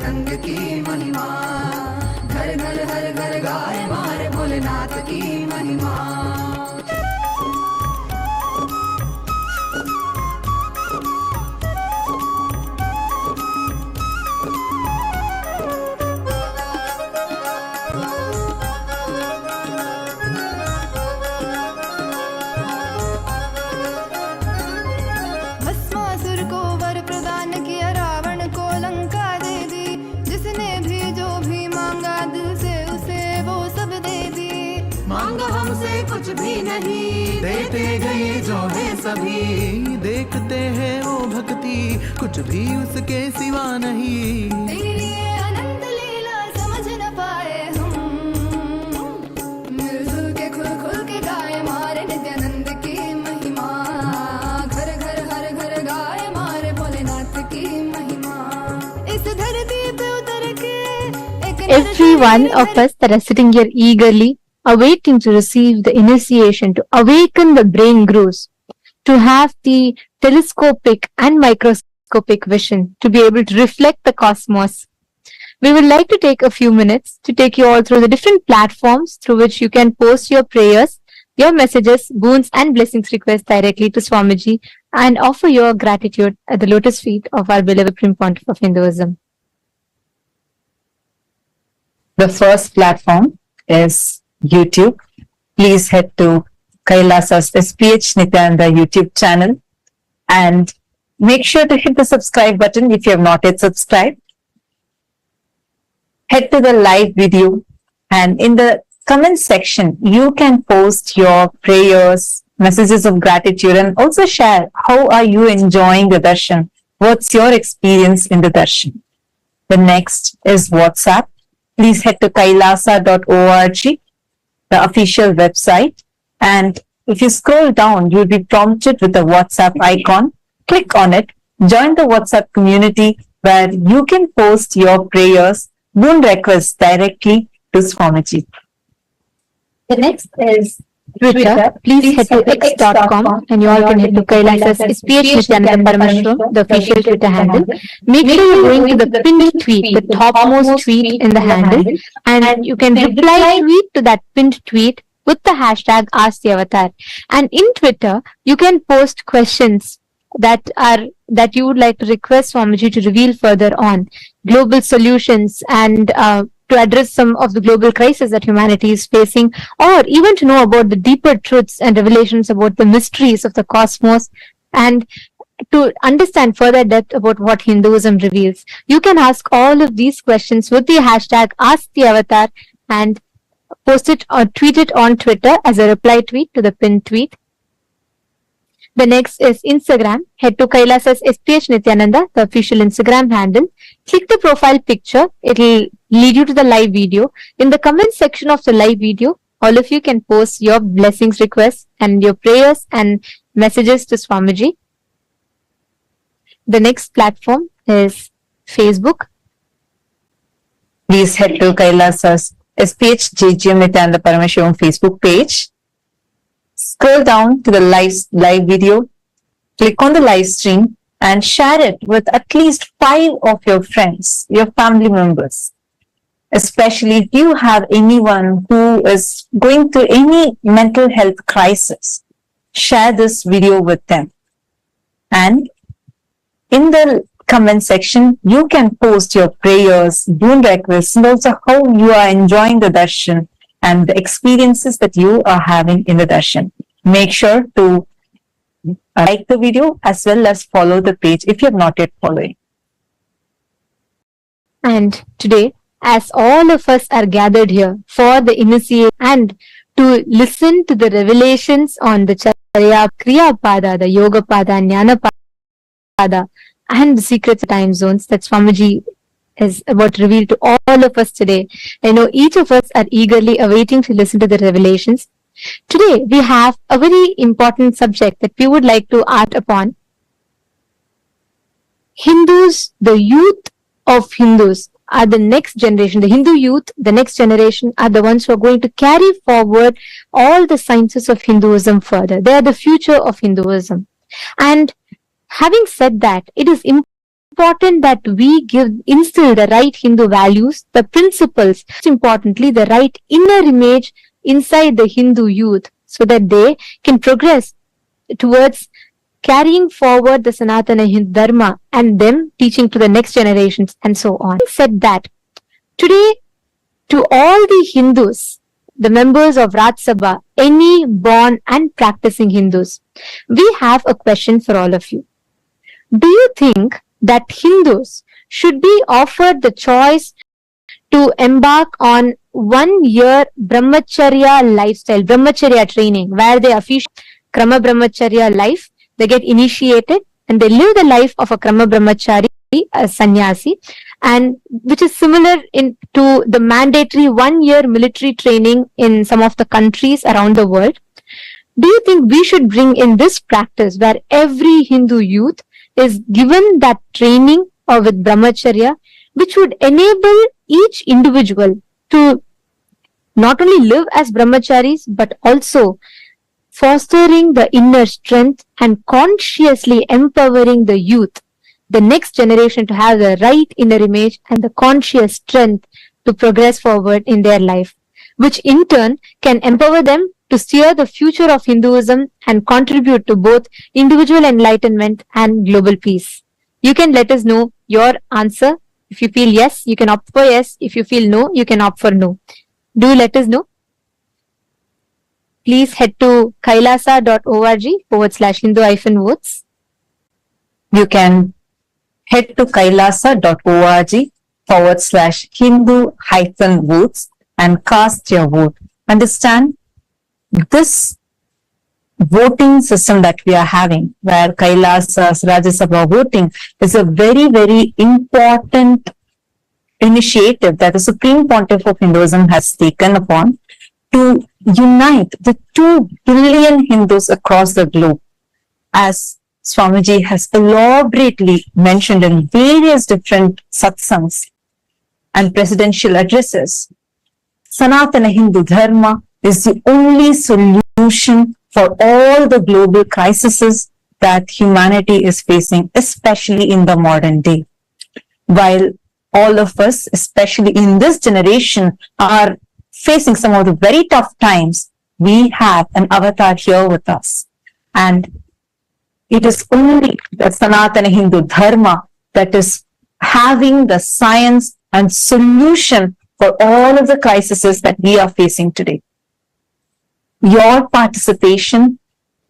नित्यानंद की महिमा, घर घर हर घर गाए मारे भोलेनाथ की महिमा। भस्मासुर को वर प्रदान किया, रावण को लंका दे दी, जिसने भी जो भी मांगा दिल से उसे वो सब दे दी। मांगा हमसे कुछ भी नहीं, देते गए जो है सभी, देखते हैं वो भक्ति कुछ भी उसके सिवा नहीं। तेरी ये अनंत लीला समझ न पाए हम, मिलजुल के खुल खुल के गाए मारे नित्यानंद की महिमा, घर घर हर घर गाए मारे भोलेनाथ की महिमा। इस धरती पे उतर के Every one of us that are sitting here eagerly awaiting to receive the initiation, to awaken the brain grooves, to have the telescopic and microscopic vision, to be able to reflect the cosmos. We would like to take a few minutes to take you all through the different platforms through which you can post your prayers, your messages, boons and blessings requests directly to Swamiji and offer your gratitude at the lotus feet of our beloved Prim Pontiff of Hinduism. The first platform is YouTube. Please head to Kailasa's SPH Nityananda YouTube channel and make sure to hit the subscribe button if you have not yet subscribed. Head to the live video and in the comment section, you can post your prayers, messages of gratitude and also share how are you enjoying the darshan? What's your experience in the darshan? The next is WhatsApp. Please head to kailasa.org, the official website. And if you scroll down, you'll be prompted with the WhatsApp icon. Click on it. Join the WhatsApp community where you can post your prayers, boon requests directly to Swamiji. The next is Twitter. Please head to x.com and you all can head to Kailasa's SPH Nityananda Parameshwaram, the official Twitter handle. Make sure you're going to the pinned tweet, the topmost tweet in the handle, and you can reply tweet to that pinned tweet with the hashtag Ask the Avatar. And in Twitter, you can post questions that you would like to request Swamiji to reveal further on global solutions and to address some of the global crises that humanity is facing, or even to know about the deeper truths and revelations about the mysteries of the cosmos and to understand further depth about what Hinduism reveals. You can ask all of these questions with the hashtag Ask the Avatar and post it or tweet it on Twitter as a reply tweet to the pinned tweet. The next is Instagram. Head to Kailasa's SPH Nityananda, the official Instagram handle. Click the profile picture. It'll lead you to the live video. In the comment section of the live video, all of you can post your blessings requests and your prayers and messages to Swamiji. The next platform is Facebook. please head to Kailasa's SPH JGM Nityananda Parameshwaram Facebook page. Scroll down to the live video, click on the live stream and share it with at least 5 of your friends, your family members. Especially if you have anyone who is going through any mental health crisis, share this video with them. And in the comment section, you can post your prayers, boon requests, and also how you are enjoying the darshan and the experiences that you are having in the darshan. Make sure to like the video as well as follow the page if you have not yet following. And today, as all of us are gathered here for the initiation and to listen to the revelations on the Charya Kriya Pada, the Yoga Pada, Jnana Pada, and the secrets of time zones that Swamiji is about to reveal to all of us today. I know each of us are eagerly awaiting to listen to the revelations. Today, we have a very important subject that we would like to art upon. Hindus, the youth of Hindus, are the next generation. The Hindu youth, the next generation, are the ones who are going to carry forward all the sciences of Hinduism further. They are the future of Hinduism. And having said that, it is important important that we instill the right Hindu values, the principles, most importantly, the right inner image inside the Hindu youth so that they can progress towards carrying forward the Sanatana Hindu Dharma and them teaching to the next generations and so on. Said that, today, to all the Hindus, the members of Raj Sabha, any born and practicing Hindus, we have a question for all of you. Do you think that Hindus should be offered the choice to embark on 1 year brahmacharya lifestyle, brahmacharya training, where they officially Krama brahmacharya life, they get initiated and they live the life of a Krama brahmachari, a sannyasi, and which is similar to the mandatory 1 year military training in some of the countries around the world? Do you think we should bring in this practice where every Hindu youth is given that training with brahmacharya, which would enable each individual to not only live as brahmacharis, but also fostering the inner strength and consciously empowering the youth, the next generation, to have the right inner image and the conscious strength to progress forward in their life, which in turn can empower them to steer the future of Hinduism and contribute to both individual enlightenment and global peace. You can let us know your answer. If you feel yes, you can opt for yes. If you feel no, you can opt for no. Do let us know. Please head to kailasa.org/Hindu-votes. You can head to kailasa.org/Hindu-votes and cast your vote. Understand, this voting system that we are having, where Kailasa's Rajya Sabha voting, is a very, very important initiative that the Supreme Pontiff of Hinduism has taken upon to unite the 2 billion Hindus across the globe. As Swamiji has elaborately mentioned in various different satsangs and presidential addresses, Sanatana Hindu Dharma is the only solution for all the global crises that humanity is facing, especially in the modern day. While all of us, especially in this generation, are facing some of the very tough times, we have an avatar here with us. And it is only the Sanatana Hindu Dharma that is having the science and solution for all of the crises that we are facing today. Your participation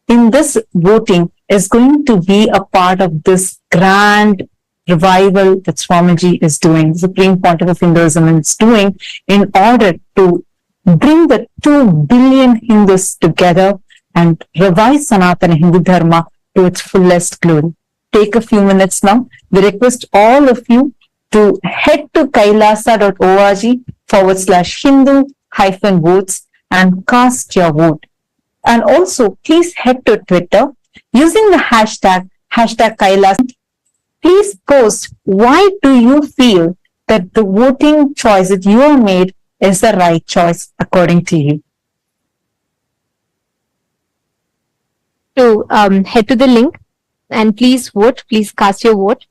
in this voting is going to be a part of this grand revival that Swamiji is doing, the Supreme Pontiff of Hinduism is doing, in order to bring the 2 billion Hindus together and revive Sanatana Hindu Dharma to its fullest glory. Take a few minutes now. We request all of you to head to kailasa.org/Hindu-votes and cast your vote. And also, please head to Twitter using the hashtag Kailasa. Please post, why do you feel that the voting choice that you have made is the right choice according to you? To head to the link and please vote, please cast your vote.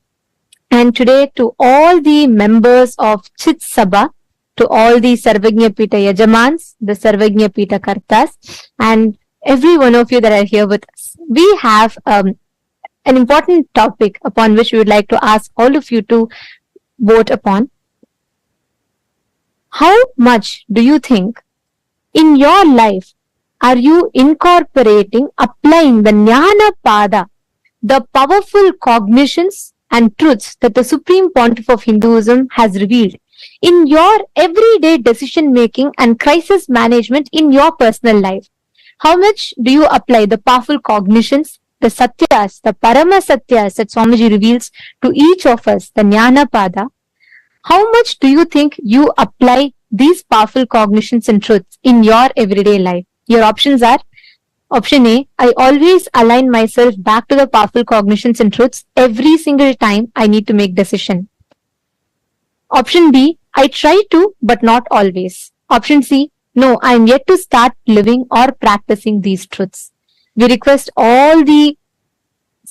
And today, to all the members of Chit Sabha, to all the Sarvagnya Pita Yajamans, the Sarvagnya Pita Kartas, and every one of you that are here with us, we have an important topic upon which we would like to ask all of you to vote upon. How much do you think in your life are you incorporating, applying the Jnana Pada, the powerful cognitions and truths that the Supreme Pontiff of Hinduism has revealed in your everyday decision making and crisis management in your personal life? How much do you apply the powerful cognitions, the satyas, the parama satyas that Swamiji reveals to each of us, the Jnana Pada? How much do you think you apply these powerful cognitions and truths in your everyday life? Your options are: option A, I always align myself back to the powerful cognitions and truths every single time I need to make decision. Option B, I try to, but not always. Option C, no, I am yet to start living or practicing these truths. We request all the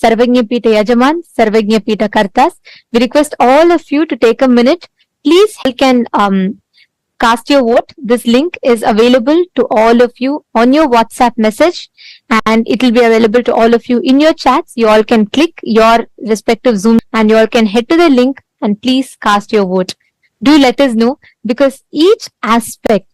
Sarvagnya Pita Yajaman, Sarvagnya Pita Kartas. We request all of you to take a minute. Please, you can cast your vote. This link is available to all of you on your WhatsApp message, and it will be available to all of you in your chats. You all can click your respective Zoom and you all can head to the link and please cast your vote. Do let us know, because each aspect,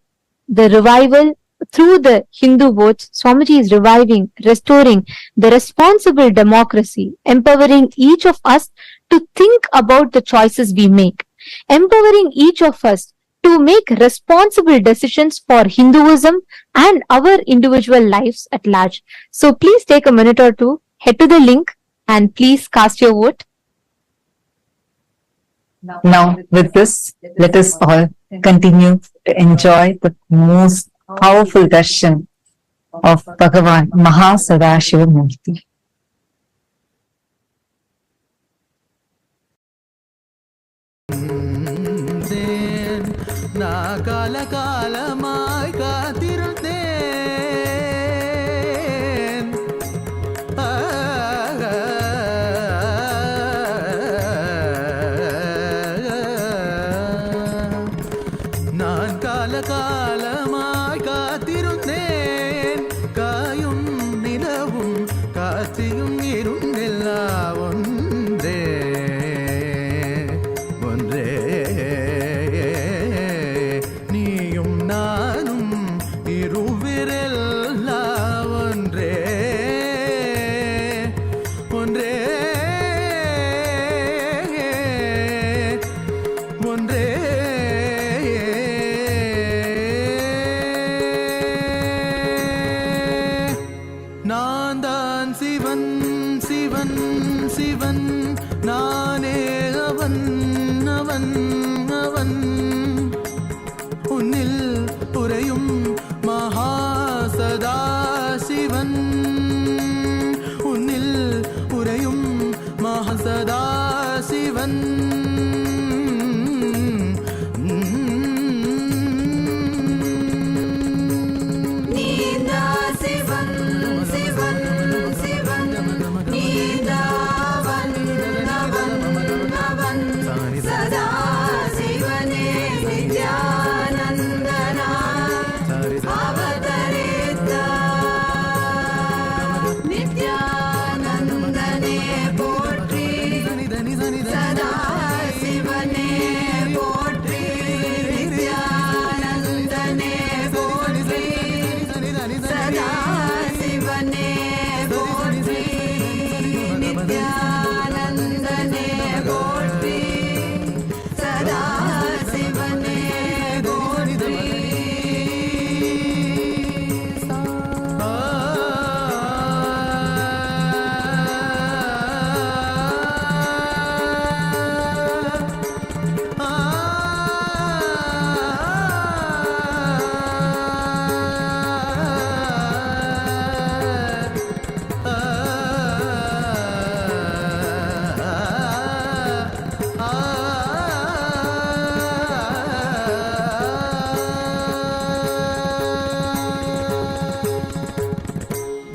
the revival through the Hindu votes, Swamiji is reviving, restoring the responsible democracy, empowering each of us to think about the choices we make, empowering each of us to make responsible decisions for Hinduism and our individual lives at large. So please take a minute or two, head to the link and please cast your vote. Now, with this, let us all continue to enjoy the most powerful darshan of Bhagavan MahaSadashiva Murthy. நான் காலமாய் காத்திருந்தேன். நான் காலமாய் காத்திருந்தேன். காயும் நிலவும் காத்தியும் இருந்தெல்லாம் ஒன்றே ஒன்றே. நீயும் நானும் இருவிரெல்லாம் ஒன்றே ஒன்றே ஒன்றே. நான் தான் சிவன் சிவன் சிவன், நானே அவன் அவன் அவன். உன்னில் உறையும் மகாசதாசிவன், உன்னில் உறையும் மகாசதாசிவன். நீதா சிவன் சிவன் சிவன், நீதாவன் அவன் அவன். சதா சிவனே நித்யானந்தனா அவதரித்தா. நித்யானந்தனே போற்றி, சதா சிவனே போற்றி. நித்யானந்தனே போற்றி, சதா சிவனே போற்றி. நித்யானந்தனே போற்றி, சதா சிவனே போற்றி.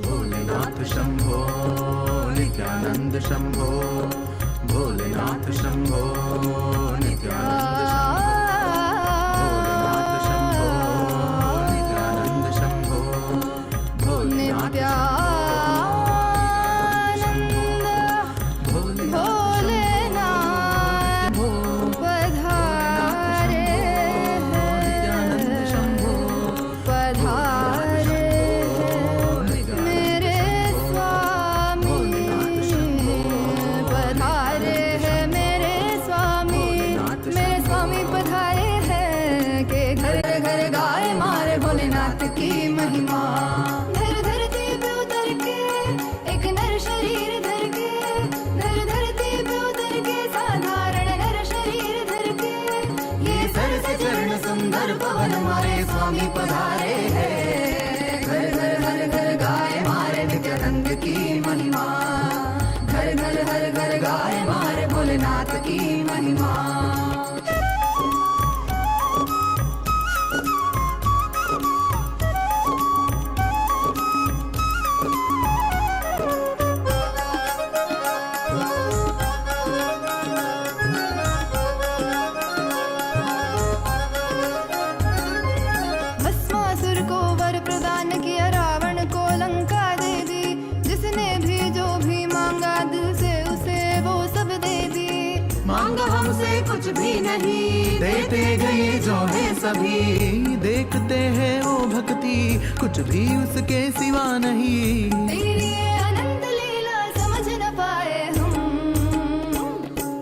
भोलेनाथ शंभो नित्यानंद शंभो, भोलेनाथ शंभो नित्यानंद शंभो, भोलेनाथ शंभो नित्यानंद शंभो, भोलेनाथ भोलेनाथ की महिमा। धर धरती पे उतर के एक नर शरीर धर के, धर धरती पे उतर के साधारण नर शरीर धर के। ये सरस चरण सुंदर पवन मारे स्वामी पधारे हैं। घर घर हर घर गाय मारे नित्यानंद की महिमा। घर घर हर घर गाय मारे भोलेनाथ की महिमा। कुछ भी नहीं, देते गए जो है सभी। देखते हैं वो भक्ति, कुछ भी उसके सिवा नहीं। तेरी ये अनंत लीला समझ न पाए हम,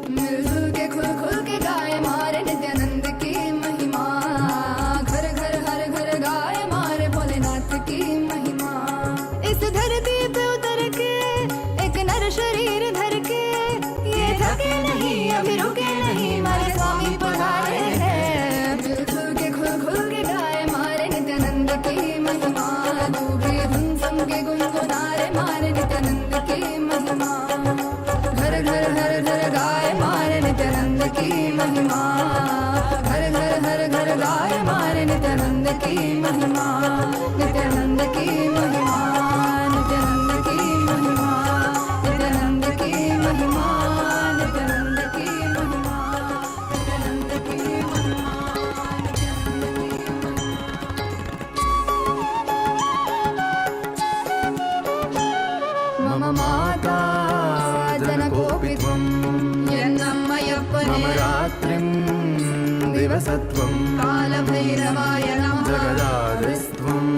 मिलजुल के खुल खुल के गाए मारे नित्यानंद की महिमा। घर घर हर घर गाए मारे भोलेनाथ की महिमा। इस धरती पे उतर के एक नर शरीर धर के, ये थके नहीं अभी रुके नहीं मारे स्वामी पधारे हैं। मिलजुल के खुल खुल के गाए मारे नित्यानंद की महिमा। तू भी धुन सुन के गुनगुनारे मारे नित्यानंद की महिमा। घर घर हर घर गाए मारे नित्यानंद की महिमा। घर घर हर घर गाए मारे नित्यानंद की महिमा। नित्यानंद की महिमा, नित्यानंद की महिमा, नित्यानंद की महिमा, नित्यानंद की महिमा, नित्यानंद की महिमा। मम माता जनकोऽपि त्वं, यन्नम्मयप्पने मम रात्रिं दिवसत्वं, कालभैरवाय नमः। जगदादिस्त्वम्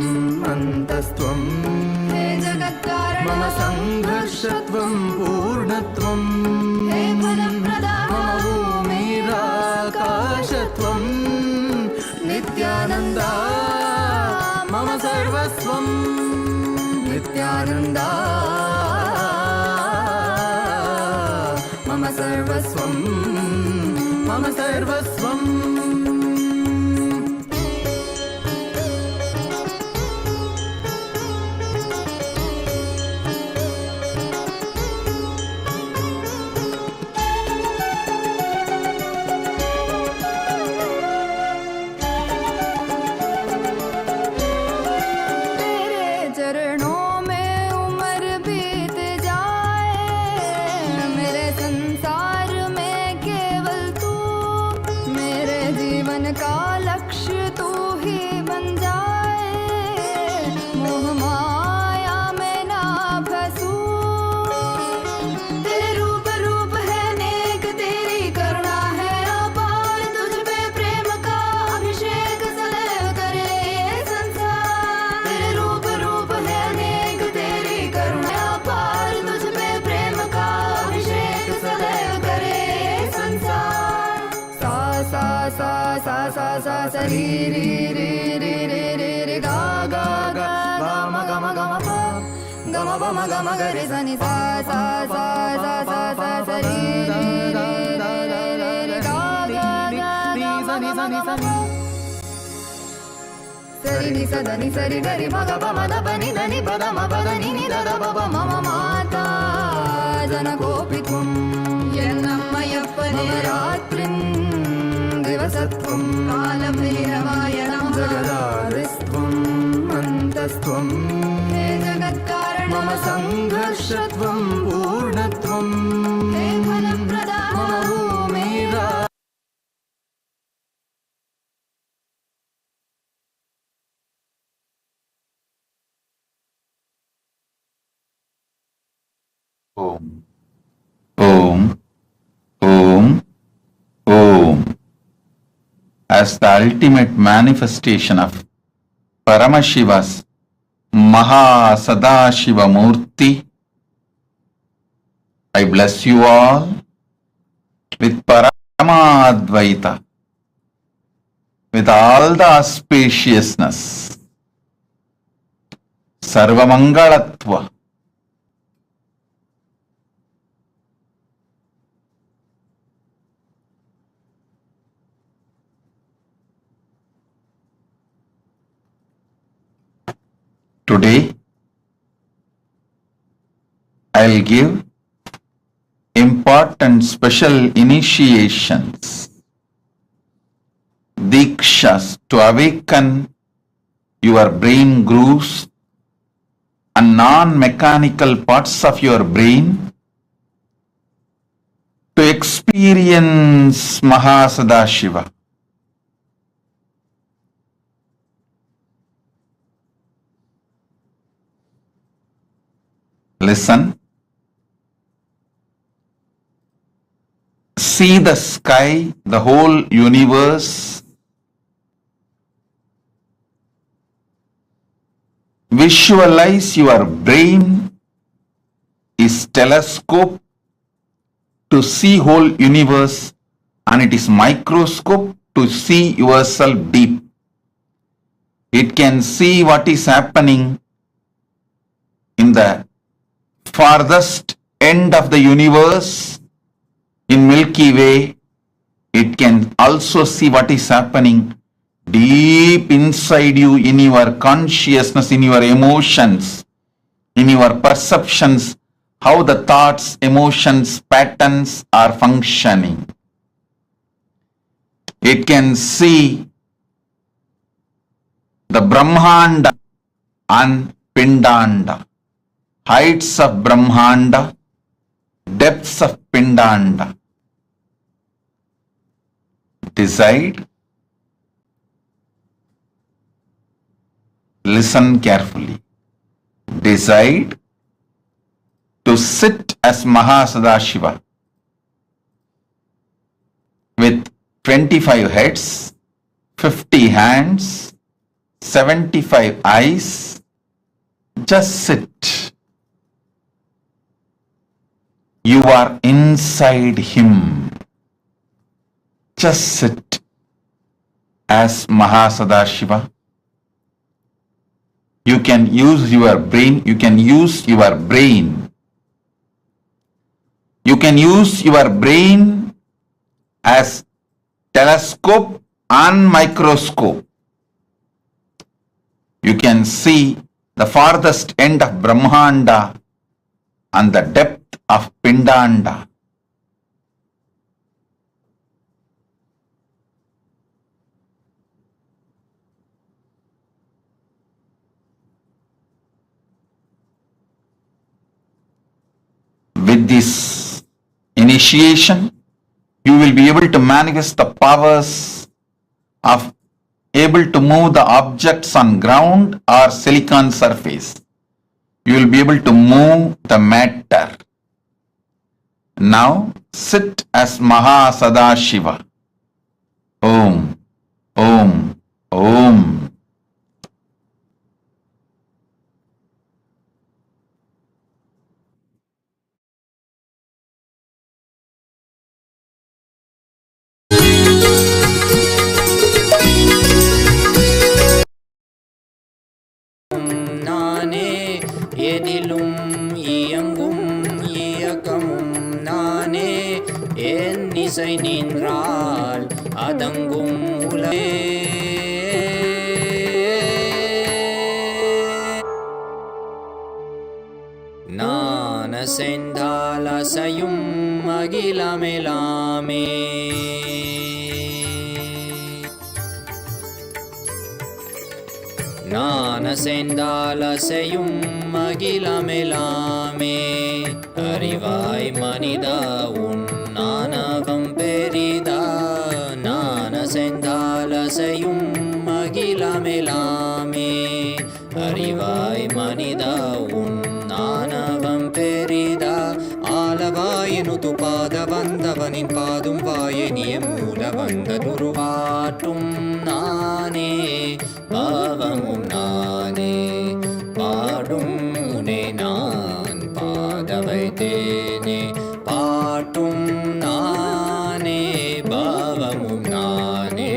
अन्तस्त्वं, हे जगत्कारण मम सङ्घर्षत्वं पूर्णत्वं, हे फलप्रदा मम भूमिराकाशत्वं, नित्यानन्दा मम सर्वस्वं, नित्यानन्दा मम सर्वस्वं, मम सर्वस्वम्। तेरे चरणों में उम्र बीत जाए, मेरे संसार में केवल तू, मेरे जीवन का लक्ष्य तू ही बन जाए। मोह माया में ना फंसूं, तेरे रूप रूप है नेक, तेरी करुणा है अपार। तुझ पे प्रेम का अभिषेक सदैव करे ये संसार। तेरे रूप रूप है नेक, तेरी करुणा अपार। तुझ पे प्रेम का अभिषेक सदैव करे ये संसार। सा सा सा सा सा सा सा री री री री री री री गा गा गा गा म ग म ग म प ग म प म ग म ग रे सा नि सा सा सा सा सा सा सा री री री री री री री गा गा गा गा म ग म ग म प सरि नि स द नि सरि ग रि म ग प म द प नि द नि प द म प द नि नि द द प प म म माता जनकोऽपि त्वं, यन्नम्मयप्पने मम रात्रिं दिवसत्वं, कालभैरवाय नमः। जगदादिस्त्वम् अन्तस्त्वं, हे जगत्कारण मम सङ्घर्षत्वं पूर्णत्वं, हे फलप्रदा मम भूमिरा Om. Om. Om. Om. As the ultimate manifestation of Paramashiva's MahaSadashiva Murthy, I bless you all with Paramadvaita, with all the auspiciousness, Sarvamangalatva, today I'll give important special initiations, dikshas to awaken your brain grooves and non-mechanical parts of your brain to experience MahaSadashiva. Listen. see the sky, the whole universe. Visualize your brain is telescope to see whole universe, and it is microscope to see yourself deep. It can see what is happening in the farthest end of the universe in Milky Way. It can also see what is happening deep inside you, in your consciousness, in your emotions, in your perceptions, how the thoughts, emotions, patterns are functioning. It can see the Brahmanda and Pindanda, heights of Brahmanda, depths of Pindanda. Decide. Listen carefully. Decide to sit as MahaSadashiva with 25 heads, 50 hands, 75 eyes. Just sit. You are inside him. Just sit as MahaSadashiva. You can use your brain. You can use your brain. You can use your brain as telescope and microscope. You can see the farthest end of Brahmanda and the depth of Pindanda. With this initiation, you will be able to manifest the powers of able to move the objects on ground or silicon surface. You will be able to move the matter. Now sit as MahaSadashiva. Om, Om, Om. எதிலும் இயங்கும் இயக்கமும் நானே என் இசை நின்றால் அதங்கும் உலகே நான் அசைந்தால் அசையும் அகிலமெலாமே நான் அசைந்தால் அசையும் அகிலமெலாமே அறிவாய் மனிதா உன் ஆணவம் பெரிதா நான் அசைந்தால் அசையும் அகிலமெலாமே அறிவாய் மனிதா உன் ஆணவம் பெரிதா ஆலவாயினுது பாத வந்தவனின் பாதும் வாயனிய மூல வந்ததுருவாட்டும் நானே பாவமும் நானே பாடும் உனை நான் பாத வைத்தேனே பாட்டும் நானே பாவமும் நானே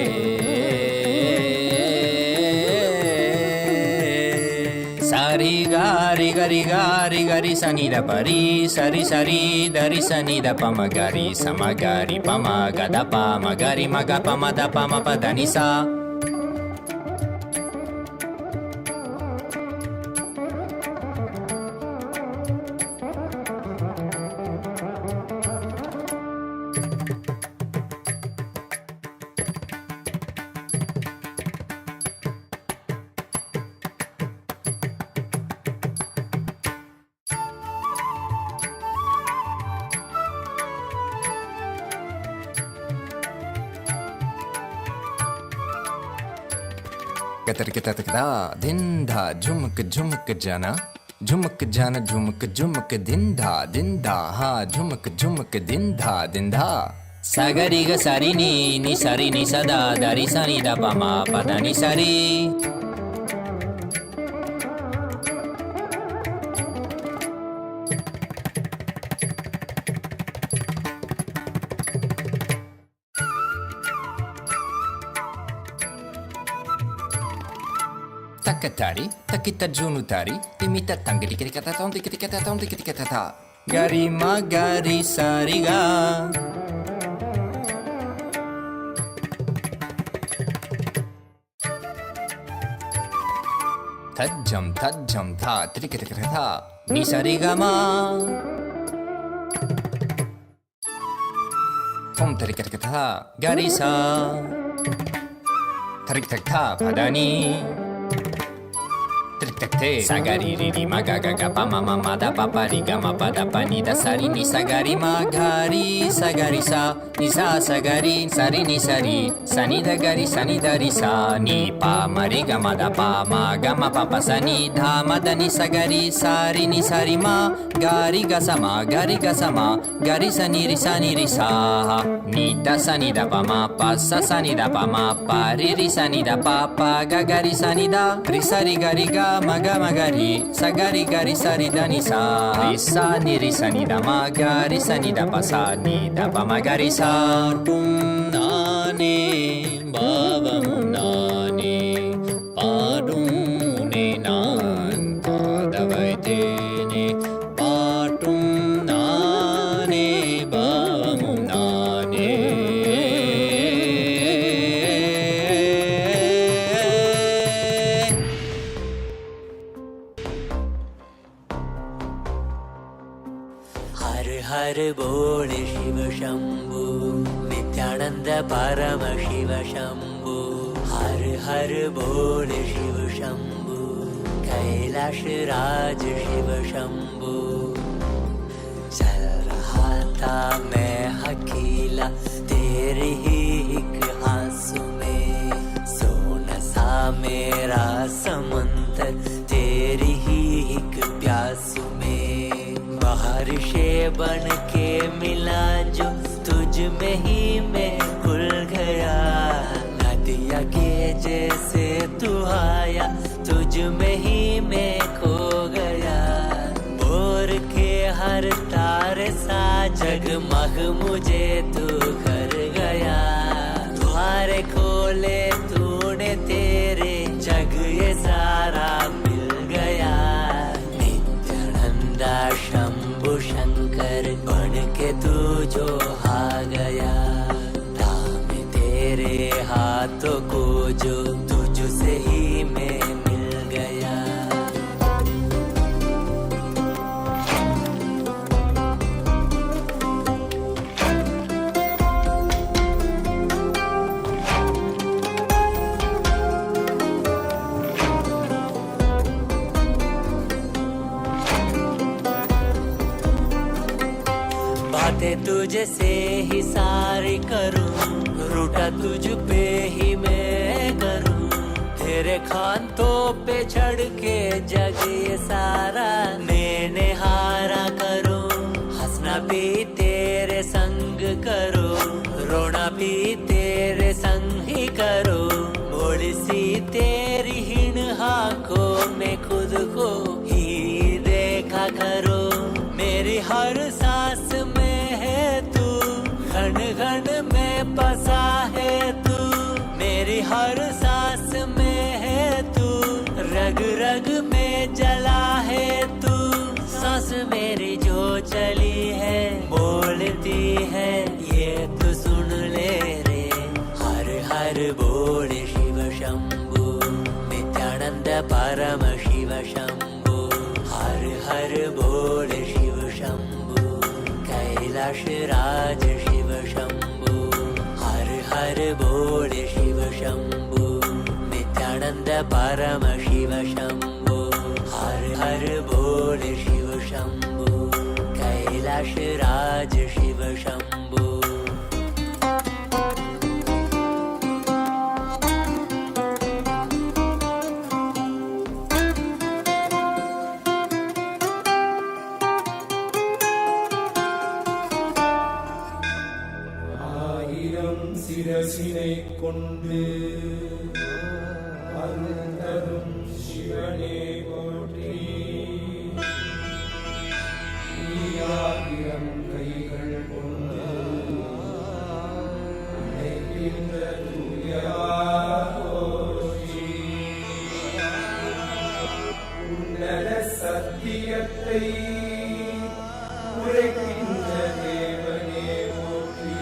சரி காரி கரி காரி கரி சனித பரி சரி சரி தரி சனித பம கரி சமகரி பம கத பம கரி மக பம த பம பதனிசா धिंधा झुमक झुमक जाना झुमक झुमक धिंधा धिंधा हा झुमक झुमक धिंधा धिंधा సగరి గ సరి ని సరి ని సదా దరి సని ద ప మ పద ని సరి Takatari, takita junutari, timita tangiri kirikata tom tikita tom tikita ta. Gari magari sariga. Tajam tha, tikita ta. Ni sariga ma. Tom tikita ta, gari sa. Tarik tak ta, padani. Sagari riri magaga pa mama mada papa riga ma pada pani da sari ni sagari magari sagari sa ni sa sagari sari ni sari sani da gari sani da ri sa ni pa mariga mada pa ma ga ma papa sani dha mada ni sagari sari ni sari ma gari ga sama gari sani ri sa ni da sani da pa ma pa sa sani da pa ma pa ri sani da pa pa ga gari sani da ri sari gari ga maga magari sagari gari sari dani sa ri sa ni da magari sani da pa sa ni da pa magari sa tum nane baba munane padum ne nan padavaite ne patum nane baba munane हर बोल शिव शंभु नित्यानंद परम शिव शंभु हर हर बोल शिव शंभु कैलाश राज शिव शंभु चल रहा था मैं अकेला तेरे ही एक आंसू में सोना सा मेरा समंदर तेरी ही एक प्यासू में बारिशे बन के मिला जो तुझ में ही मैं घुल गया नदिया के जैसे तू आया तुझ में ही मैं खो गया बोर के हर तारे सा जगमग मुझे तू कर गया द्वारे खोले तूने तेरे जग ये सारा मिल गया नित्यानंदा शंभु शंकर बन के तू जो आ गया थामे तेरे हाथों को जो तुझसे ही मैं मिल गया बातें तुझे से ही सारी करूं रूठा तुझ पे ही मैं करूं तेरे खानों पे चढ़ के जग ये सारा मैंने हारा करूं हंसना भी तेरे संग करो रोना भी तेरे संग ही करो भोली सी तेरी हीन आंखों में खुद को ही देखा करो मेरी हर सांस में है तू घन घन में बसा है तू मेरी हर सांस में है तू रग रग में जला है तू सांस मेरी जो चली है बोलती है ये तो सुन ले रे हर हर बोल शिव शंभु नित्यानंद परम शिव शंभु हर हर बोल शिव शंभु कैलाश राज शिव शंभु हर हर बोल शिव शंभु नित्यानंद परम शिव शंभु हर हर बोल शिव शंभु कैलाश राज शिव शंभु கொண்டு அருந்தரும் சிவனே போற்றி. நீயாயிரம் கைகள் கொண்டு நினைக்கின்ற தூயவா போற்றி. உன்னத சத்தியத்தை உரைக்கின்ற தேவனே போற்றி.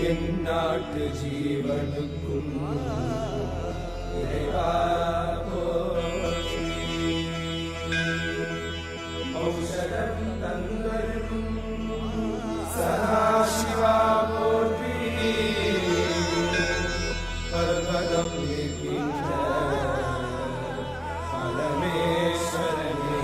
என் நாட்டு ஜீவனுக்கும் இறைவா போற்றி. ஔஷதம் தந்தருளும் சதாசிவா போற்றி. பர்வதம் நிற்கின்ற பரமேஸ்வரனே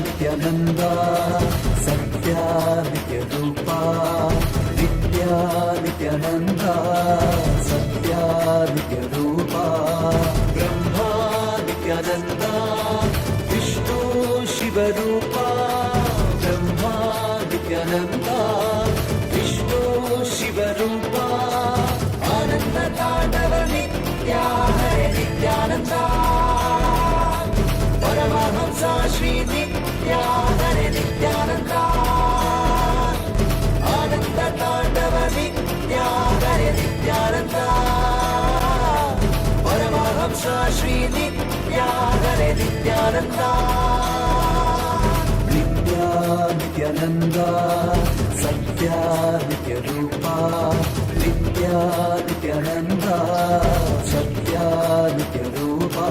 नित्यानंदा सत्या नित्य रूपा. नित्या नित्यानंदा सत्या नित्य रूपा. ब्रह्मा नित्यानंदा विष्णु शिव रूपा. ब्रह्मा नित्यानंदा विष्णु शिव रूपा. आनंद तांडव नित्या हरे नित्यानंदा. परमहंसा श्री नित्या हरे नित्यानंदा. आनंद तांडव नित्या हरे नित्यानंदा. परमहंसा श्री नित्या हरे नित्यानंदा. नित्या नित्यानंदा सत्या नित्य रूपा. नित्या नित्यानंदा सत्या नित्य रूपा.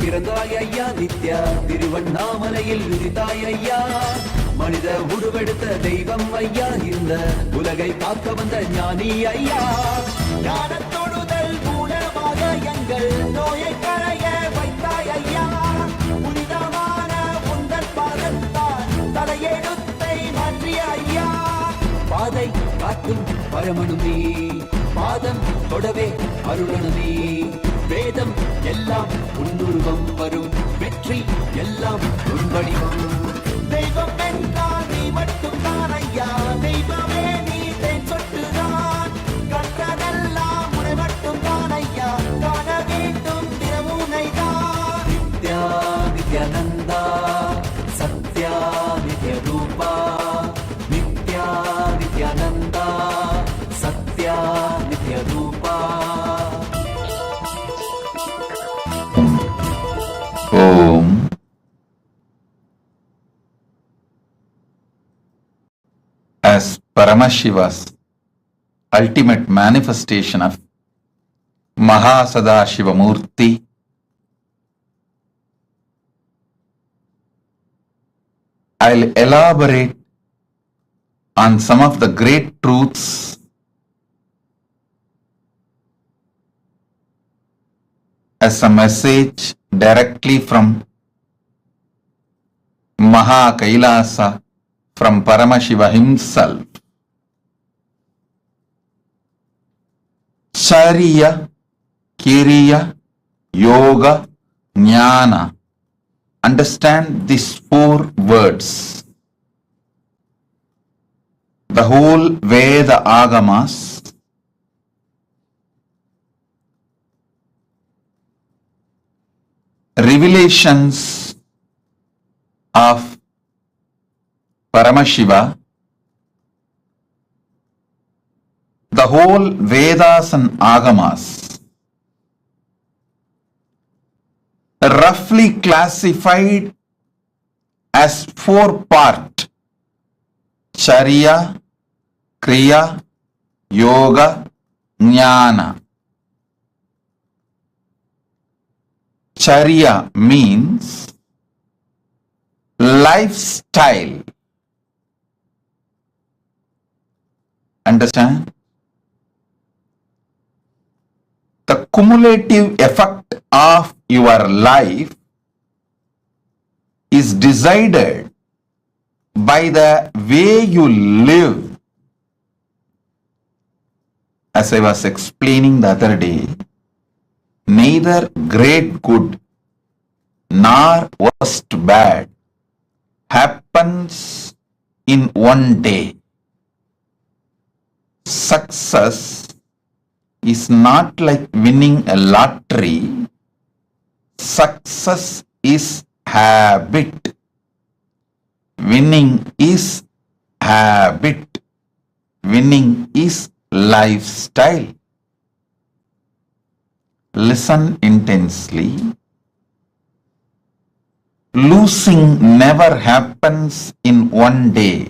பிறந்தாய் ஐயா நித்யா. திருவண்ணாமலையில் விரித்தாய் ஐயா. மனித உருவெடுத்த தெய்வம் ஐயா. இந்த உலகை காக்க வந்த ஞானி ஐயா. ஞான தொடுதல் மூலமாக எங்கள் நோயை களைய வைத்தாய் ஐயா. புனிதமான உந்தன் பாதத்தால் தலையெழுத்தை மாற்றிய ஐயா. பாதை காக்கும் பரமனுமே. பாதம் தொடவே அருளனுமே. வேதம் எல்லாம் உன்னுருவம் வரும். வெற்றி எல்லாம் உன் வடிவம். தெய்வம் என்றால் நீ மட்டும் தான் ஐயா. தெய்வமே நீ தேன் சொட்டுதான். கற்றதெல்லாம் உன்னை மட்டும் தான் ஐயா. காண வேண்டும் தினமுனை தான். நித்யா நித்யானந்தா சத்யா நித்ய ரூபா. நித்யா நித்யானந்தா சத்யா நித்ய ரூபா. Om. As Paramashiva's ultimate manifestation of MahaSadashiva Murthy, I'll elaborate on some of the great truths as a message directly from Maha Kailasa, from Paramashiva himself. Charya, Kiriya, Yoga, Jnana. Understand these 4 words. The whole Veda Agamas revelations of Paramashiva, the whole Vedas and Agamas roughly classified as 4 parts: Charya, Kriya, Yoga, Jnana. Charya means lifestyle. Understand? The cumulative effect of your life is decided by the way you live. As I was explaining the other day, neither great good nor worst bad happens in one day. Success is not like winning a lottery. Success is habit. Winning is habit. Winning is lifestyle. Listen intensely. Losing never happens in one day.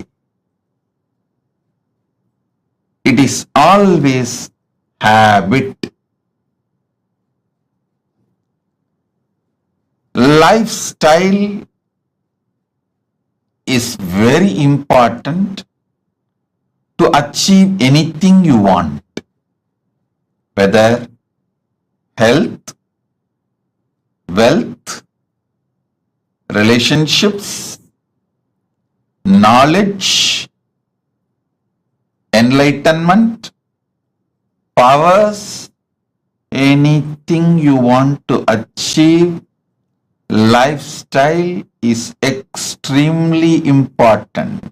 It is always habit. Lifestyle is very important to achieve anything you want, whether health, wealth, relationships, knowledge, enlightenment, powers, anything you want to achieve. Lifestyle is extremely important.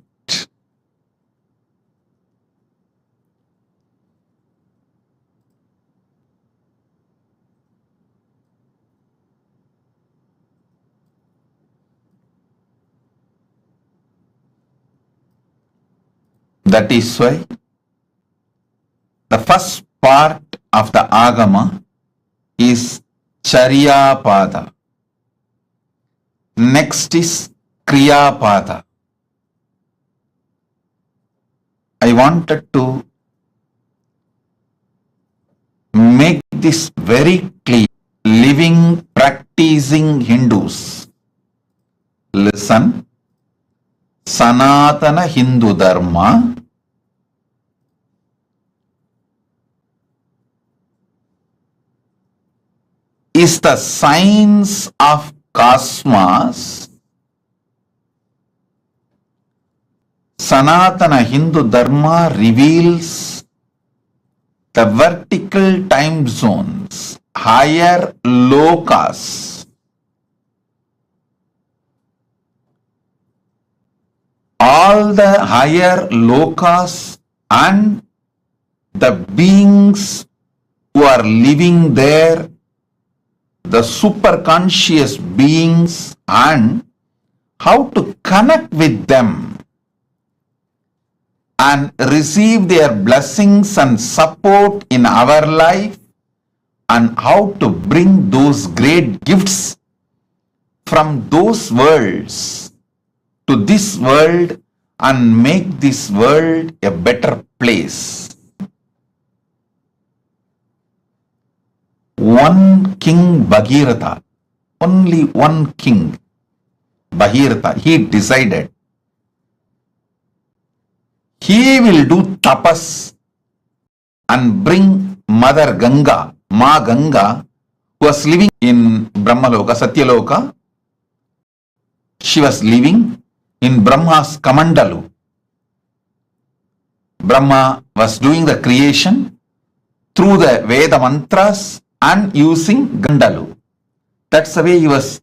That is why the first part of the Agama is Charya Pada. Next is Kriya Pada. I wanted to make this very clear. Living, practicing Hindus, listen. Sanatana Hindu Dharma is the science of cosmos. Sanatana Hindu Dharma reveals the vertical time zones, higher lokas. All the higher lokas and the beings who are living there, the superconscious beings, and how to connect with them and receive their blessings and support in our life, and how to bring those great gifts from those worlds to this world and make this world a better place. One king Bhagirath, only one king Bhagirath, he decided he will do tapas and bring Mother Ganga, Ma Ganga, who was living in Brahmaloka, Satyaloka. She was living in Brahma's Kamandalu. Brahma was doing the creation through the Veda mantras and using Gandalu. That's the way he was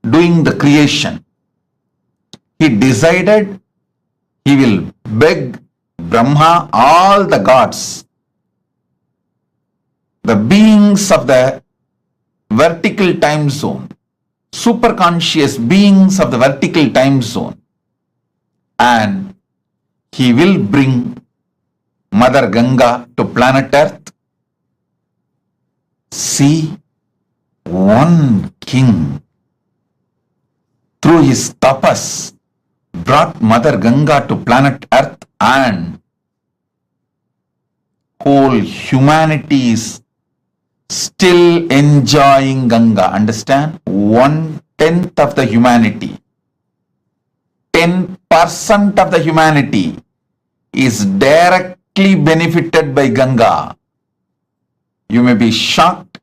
doing the creation. He decided he will beg Brahma, all the gods, the beings of the vertical time zone, superconscious beings of the vertical time zone, and he will bring Mother Ganga to planet Earth. See, one king through his tapas brought Mother Ganga to planet Earth, and whole humanity is still enjoying Ganga. Understand? 1/10 of the humanity, 10% of the humanity is directly benefited by Ganga. You may be shocked.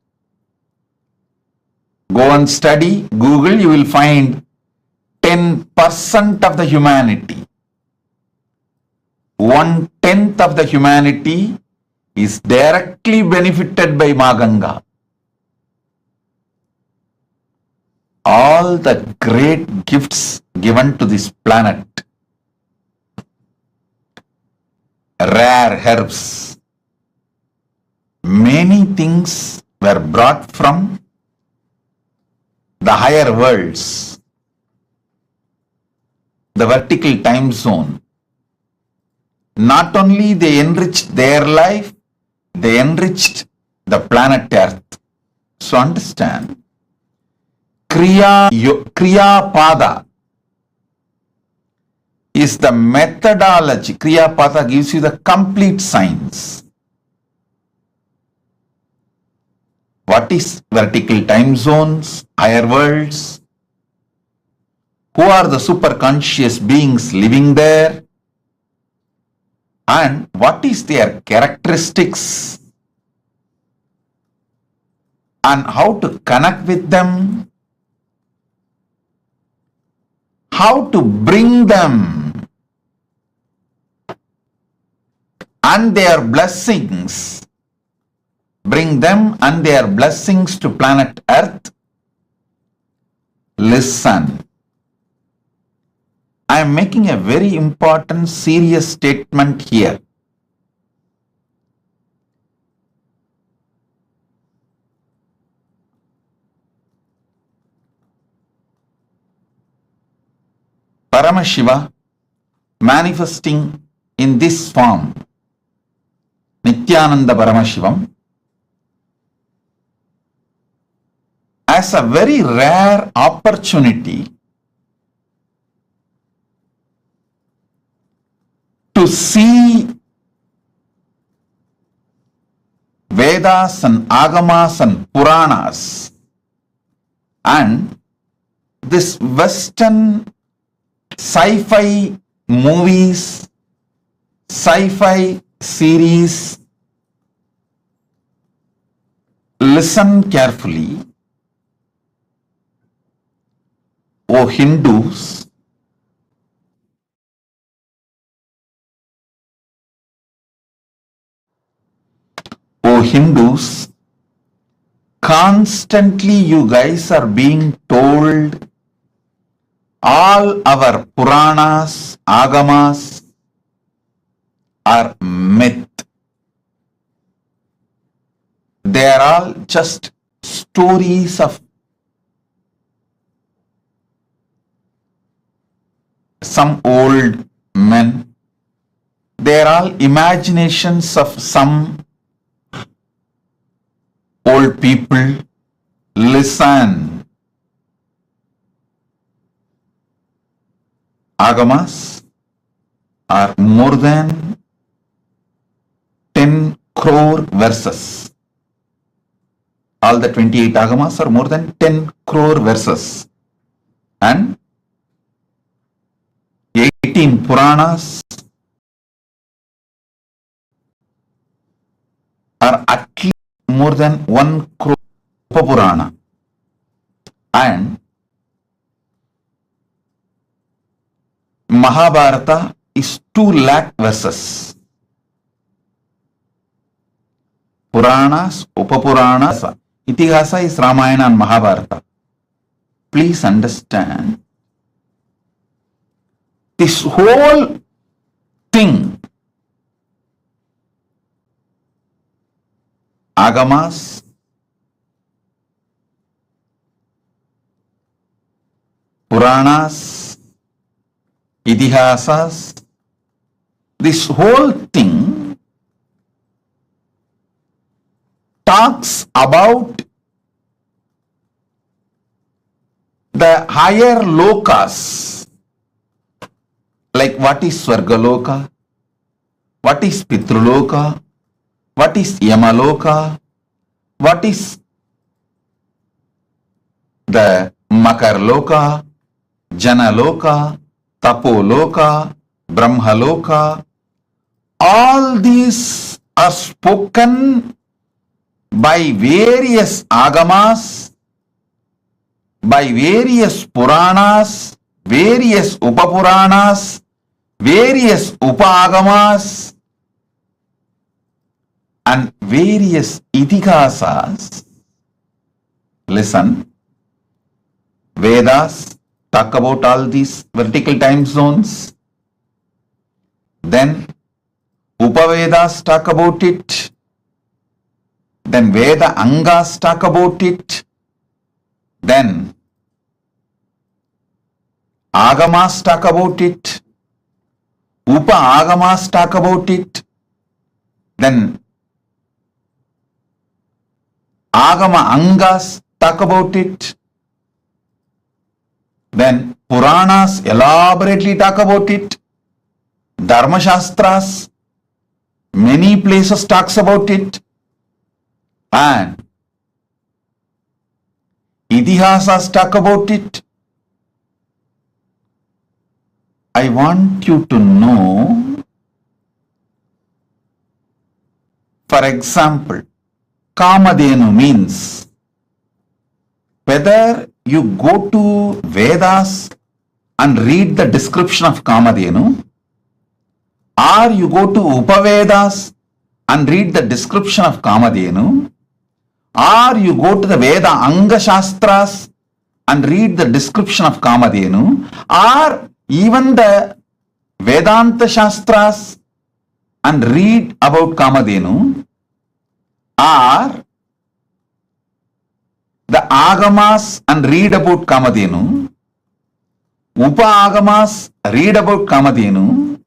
Go and study, Google, you will find 10% of the humanity. 1/10 of the humanity is directly benefited by Ma Ganga. All the great gifts given to this planet, rare herbs, many things were brought from the higher worlds, the vertical time zone. Not only they enriched their life, they enriched the planet Earth. So understand, Kriya Pada is the methodology. Kriya Pada gives you the complete science. What is vertical time zones, higher worlds? Who are the superconscious beings living there? And what is their characteristics? And how to connect with them? How to bring them and their blessings, bring them and their blessings to planet Earth? Listen. I am making a very important, serious statement here. Paramashiva manifesting in this form, Nityananda Paramashivam, as a very rare opportunity to see Vedas and Agamas and Puranas and this Western sci-fi movies, sci-fi series. Listen carefully, O Hindus. O Hindus, constantly you guys are being told all our Puranas, Agamas are myth. They are all just stories of some old men. They are all imaginations of some old people. Listen. Agamas are more than 10 crore verses. All the 28 Agamas are more than 10 crore verses. And 18 Puranas are at least more than 1 crore Purana. And Mahabharata is 2 lakh verses. Puranas, Upapuranas. Itihasa is Ramayana and Mahabharata. Please understand, this whole thing, Agamas, Puranas, Itihasas, this whole thing talks about the higher lokas, like what is Swargaloka, what is Pitruloka, what is Yamaloka, what is the Makarloka, Janaloka, Tapoloka, Brahmaloka. All these are spoken by various agamas, by various Puranas, various Upapuranas, various Upagamas, and various Itihasas. Listen, Vedas talk about all these vertical time zones. Then Upavedas talk about it. Then Veda Angas talk about it. Then Agamas talk about it. Upa Agamas talk about it. Then Agama Angas talk about it. Then Puranas elaborately talk about it. Dharma Shastras, many places talks about it. And Itihasas talk about it. I want you to know, for example, Kamadhenu means, whether you go to Vedas and read the description of Kamadhenu, or you go to Upavedas and read the description of Kamadhenu, or you go to the Veda Anga Shastras and read the description of Kamadhenu, or even the Vedanta Shastras and read about Kamadhenu, or the Agamas and read about Kamadhenu, Upa Agamas read about Kamadhenu,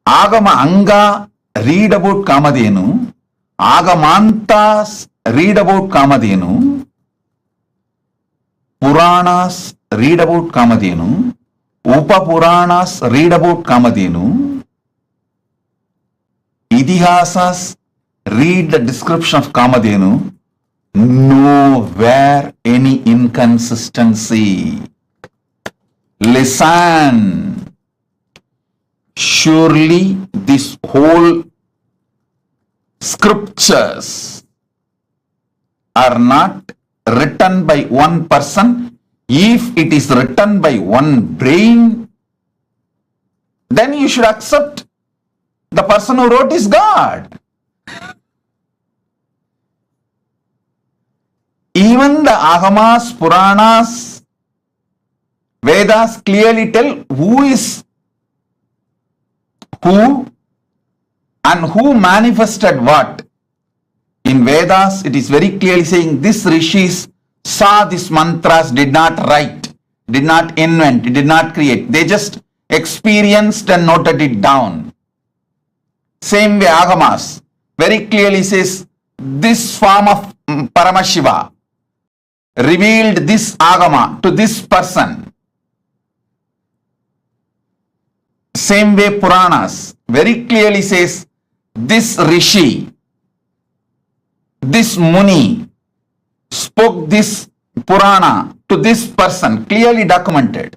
Agama Anga read about Kamadhenu, Agamantas read about Kamadhenu, Puranas read about Kamadhenu, Upa Puranas read about Kamadhenu, Itihasas read the description of Kamadhenu. Nowhere any inconsistency. Listen. Surely this whole scriptures are not written by one person. If it is written by one brain, then you should accept the person who wrote is God. Even the Agamas, Puranas, Vedas clearly tell who is who and who manifested what. In Vedas, it is very clearly saying this rishis saw these mantras, did not write, did not invent, did not create. They just experienced and noted it down. Same way Agamas very clearly says this form of Paramashiva revealed this Agama to this person. Same way Puranas very clearly says this Rishi, this Muni spoke this Purana to this person, clearly documented.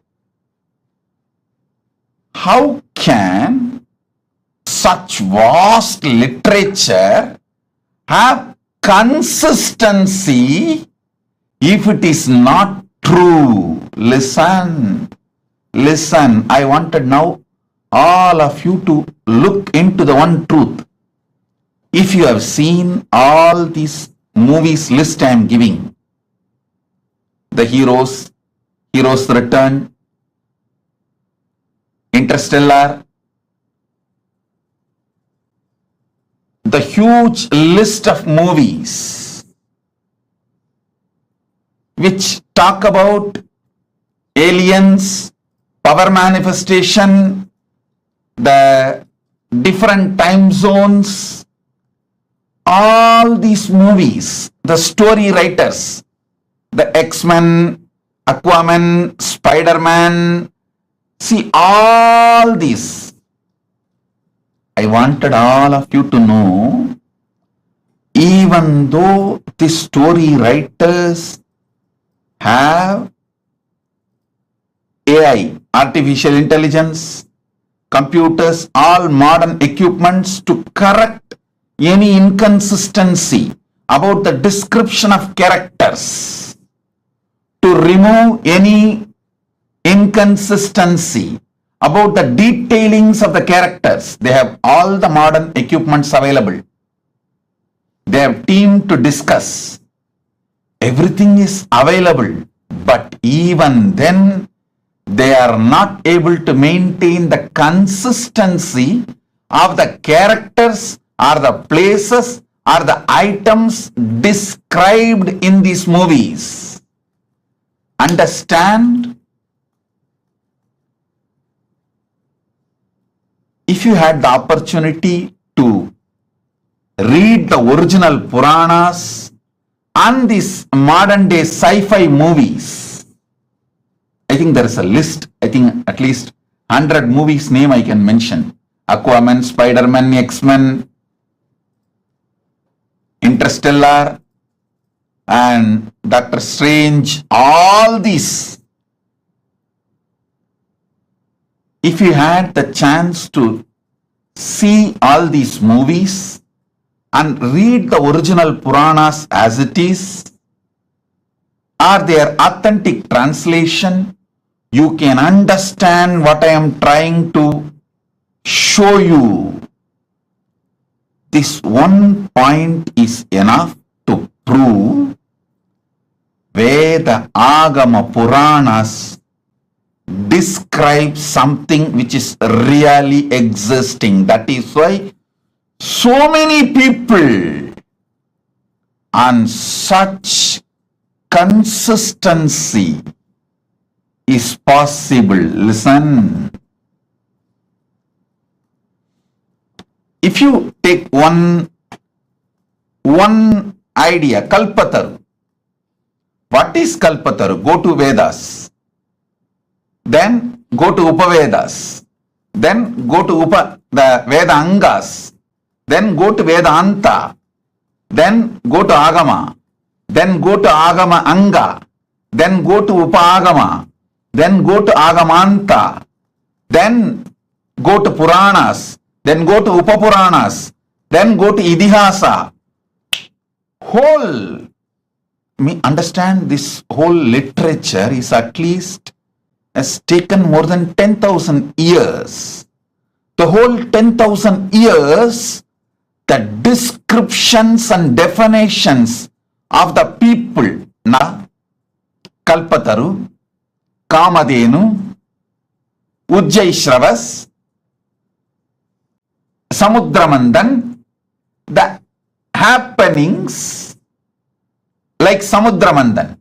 How can such vast literature have consistency if it is not true? Listen, listen. I wanted now all of you to look into the one truth. If you have seen all these movies list I am giving, the Heroes Return, Interstellar, the huge list of movies which talk about aliens, power manifestation, the different time zones, all these movies, the story writers, the X-Men, Aquaman, Spider-Man, see all these. I wanted all of you to know, even though the story writers have AI, artificial intelligence, computers, all modern equipments to correct any inconsistency about the description of characters, to remove any inconsistency about the detailings of the characters. They have all the modern equipments available. They have team to discuss. Everything is available, but even then they are not able to maintain the consistency of the characters or the places or the items described in these movies. Understand? If you had the opportunity to read the original Puranas and these modern day sci-fi movies, I think there is a list, I think at least 100 movies name I can mention. Aquaman, Spider-Man, X-Men, Interstellar, and Doctor Strange, all these. If you had the chance to see all these movies and read the original Puranas as it is, or their authentic translation, you can understand what I am trying to show you. This one point is enough to prove Veda, Agama, Puranas describe something which is really existing. That is why so many people on such consistency is possible. Listen. If you take one idea, Kalpataru. What is Kalpataru? Go to Vedas. Then go to Upavedas. Then go to the Veda Angas. Then go to Vedanta. Then go to Agama. Then go to Agama Anga. Then go to Upagama. Then go to Agamanta. Then go to Puranas. Then go to Upapuranas. Then go to Idihasa. Understand, this whole literature is at least has taken more than 10,000 years. The whole 10,000 years, the descriptions and definitions of the people, Kalpataru, Kamadhenu, Ujjaishravas, Samudramandan, the happenings like Samudramandan,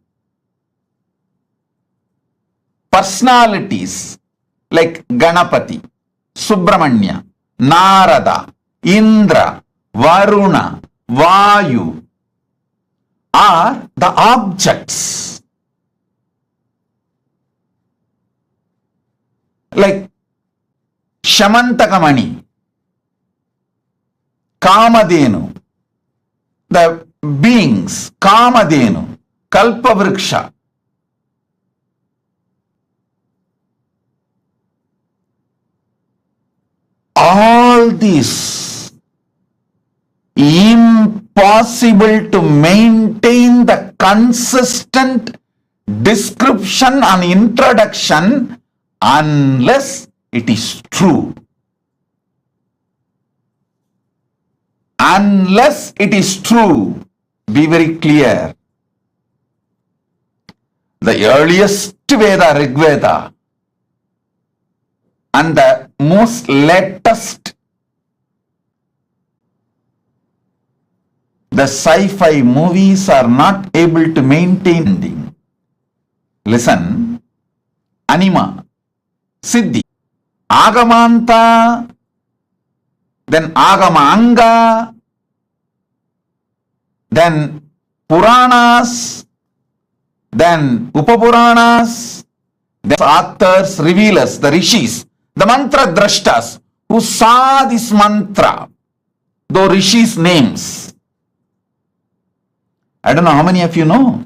personalities like Ganapati, Subramanya, Narada, Indra, Varuna, Vayu are the objects. Like Shamantakamani, Kamadhenu, the beings, Kamadhenu, Kalpavriksha. All this impossible to maintain the consistent description and introduction unless it is true. unless it is true. Be very clear. The earliest Veda, Rig Veda, and the most latest, the sci-fi movies are not able to maintain ending. Listen, Anima, Siddhi, Agamanta, then Agama Anga, then Puranas, then Upapuranas, the authors, revealers, the rishis, the mantra drashtas who saw this mantra, though rishis' names. I don't know how many of you know.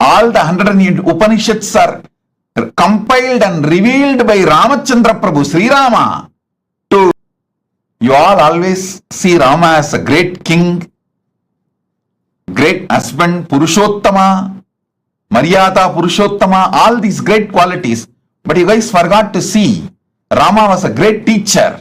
All the 108 Upanishads are compiled and revealed by Ramachandra Prabhu, Sri Rama. You all always see Rama as a great king, great husband, Purushottama, Maryada Purushottama, all these great qualities. But you guys forgot to see, Rama was a great teacher.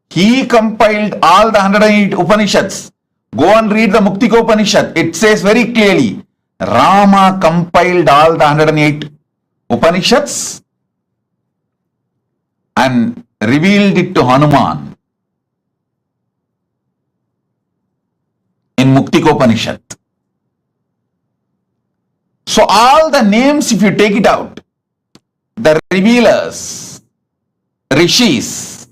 He compiled all the 108 Upanishads. Go and read the Muktiko Upanishad. It says very clearly, Rama compiled all the 108 Upanishads and revealed it to Hanuman in Muktiko Upanishad. So all the names, if you take it out, the revealers, rishis,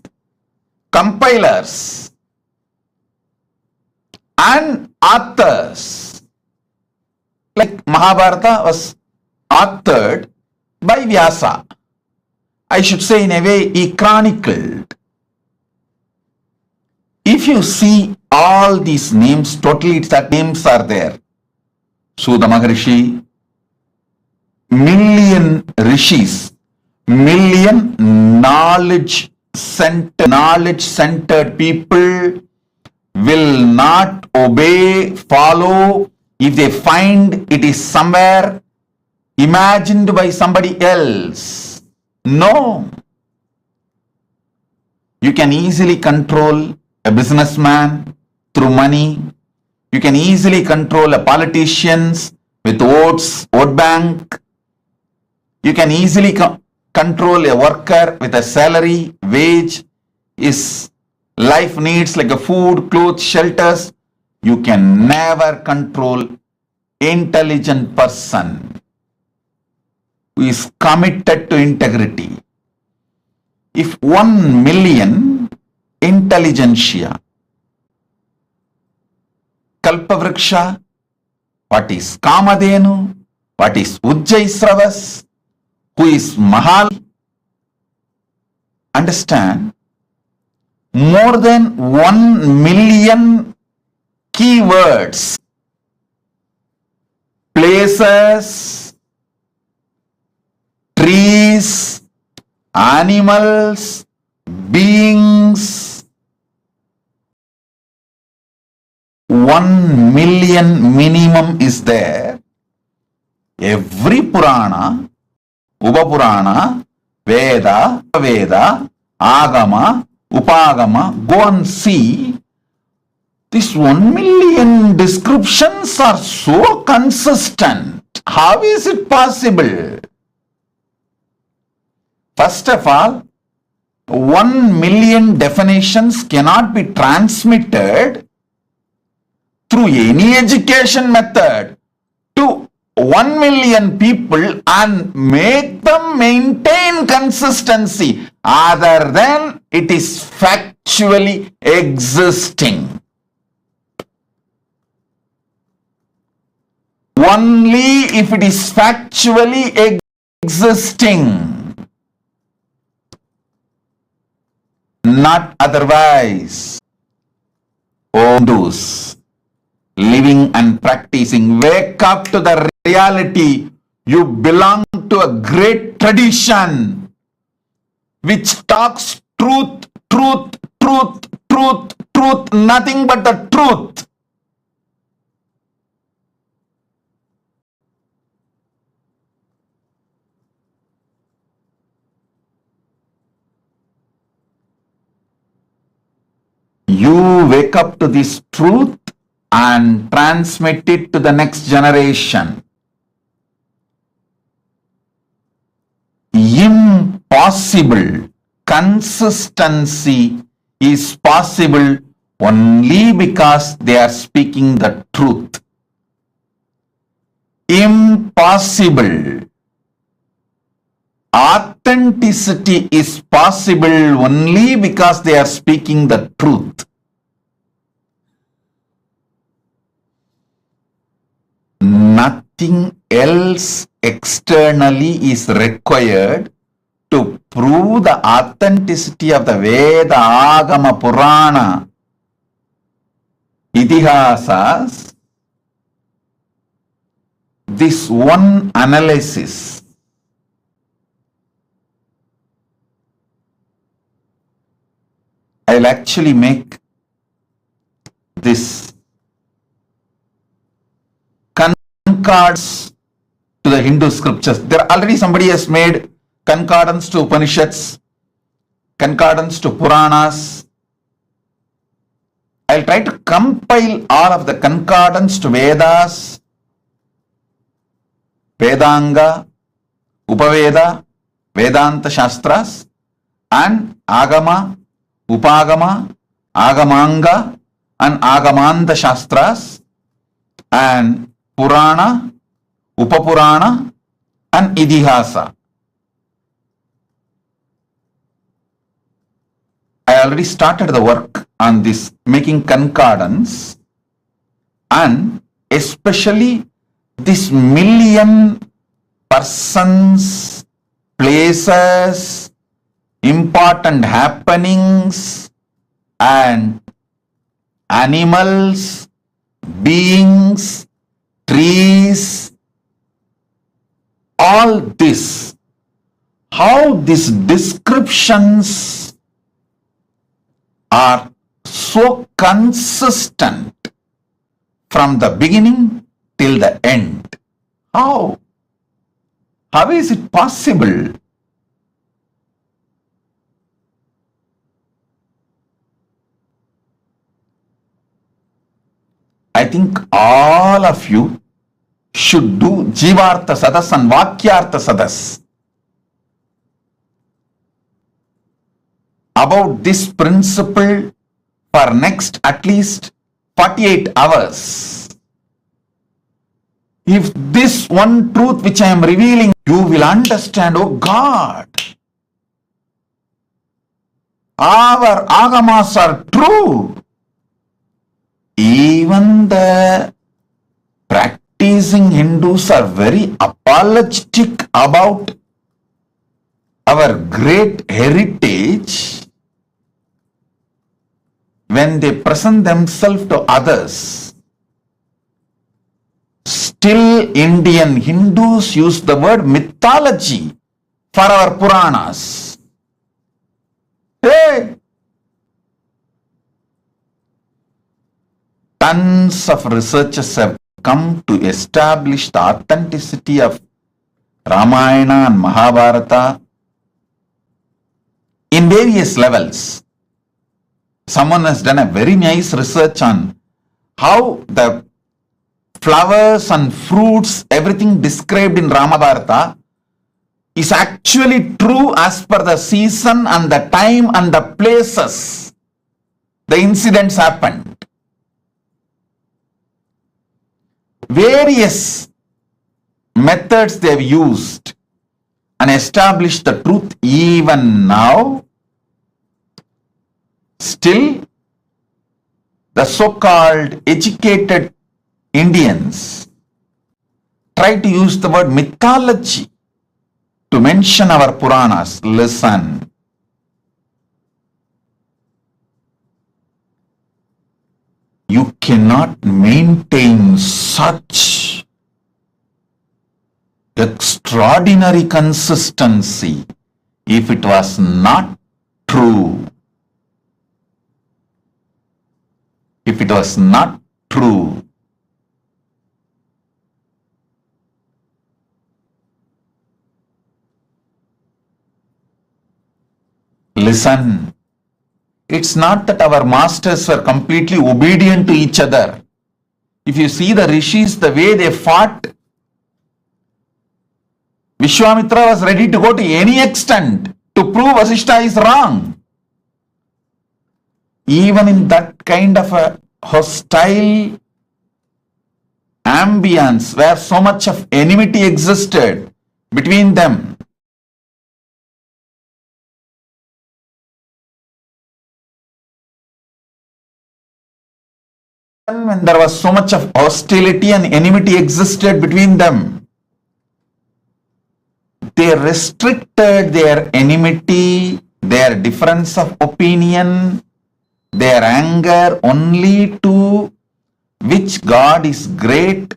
compilers, and authors, like Mahabharata was authored by Vyasa. I should say, in a way, he chronicled. If you see all these names, totally that names are there. Sudha Maharishi, million rishis, million knowledge-centered people will not obey, follow if they find it is somewhere imagined by somebody else. No. You can easily control a businessman through money. You can easily control a politicians with votes, vote bank. You can easily control a worker with a salary, wage, his life needs like a food, clothes, shelters. You can never control intelligent person who is committed to integrity. If 1 million intelligentsia, Kalpavriksha, what is Kamadhenu, what is Ujjaisravas, who is Mahal, understand, more than 1 million keywords, places, trees, animals, beings, 1 million minimum is there. Every Purana, Upapurana, Veda, Agama, Upagama, go and see. These 1 million descriptions are so consistent. How is it possible? First of all, 1 million definitions cannot be transmitted through any education method to 1 million people and make them maintain consistency other than it is factually existing. Only if it is factually existing, not otherwise. Oh, those living and practicing, wake up to the reality. You belong to a great tradition which talks truth, truth, truth, truth, truth, nothing but the truth. you wake up to this truth and transmit it to the next generation. Impossible consistency is possible only because they are speaking the truth. Impossible authenticity is possible only because they are speaking the truth. Nothing else externally is required to prove the authenticity of the Veda, Agama, Purana, Itihasas. This one analysis I'll actually make this concordance to the Hindu scriptures. There already somebody has made concordance to Upanishads, concordance to Puranas. I'll try to compile all of the concordance to Vedas, Vedanga, Upaveda, Vedanta Shastras, and Agama, Upagama, Agamanga, and Agamanta Shastras, and Purana, Upapurana, and Idihasa. I already started the work on this, making concordance, and especially this million persons, places, important happenings, and animals, beings, trees, all this, how these descriptions are so consistent from the beginning till the end. How? How is it possible? I think all of you should do Jivartha Sadas and Vakyartha Sadas about this principle for next at least 48 hours. If this one truth which I am revealing, you will understand, oh God, our agamas are true. Even the practicing Hindus are very apologetic about our great heritage when they present themselves to others. Still, Indian Hindus use the word mythology for our Puranas. Hey! Tons of researchers have come to establish the authenticity of Ramayana and Mahabharata in various levels. Someone has done a very nice research on how the flowers and fruits, everything described in Mahabharata is actually true as per the season and the time and the places the incidents happened. Various methods they have used and established the truth. Even now, still the so-called educated Indians try to use the word mythology to mention our Puranas. Listen. You cannot maintain such extraordinary consistency if it was not true. If it was not true. Listen. It's not that our masters were completely obedient to each other. If you see the rishis, the way they fought, Vishwamitra was ready to go to any extent to prove Vasishta is wrong. Even in that kind of a hostile ambience where so much of enmity existed between them, when there was so much of hostility and enmity existed between them, they restricted their enmity, their difference of opinion, their anger only to which God is great,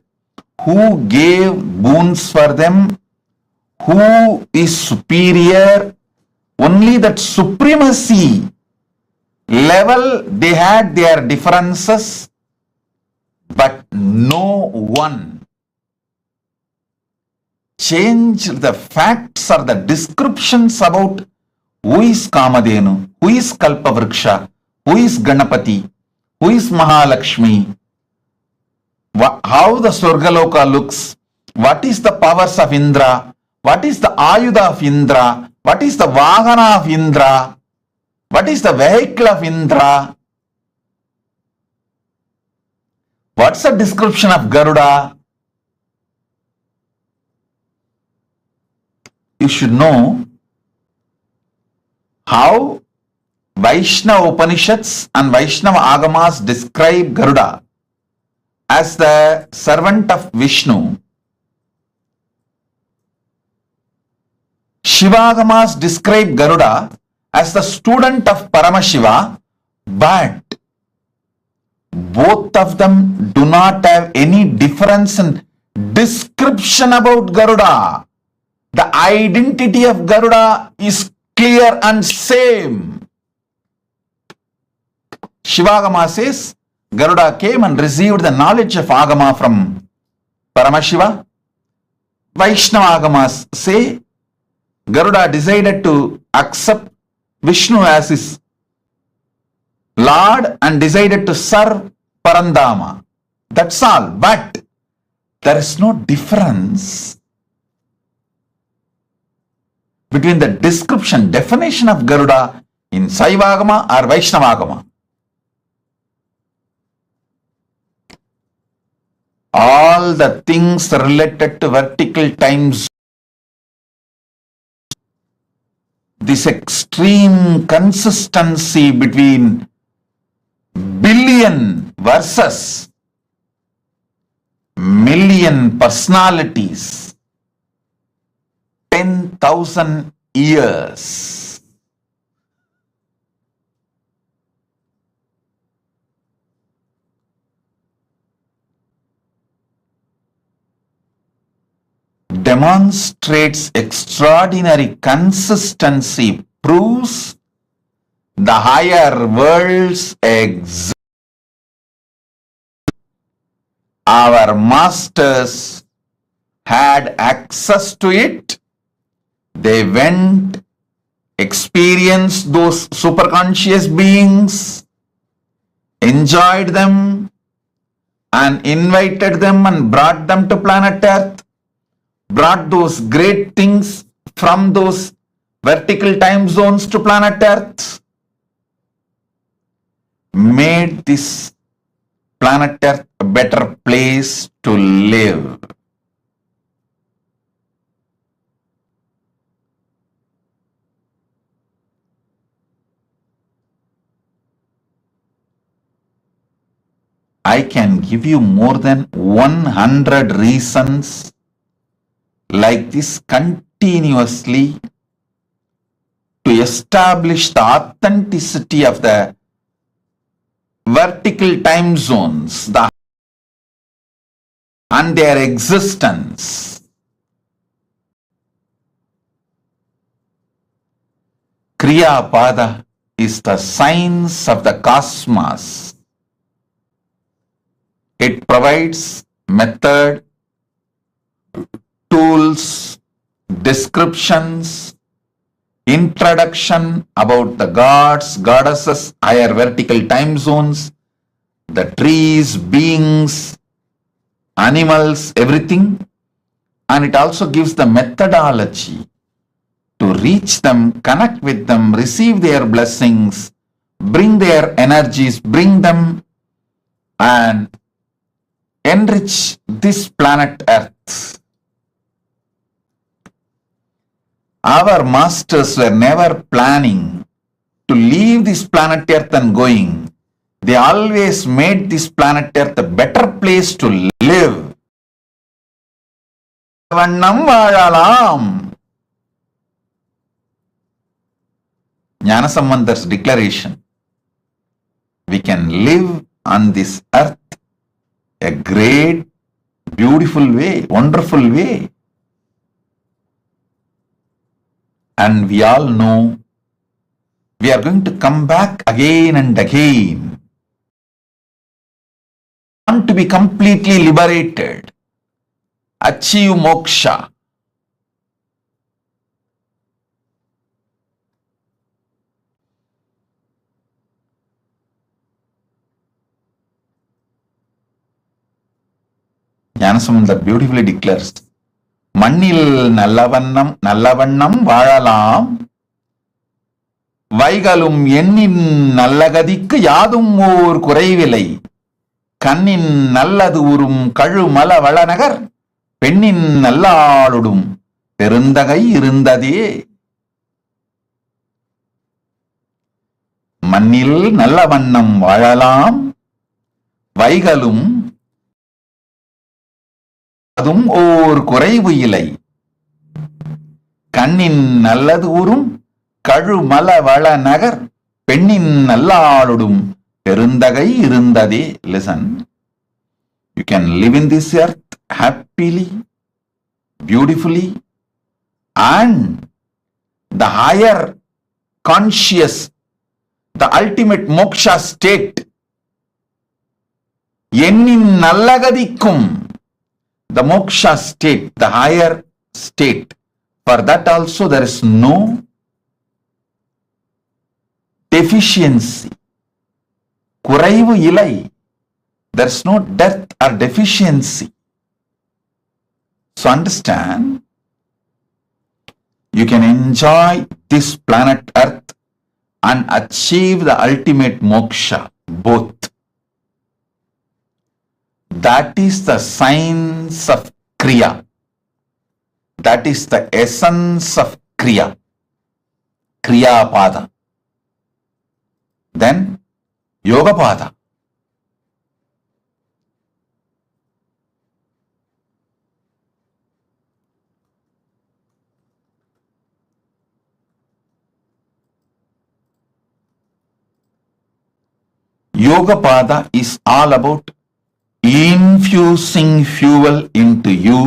who gave boons for them, who is superior. Only that supremacy level they had their differences, but no one changed the facts or the descriptions about who is Kamadhenu, who is Kalpavriksha, who is Ganapati, who is Mahalakshmi, how the Swargaloka looks, what is the powers of Indra, what is the Ayudha of Indra, what is the Vahana of Indra, what is the vehicle of Indra, what's the description of Garuda. You should know how Vaishnava Upanishads and Vaishnava Agamas describe Garuda as the servant of Vishnu. Shivagamas describe Garuda as the student of Paramashiva, but both of them do not have any difference in description about Garuda. The identity of Garuda is clear and same. Shivagama says Garuda came and received the knowledge of Agama from Paramashiva. Vaishnava Agamas say Garuda decided to accept Vishnu as his Lord and decided to serve Parandama. That's all. But there is no difference between the description, definition of Garuda in Saivagama or Vaishnavagama. All the things related to vertical times, this extreme consistency between billion versus million personalities, 10,000 years. Demonstrates extraordinary consistency, proves the higher worlds exist. Our masters had access to it. They went, experienced those superconscious beings, enjoyed them, and invited them and brought them to planet Earth. Brought those great things from those vertical time zones to planet Earth. Made this planet Earth a better place to live. I can give you more than 100 reasons like this continuously to establish the authenticity of the vertical time zones and their existence. Kriya Pada is the science of the cosmos. It provides method, tools, descriptions, introduction about the gods, goddesses, higher vertical time zones, the trees, beings, animals, everything. And it also gives the methodology to reach them, connect with them, receive their blessings, bring their energies, bring them and enrich this planet Earth. Our masters were never planning to leave this planet Earth and going. They always made this planet Earth a better place to live. வண்ணம் வாழலாம். Gnanasambandar's declaration. We can live on this earth a great, beautiful way, wonderful way. And we all know we are going to come back again and again. Want to be completely liberated, achieve moksha. Gnanasamandar beautifully declares, மண்ணில் நல்லவண்ணம் வாழலாம், வைகளும் எண்ணின் நல்லகதிக்கு யாதும் ஓர் குறைவில்லை, கண்ணின் நல்லது உறும் கழுமல வளநகர், பெண்ணின் நல்லாளுடும் பெருந்தகை இருந்ததே. மண்ணில் நல்லவண்ணம் வாழலாம், வைகளும் அதும் ஓர் குறைவு இல்லை, கண்ணின் நல்லது உறும் கழுமல வள நகர், பெண்ணின் நல்லாளுடும் பெருந்தகை இருந்ததே. Listen, you can live in this earth happily, beautifully, and the higher conscious, the ultimate moksha state, எண்ணின் நல்லகதிக்கும், the moksha state, the higher state, for that also there is no deficiency. குறைவு இல்லை. There is no death or deficiency. So understand, you can enjoy this planet Earth and achieve the ultimate moksha, both. That is the science of Kriya. That is the essence of Kriya. Kriya Pada. Then Yoga Pada. Yoga Pada is all about infusing fuel into you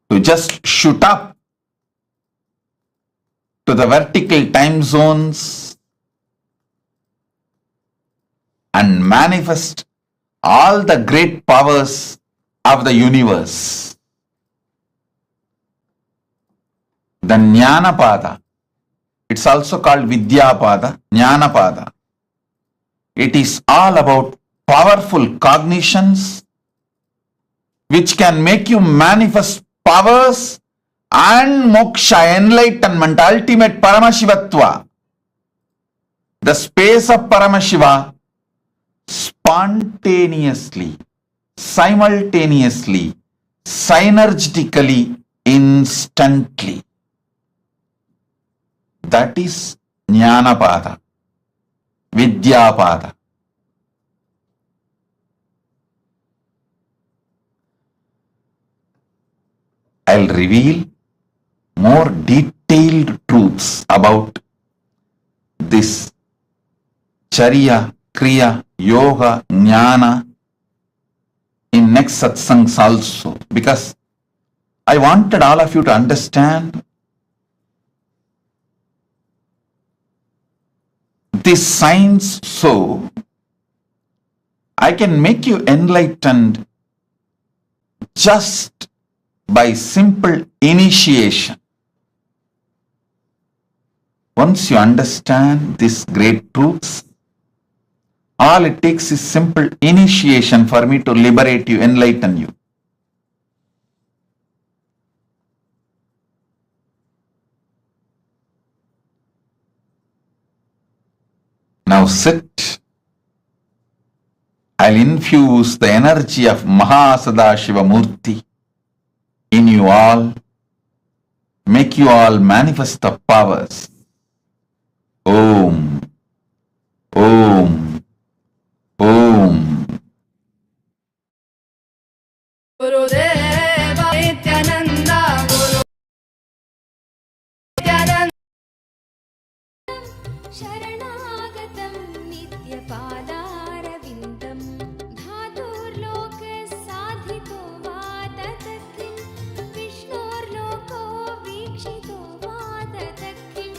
to just shoot up to the vertical time zones and manifest all the great powers of the universe. The Jnana Pada, it's also called Vidya Pada, Jnana Pada. It is all about powerful cognitions which can make you manifest powers and moksha, enlightenment, ultimate Paramashivatva. The space of Paramashiva spontaneously, simultaneously, synergetically, instantly. That is Jnana Pada, Vidya Pada. I'll reveal more detailed truths about this Charya, Kriya, Yoga, Jnana in next satsangs also, because I wanted all of you to understand this science so I can make you enlightened just by simple initiation. Once you understand these great truths, all it takes is simple initiation for me to liberate you, enlighten you. Now sit. I'll infuse the energy of MahaSadashiva Murthy in you all, make you all manifest the powers. Om, Om, Om. Gurudeva Nityananda Guru Nityananda शरणागतं नित्यपादारविन्दं धातुर्लोकसाधितो वा ततः किं विष्णोर्लोको वीक्षितो वा ततः किं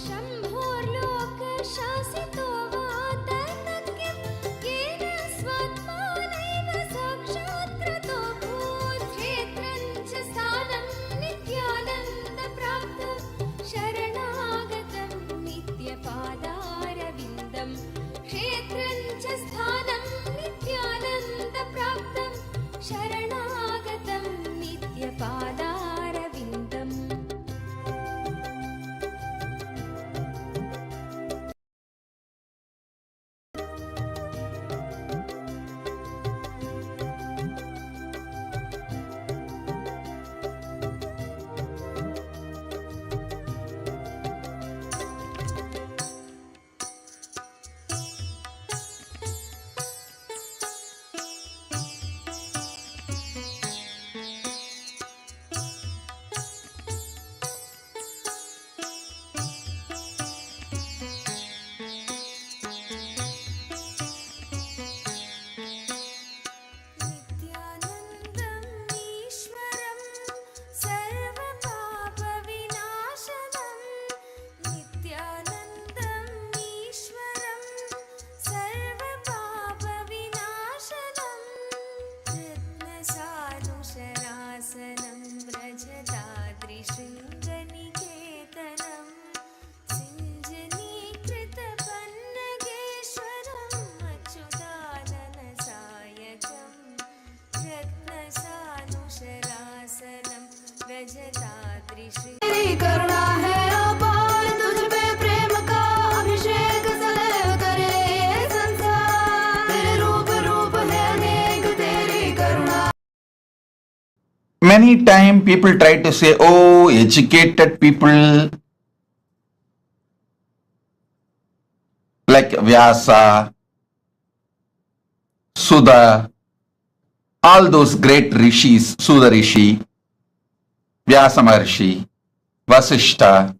शम्भोर्लोकशासितो वा ततः किं येन स्वात्मानैव साक्षात् कृतो भूत् क्षेत्रं च स्थानं नित्यानन्दप्राप्तं शरणागतं नित्यपादारविन्दं क्षेत्रं च स्थानं नित्यानन्दप्राप्तं शरणागतं नित्यपादारविन्दम् नित्यानन्दं ईश्वरं सर्वपापविनाशनं नित्यानन्दं ईश्वरं सर्वपापविनाशनं रत्नसानुशरासनं व्रजदाद्रिशृङ्गनिकेतनं सिञ्जनीकृतपन्नगेश्वरम् अच्युताननसायकम् रत्नसानुशरासनं व्रजदाद्रिशृङ्ग तेरी करुणा है अपार तुझ पे प्रेम का अभिषेक सदैव करे ये संसार तेरे रूप रूप है अनेक तेरी करुणा Many times people try to say, oh, educated people like Vyasa, Sudha, all those great rishis, Sudha Rishi, Vyasa Maharshi, Vasishta,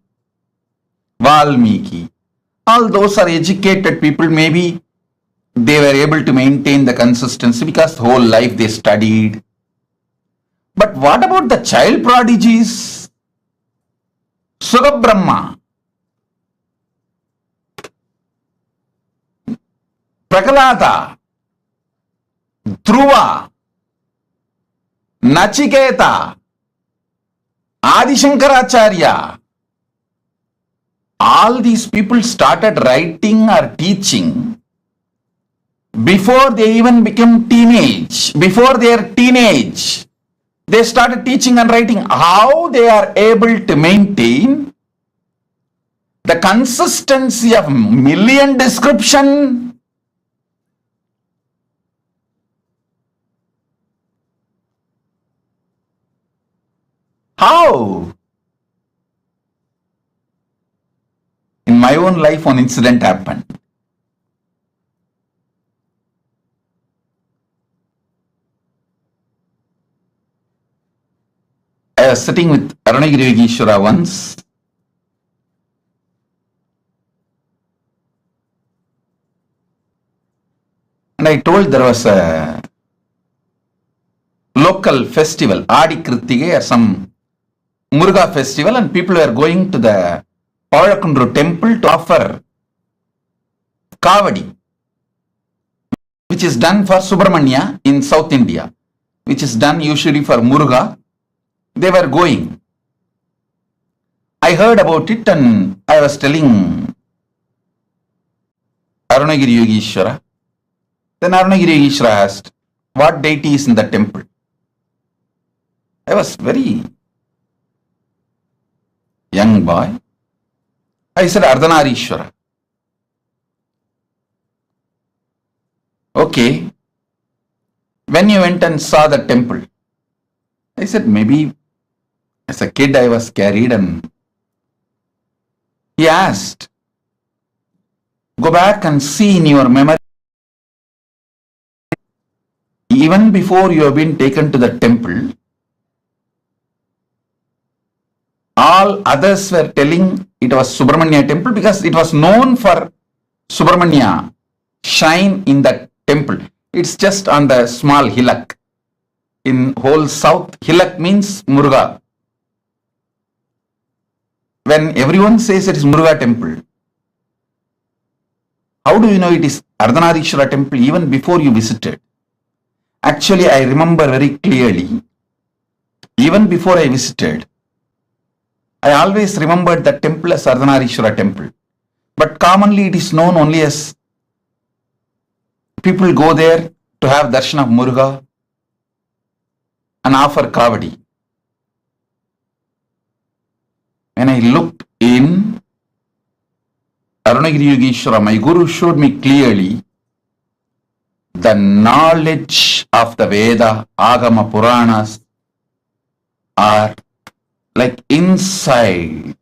Valmiki, all those are educated people. Maybe they were able to maintain the consistency because the whole life they studied. But what about the child prodigies? Sugabrahma, Prakalata, Dhruva, Nachiketa, Adi Shankaracharya, all these people started writing or teaching before they even became teenage. Before their teenage, they started teaching and writing. How they are able to maintain the consistency of million description? How? In my own life, one incident happened. I was sitting with Arunagiri Yogeshwara once, and I told there was a local festival, Adi Kritige, or some Muruga festival, and people were going to the Pavalakkundru temple to offer Kavadi, which is done for Subramanya in South India, which is done usually for Muruga. They were going. I heard about it and I was telling Arunagiri Yogeshwara. Then Arunagiri Yogeshwara asked, what deity is in the temple? I was very young boy. I said, Ardhanarishwara. Okay. When you went and saw the temple? I said, maybe as a kid I was carried, and he asked, go back and see in your memory, even before you have been taken to the temple, all others were telling it was Subramanya temple because it was known for Subramanya shrine in the temple. It's just on the small hillock. In whole south, hillock means Muruga. When everyone says it is Muruga temple, how do you know it is Ardhanarishwara temple even before you visited? Actually, I remember very clearly, even before I visited, I always remembered the temple as Ardhanarishwara temple. But commonly it is known only as people go there to have darshan of Muruga and offer kavadi. When I looked in Arunagiri Yogeshwara, my guru showed me clearly the knowledge of the Veda, Agama, Puranas are like inside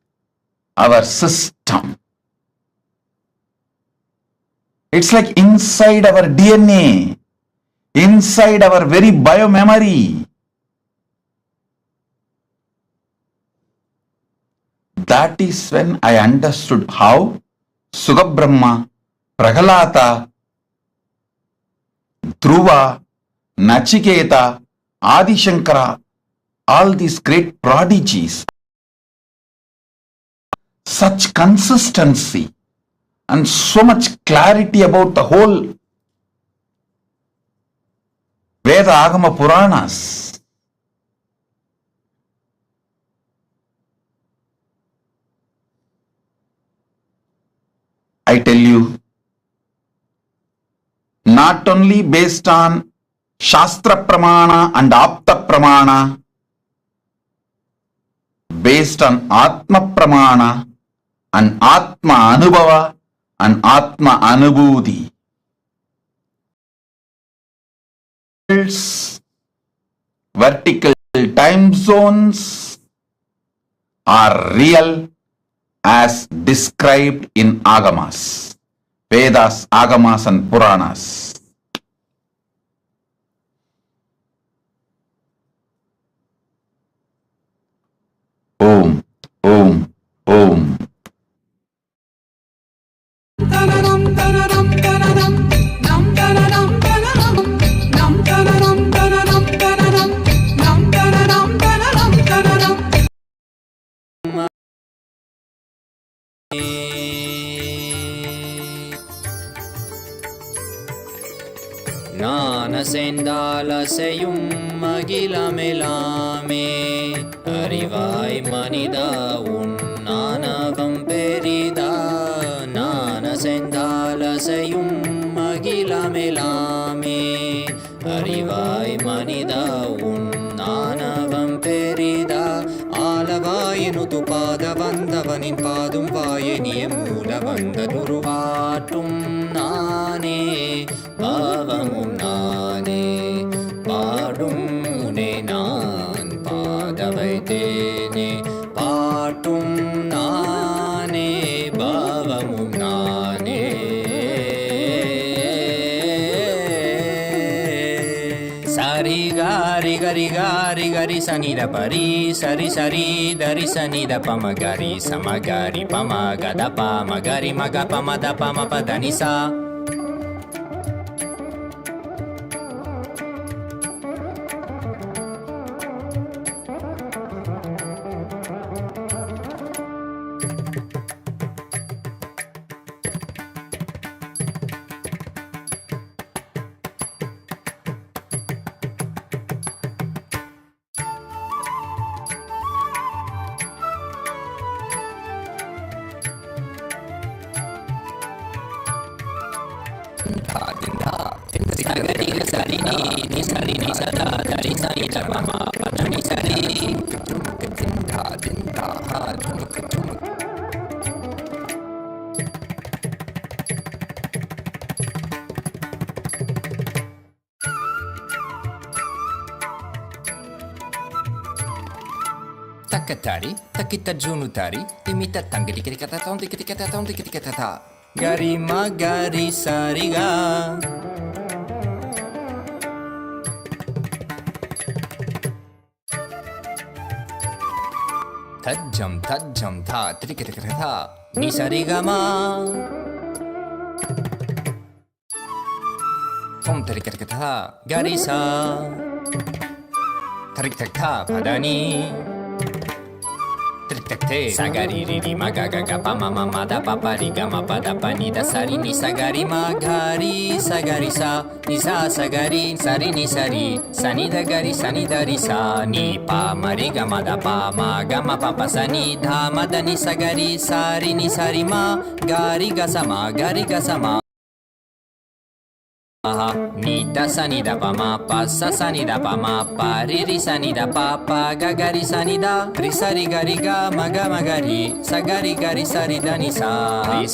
our system. It's like inside our DNA, inside our very biomemory. That is when I understood how Sugabrahma, Prahalata, Dhruva, Nachiketa, Adi Shankara, all these great prodigies, such consistency and so much clarity about the whole Veda, Agama, Puranas. I tell you, not only based on Shastra Pramana and Apta Pramana, based on Atma Pramana and Atma Anubhava and Atma Anubhuti. Vertical time zones are real as described in Agamas, Vedas, Agamas and Puranas. Om, Om, Om. ஞானசெந்தாலசையும் அகிலமெலாமே அறிவாய் மனிதா உன் ஞானகம் பெரிதா. ஞானசெந்தாலசையும் அகிலமெலாமே அறிவாய் மனிதா உன் ஞானகம் பெரிதா. ஆலவாயினுது பாத வந்தவனின் பாதும் வாயனிய மூல வந்த துருவாட்டும் நானே பாவமும் நானே பாடும் உனை நான் பாத வைத்தேனே. பாட்டும் நானே பாவமும் நானே. சரி காரி கரி காரி கரி சனித பரி சரி சரி தரி சனித பம கரி சமகரி பம கத பம கரி மக பம த பம பதனிசா. సగరి సరి ని సరి ని సదా ధరి సని ధ పమ పద ని సరి Takatari, takita junutari, timita tangiri kata tom tikiti kata tom tikiti kata ta. Gari magari sariga. Tajam tha, tikiti kata ta. Ni sariga ma. Tom tikiti kata ta. Gari sa. Tarik tak ta padani. Sagari ri ma ga ga ga pa ma ma ma da pa pa ri ga ma pa da pa ni da sa ri ni sagari ma ga ri sagari sa ni sa sagari sa ri ni sa ni da ga ri sa ni da ri sa ni pa ma ri ga ma da pa ma ga ma pa pa sa ni dha ma da ni sagari sa ri ni sa ri ma ga ri ga sa ma ga ri ga sa ma ni da sa ni da pa ma pa sa ni da pa ma pa ri sa ni da pa pa ga ga ri sa ni da ri sa ri ga ma ga ri sa ga ri sa ri da ni sa ri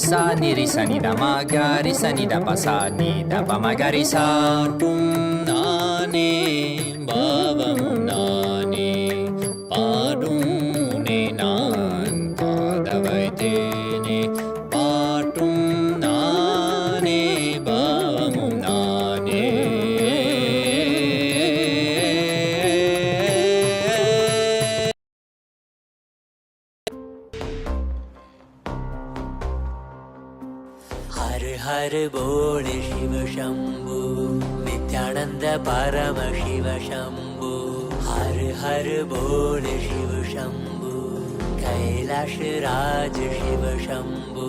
sa ni da ma ga ri sa ni da pa sa ni da pa ma ga ri sa tum na ne ba ba mu na ne pa dum ne nan pa da vai te ne pa tum na ne ba mu na हर हर बोल शिव शंभु नित्यानंद परम शिव शंभु हर हर बोल शिव शंभु कैलाश राज शिव शंभु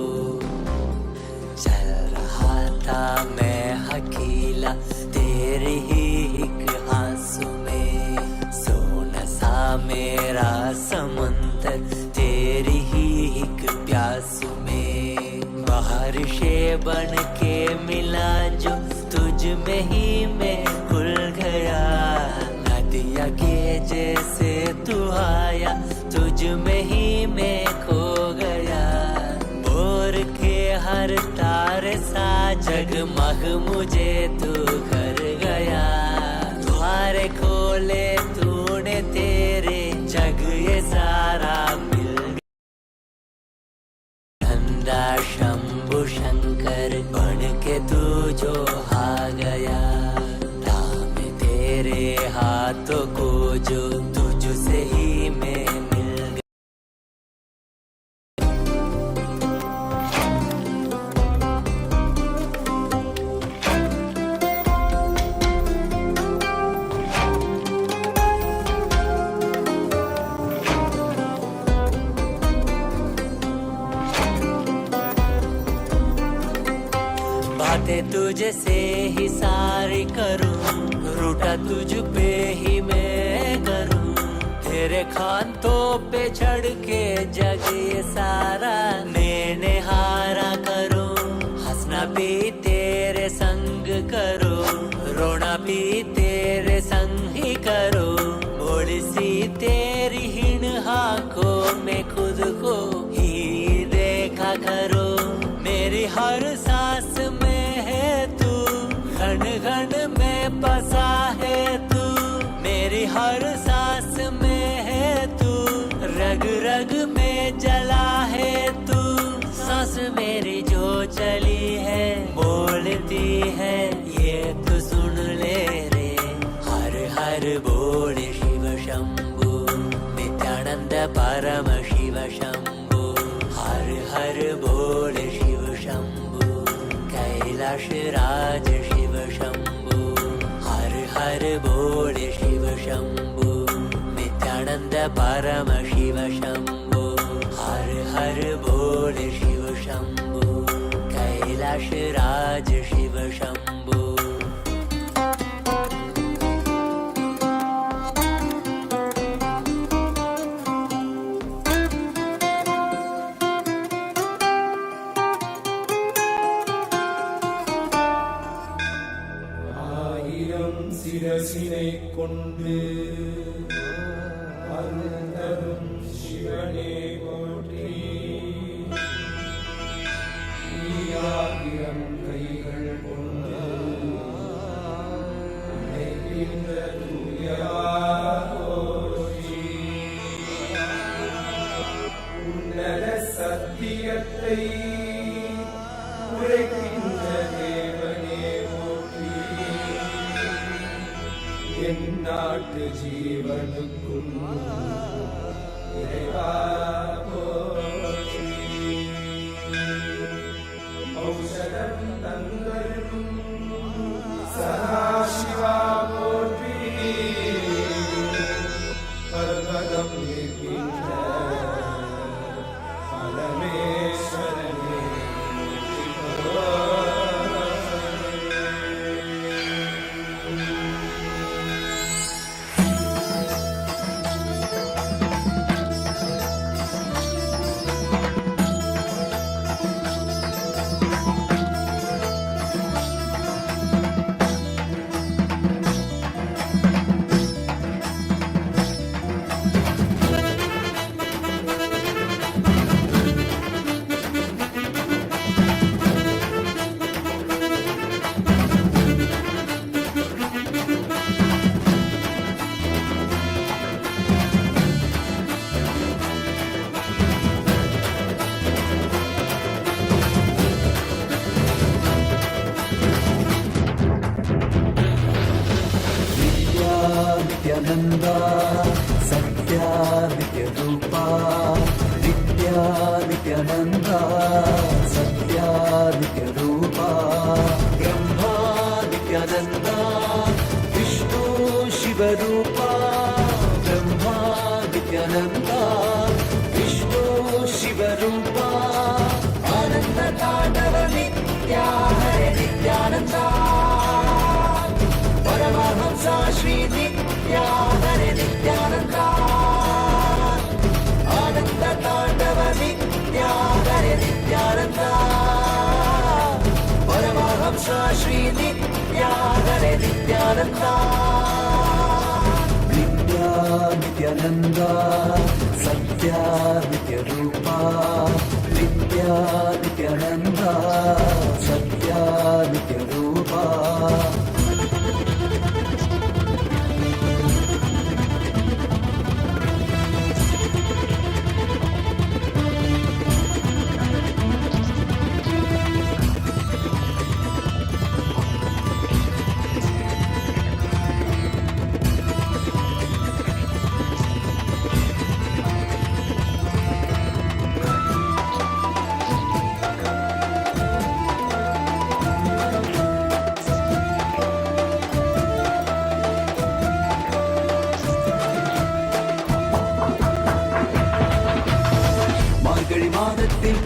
चल रहा था मैं अकेला तेरे ही एक आंसू में सोना सा मेरा समंदर तेरी ही एक प्यासू में बारिशे बन के मिला जो तुझ में ही मैं खुल गया नदिया के जैसे तू आया तुझ में ही मैं खो गया बोर के हर तारे सा जगमग मुझे तू कर गया द्वार खोले तूने तेरे जग ये सारा मिल नंदा शंभु शंकर बन के तू जो आ गया थामे तेरे हाथों को जो तुझसे ही मैं मिल गया बातें तुझे से ही सारी करूं रूठा तुझ पे ही मैं करूं तेरे खानों पे चढ़ के जग ये सारा मैंने हारा करूं हंसना भी तेरे संग करूं रोना भी तेरे संग ही करूं भोली सी तेरी हिण आंखों में खुद को ही देखा करूं मेरी हर सांस में है तू घन घन में बसा है तू मेरी हर सांस में है तू रग रग में जला है तू सांस मेरी जो चली है बोलती है ये तू सुन ले रे हर हर बोल शिव शंभु नित्यानंद परम शिव शंभु हर हर बोल शिव शंभु कैलाश राज शिव शंभु हर हर बोल शिव शंभु नित्यानंद परम शिव शंभु हर हर बोल शिव शंभु कैलाश राज शिव शंभु என்னும் சிரசினை கொண்டு அருந்தரும் சிவனே போற்றி. ஈயாயிரம் கைகள் கொண்டு நினைக்கின்ற தூயவா போற்றி. உன்னத சத்தியத்தை உரைக்கின்ற தேவனே போற்றி. என் நாட்டு ஜீவனுக்கும் இறைவா போற்றி. ஔஷதம் தந்தருளும் சதாசிவா போற்றி. பர்வதம் நிற்கின்ற பரமேஸ்வரனே नित्यानंदा सत्या नित्य रूपा. नित्या नित्यानंदा सत्या नित्य रूपा. ब्रह्मा नित्यानंदा विष्णु शिव रूपा. ब्रह्मा नित्यानंदा विष्णु शिव रूपा. आनंद तांडव नित्या हरे नित्यानंदा. परमहंसा श्री नित्या हरे नित्यानंदा. आनंद तांडव नित्या हरे नित्यानंदा. परमहंसा श्री नित्या हरे नित्यानंदा. नित्या नित्यानंदा सत्या नित्य रूपा. नित्या नित्यानंदा सत्या नित्य रूपा.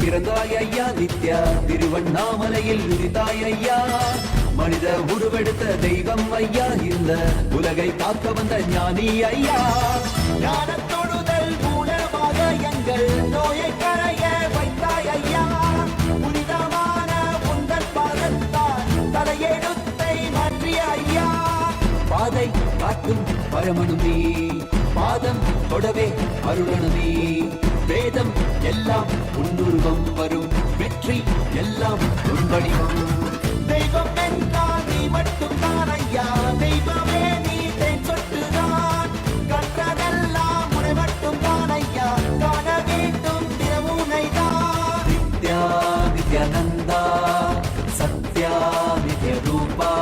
பிறந்தாய் ஐயா நித்யா. திருவண்ணாமலையில் உதித்தாய் ஐயா. மனித உருவெடுத்த தெய்வம் ஐயா. இந்த உலகை காக்க வந்த ஞானி ஐயா. ஞான தொழுதல் மூலமாக எங்கள் நோயை கரைய வைத்தாய் ஐயா. புனிதமான உங்கள் பாதத்தால் தலையெழுத்தை மாற்றிய ஐயா. பாதை காட்டும் பரமனுமே. பாதம் தொடவே அருளனுமே. வேதம் எல்லாம் உன்னுருவம் வரும். வெற்றி எல்லாம் உன்படிவம். தெய்வம் என்றால் நீ மட்டும் தான் ஐயா. தெய்வமே நீ தேன் சொட்டுதான். கற்றதெல்லாம் உன்னை மட்டும் தான் ஐயா. காண வேண்டும் தினமுனை தான். நித்யா நித்யானந்தா சத்யா நித்ய ரூபா.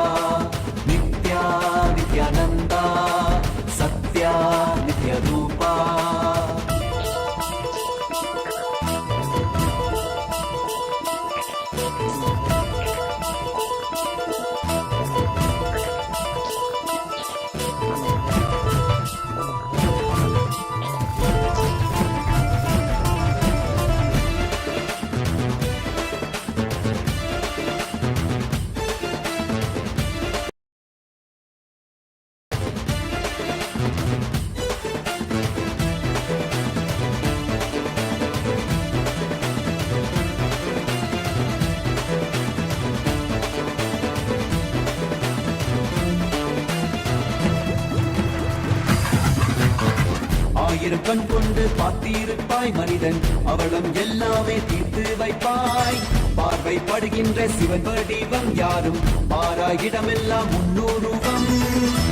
நித்யா நித்யானந்தா சத்யா நித்ய ரூபா. ஆயிரம் கண் கொண்டு பார்த்திருப்பாய் மனிதன் அவளும் எல்லாமே தீர்த்து வைப்பாய் பார்வை படுகின்ற சிவன் வடிவம் யாரும் பாராயிடமெல்லாம் முன்னூறுவம்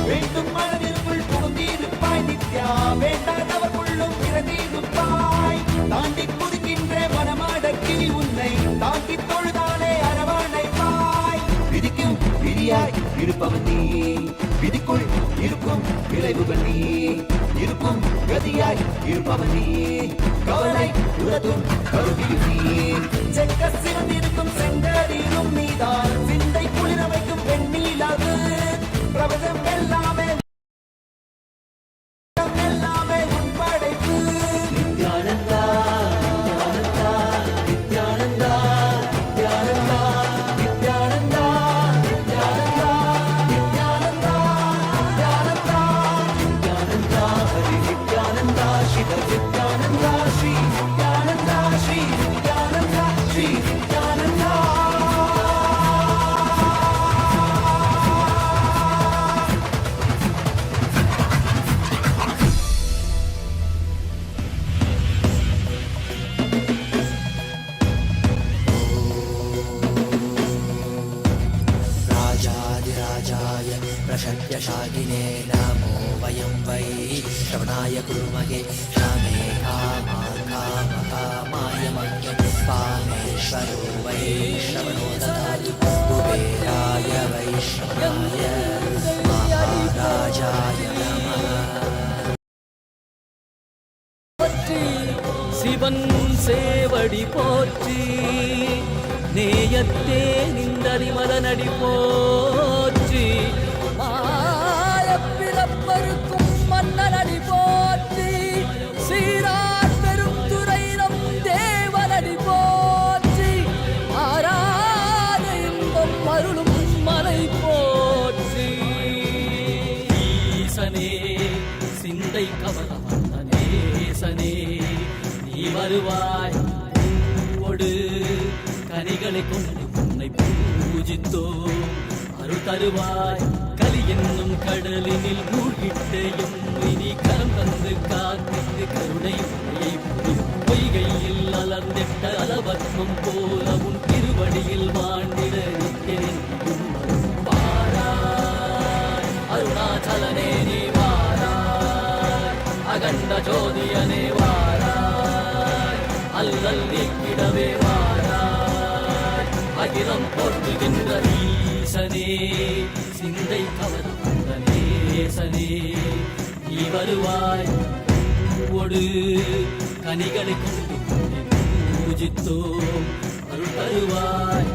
வேண்டும் மனதிற்குள் புகுந்திருப்பாய் நித்யா வேண்டாதவர்களும் இறந்திருப்பாய் தாண்டி குதிக்கின்ற மனமாடக்கி உன்னை தாங்கி தொழுதாலே அரவணைப்பாய் விதிக்கும் விதியாய் இருப்பவன் நீ விதிக்குள் இருக்கும் விளைவுகள் நீ இருக்கும் கதியாய் இருப்பவன் நீ கவலை உலதும் கருவியும் நீ செக்க சிவந்திருக்கும் செங்கரிலும் நீதான் சிந்தை குளிர வைக்கும் பெண்ணீலாது பிரபஞ்சம் எல்லாமே எல்லாமே உன் படைப்பு நித்யானந்தா நித்யானந்தா நித்யானந்தா நித்யானந்தா நித்யானந்தா நித்யானந்தா நித்யானந்தா நித்யானந்தா ஹரி நித்யானந்தா சிவ நித்யானந்தா ஸ்ரீ நித்யானந்தா ஸ்ரீ நித்யானந்தா ஸ்ரீ நித்யானந்தா राजाधिराजाय प्रशक्यशालिने नमो वयं वै श्रवणाय कुर्महे श्यामे कामाय मह्यं कामेश्वरो वै श्रवणो ददातु कुबेराय वै श्रवणाय महाराजाय नमः சிவன் சேவடி போற்றி நேயத்தே நின்றறிமலனடி போற்றி மாயப்பிறப்பருக்கும் மன்னனடி போற்றி சீரார் பெரும் துறையினம் தேவனடி போற்றி ஆராத இன்பம் அருளும் மலை போற்றி ஈசனே சிந்தை கவல நேசனே நீ வருவாய் பூவோடு கனிகளை கொண்டு உன்னை பூஜித்தோ அருள் தருவாய் கலி என்னும் கடலினில் மூழ்கிட்டையும் இனி கரம் தந்து காத்திட்டு கருணை உரையை புரியும் பொய்கையில் அலர்ந்திட்ட அலவத்மம் போல உன் திருவடியில் வாழ்ந்திட நிற்கிறேன் வாராய் அருணாச்சலனே நீ வாராய் அகண்ட ஜோதியனே வாராய் அல்லல் நீக்கிடவே வாராய் அகிலம் போற்றுகின்ற ஈசனே சிந்தை கவர்ந்த நேசனே நீ வருவாய் பூவோடு கனிகளை கொண்டு உன்னை பூஜித்தோ அருள் தருவாய்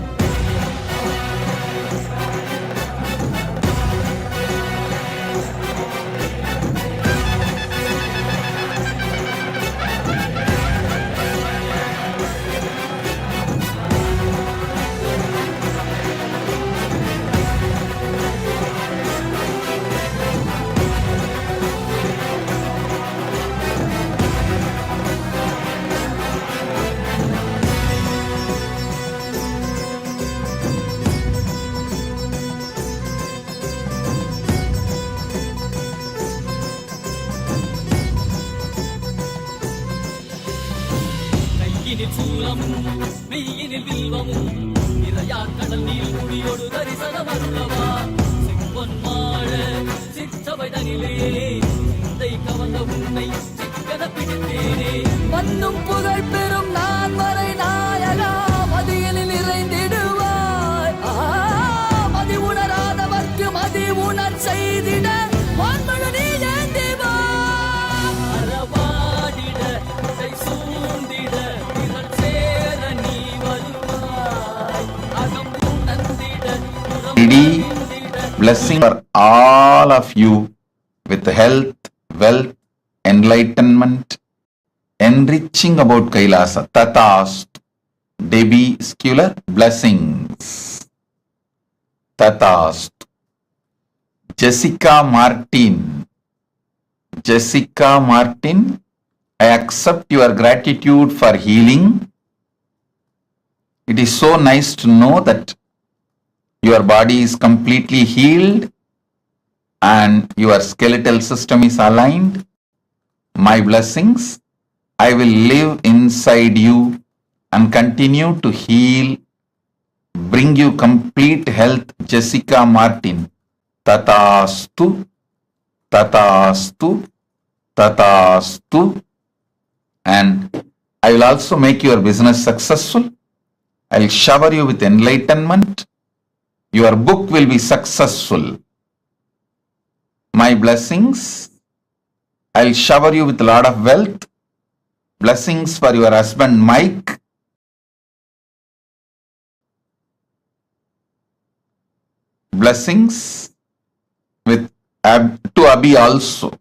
கையினில் சூலமும் மெய்யினில் வில்வமும் நிறையா கடல் நீர் குடியோடு தரிசனம் அருளவா சிப்பன் மாழ சிற்றவை தனிலே சிந்தை கவர்ந்த உன்னை சிக்கன பிடித்தேனே மண்ணும் புகழ் பெறும் நான் வரை நாயகா மதியில் நிறைந்திடுவாய் மதி உணராதவர்க்கு மதி உணர் செய்திட வான்மழு நீ ஏந்திவா அறவாடிட இசை சூழ்ந்திட திரள் சேர நீ வருவாய் அகம் உணர்ந்திட Ready? Blessing for all of you with health, wealth, enlightenment, enriching about Kailasa. Tatast. Debbie Scular, blessings. Tatast. Jessica Martin. Jessica Martin, I accept your gratitude for healing. It is so nice to know that your body is completely healed and your skeletal system is aligned. My blessings, I will live inside you and continue to heal, bring you complete health, Jessica Martin. Tatastu, Tatastu, Tatastu. And I will also make your business successful. I will shower you with enlightenment. Your book will be successful. My blessings, I will shower you with a lot of wealth. Blessings for your husband Mike. Blessings with to Abhi also.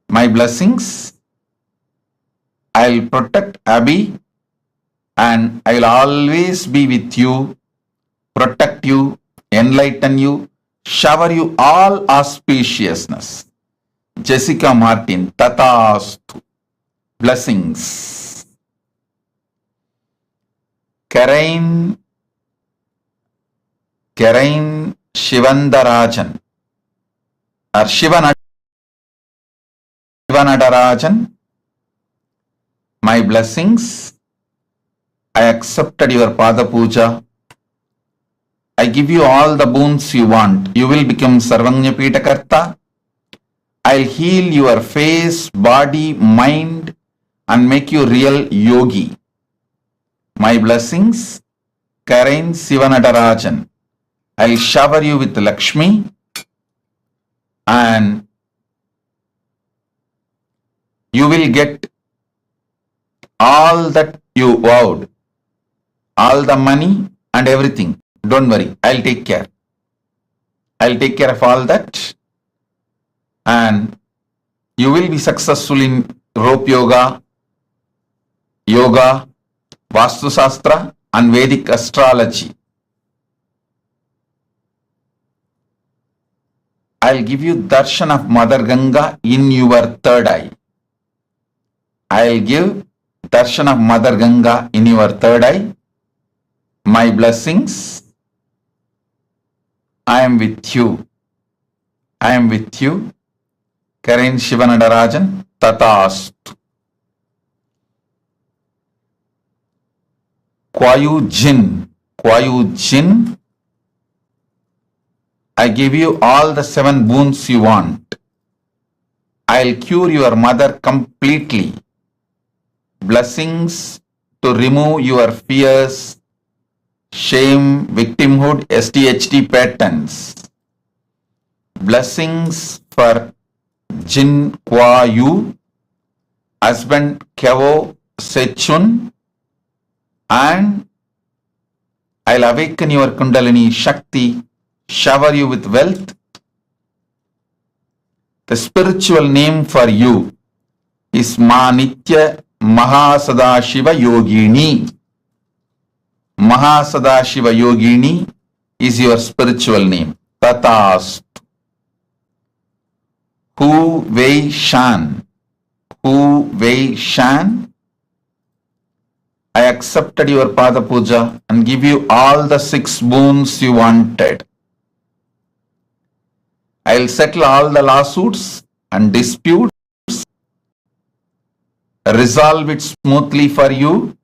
My blessings, I will protect Abhi and I will always be with you, protect you, enlighten you, shower you all auspiciousness. Jessica Martin, Tatastu. Blessings. Karain Shivandarajan or Shivanadarajan. My blessings, I accepted your Pada Puja. I give you all the boons you want. You will become Sarvanyapita Karta. I'll heal your face, body, mind and make you real yogi. My blessings, Karain Sivanadarajan. I'll shower you with Lakshmi and you will get all that you vowed, all the money and everything. Don't worry, I'll take care. I'll take care of all that and you will be successful in rope yoga, Vastu Shastra and Vedic astrology. I'll give you darshan of Mother Ganga in your third eye. I'll give darshan of Mother Ganga in your third eye. My blessings, I am with you. I am with you. Karain Shivanadarajan, Tatastu. Kwayu Jin, I give you all the 7 boons you want. I'll cure your mother completely. Blessings to remove your fears, shame, victimhood, SDHD patterns. Blessings for Jin Kwayu, husband Kevo Sechun, and I'll awaken your Kundalini Shakti, shower you with wealth. The spiritual name for you is Manitya MahaSadashiva Yogini. MahaSadashiva Yogini is your spiritual name. Tatastu. Hu Wei Shan. I accepted your Pada Puja and give you all the 6 boons you wanted. I'll settle all the lawsuits and disputes, resolve it smoothly for you.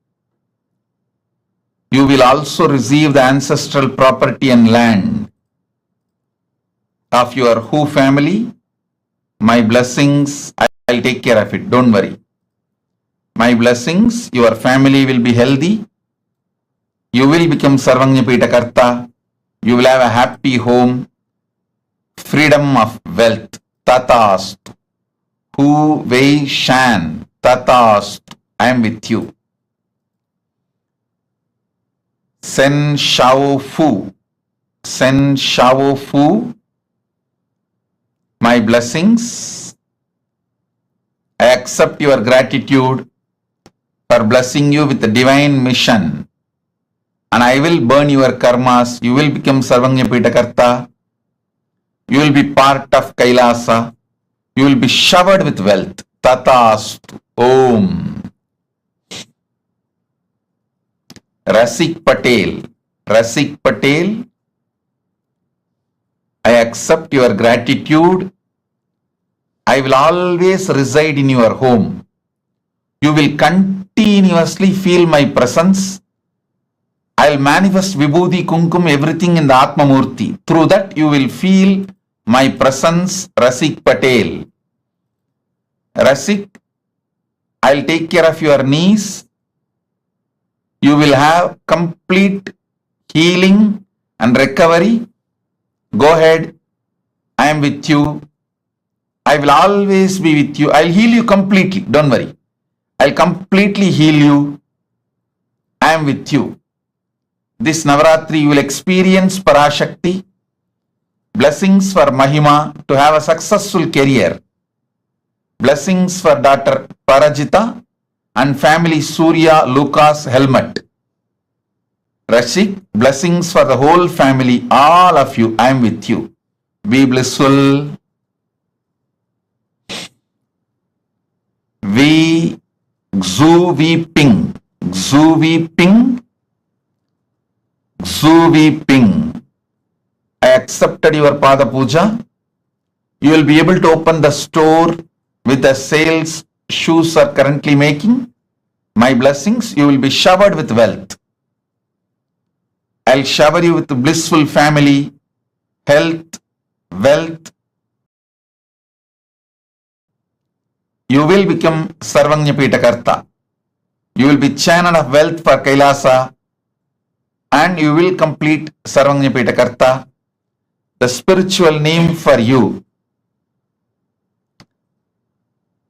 You will also receive the ancestral property and land of your Hu family. My blessings, I'll take care of it. Don't worry. My blessings, your family will be healthy. You will become Sarvanyapita Karta. You will have a happy home. Freedom of wealth. Tatastu. Hu Wei Shan. Tatastu. I am with you. Sen Shao Fu. My blessings. I accept your gratitude for blessing you with the divine mission. And I will burn your karmas. You will become Sarvanyapita Karta. You will be part of Kailasa. You will be showered with wealth. Tatastu. Om. Rasik Patel. I accept your gratitude I will always reside in your home. You will continuously feel my presence. I'll manifest Vibhuti, Kumkum, everything in the Atma Murthy. Through that you will feel my presence, Rasik Patel. Rasik, I'll take care of your knees. You will have complete healing and recovery. Go ahead. I am with you. I will always be with you. I'll heal you completely. Don't worry. I'll completely heal you. I am with you. This Navaratri you will experience Parashakti. Blessings for Mahima to have a successful career. Blessings for daughter Parajita and family Surya Lucas Helmet. Rashik, blessings for the whole family, all of you. I am with you. Be blissful. We Xuvi Ping. Xuvi Ping. Xuvi Ping. I accepted your Pada Puja. You will be able to open the store with the sales shoes are currently making. My blessings, you will be showered with wealth. I'll shower you with blissful family, health, wealth. You will become Sarvanya Pitakarta. You will be channel of wealth for Kailasa and you will complete Sarvanya Pitakarta. The spiritual name for you,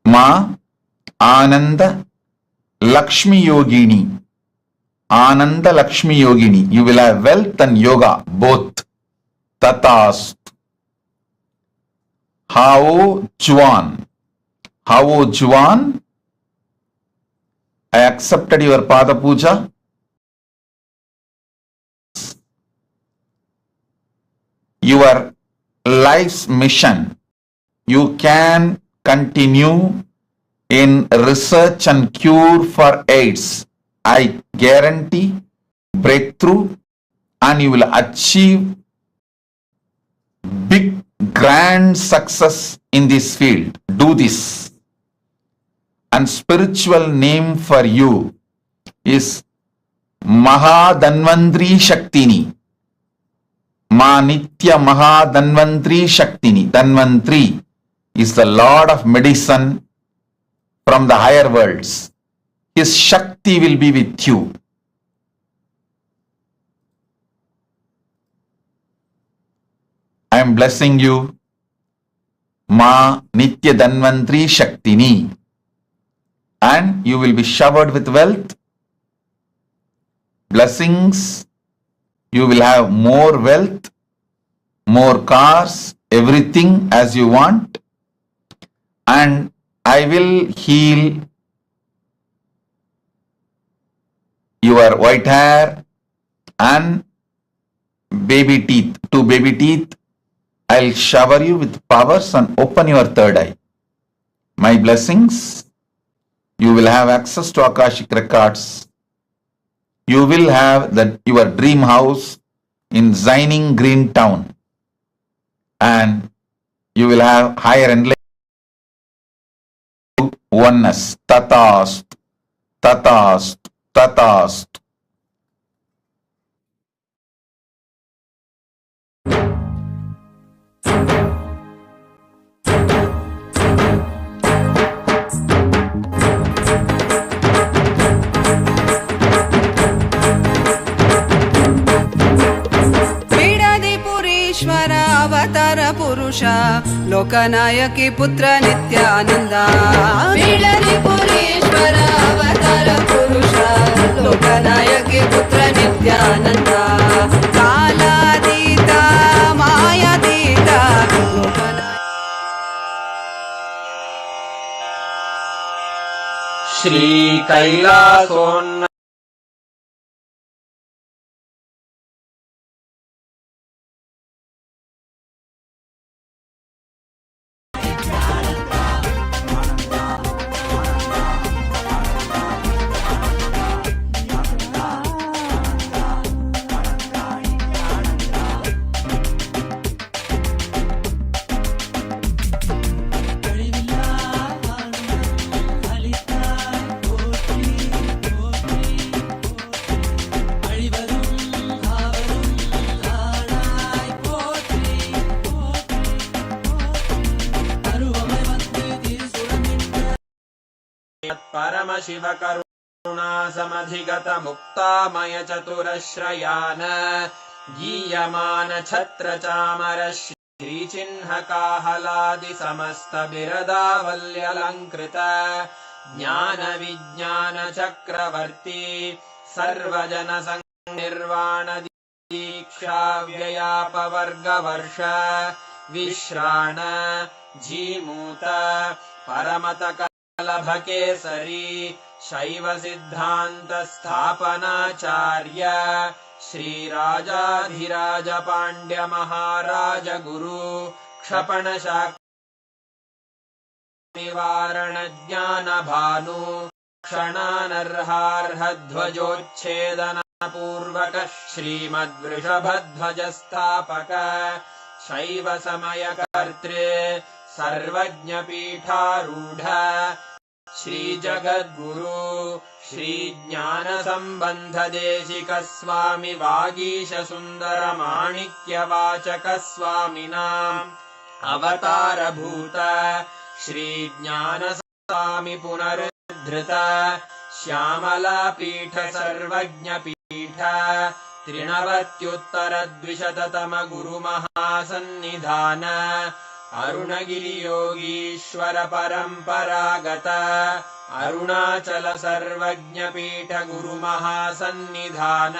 Ma Ananda Lakshmi Yogini. Ananda Lakshmi Yogini. You will have wealth and yoga both. Tatast. Hao Juan. Hao Juan. I accepted your Pada Puja. Your life's mission. You can continue in research and cure for AIDS. I guarantee breakthrough and you will achieve big grand success in this field. Do this. And spiritual name for you is Mahadanvantri Shaktini. Ma Nitya Mahadanvantri Shaktini. Danvantri is the Lord of medicine from the higher worlds. His Shakti will be with you. I am blessing you. Ma Nitya Danvantri Shaktini. And you will be showered with wealth. Blessings. You will have more wealth, more cars, everything as you want. And I will heal your white hair and baby teeth. 2 baby teeth. I'll shower you with powers and open your third eye. My blessings. You will have access to Akashic records. You will have your dream house in Zining Green Town. And you will have higher enlightenment. Oneness. Tatast. Tatast. Tatast. अवतार पुरुष लोकनायकी पुत्र नित्यानंद पुरेश्वर अवतार पुरुष लोकनायकी पुत्र नित्यानंद कालातीता मायातीता श्री कैलासोन्न परमशिव करुणासमधिगतमुक्तामय चतुरश्रयान् गीयमान छत्र चामर श्रीचिह्नकाहलादि समस्त बिरदावल्यलङ्कृत ज्ञान विज्ञान चक्रवर्ती सर्वजन निर्वाण दीक्षा व्ययापवर्गवर्ष विश्राण जीमूत परमत कलभकेसरी शैव सिद्धान्त स्थापनाचार्य श्रीराजाधिराज पाण्ड्य महाराज गुरु क्षपण निवारण ज्ञान भानु क्षणानर्हार्हध्वजोच्छेदन पूर्वक श्रीमद्वृषभध्वज स्थापक शैव समय कर्तृ सर्वज्ञ पीठारूढ़ श्री जगद्गुरु श्री ज्ञान संबंध देशिक स्वामी वागीश सुंदर माणिक्य वाचक स्वामिनाम् अवतार भूत श्री ज्ञान स्वामी पुनरुद्धृत श्यामला पीठ सर्वज्ञ पीठ त्रिनवत्युत्तरद्विशततम गुरु महासन्निधान अरुणगिरि योगीश्वर परंपरागत अरुणाचल सर्वज्ञ पीठ गुरु महासन्निधान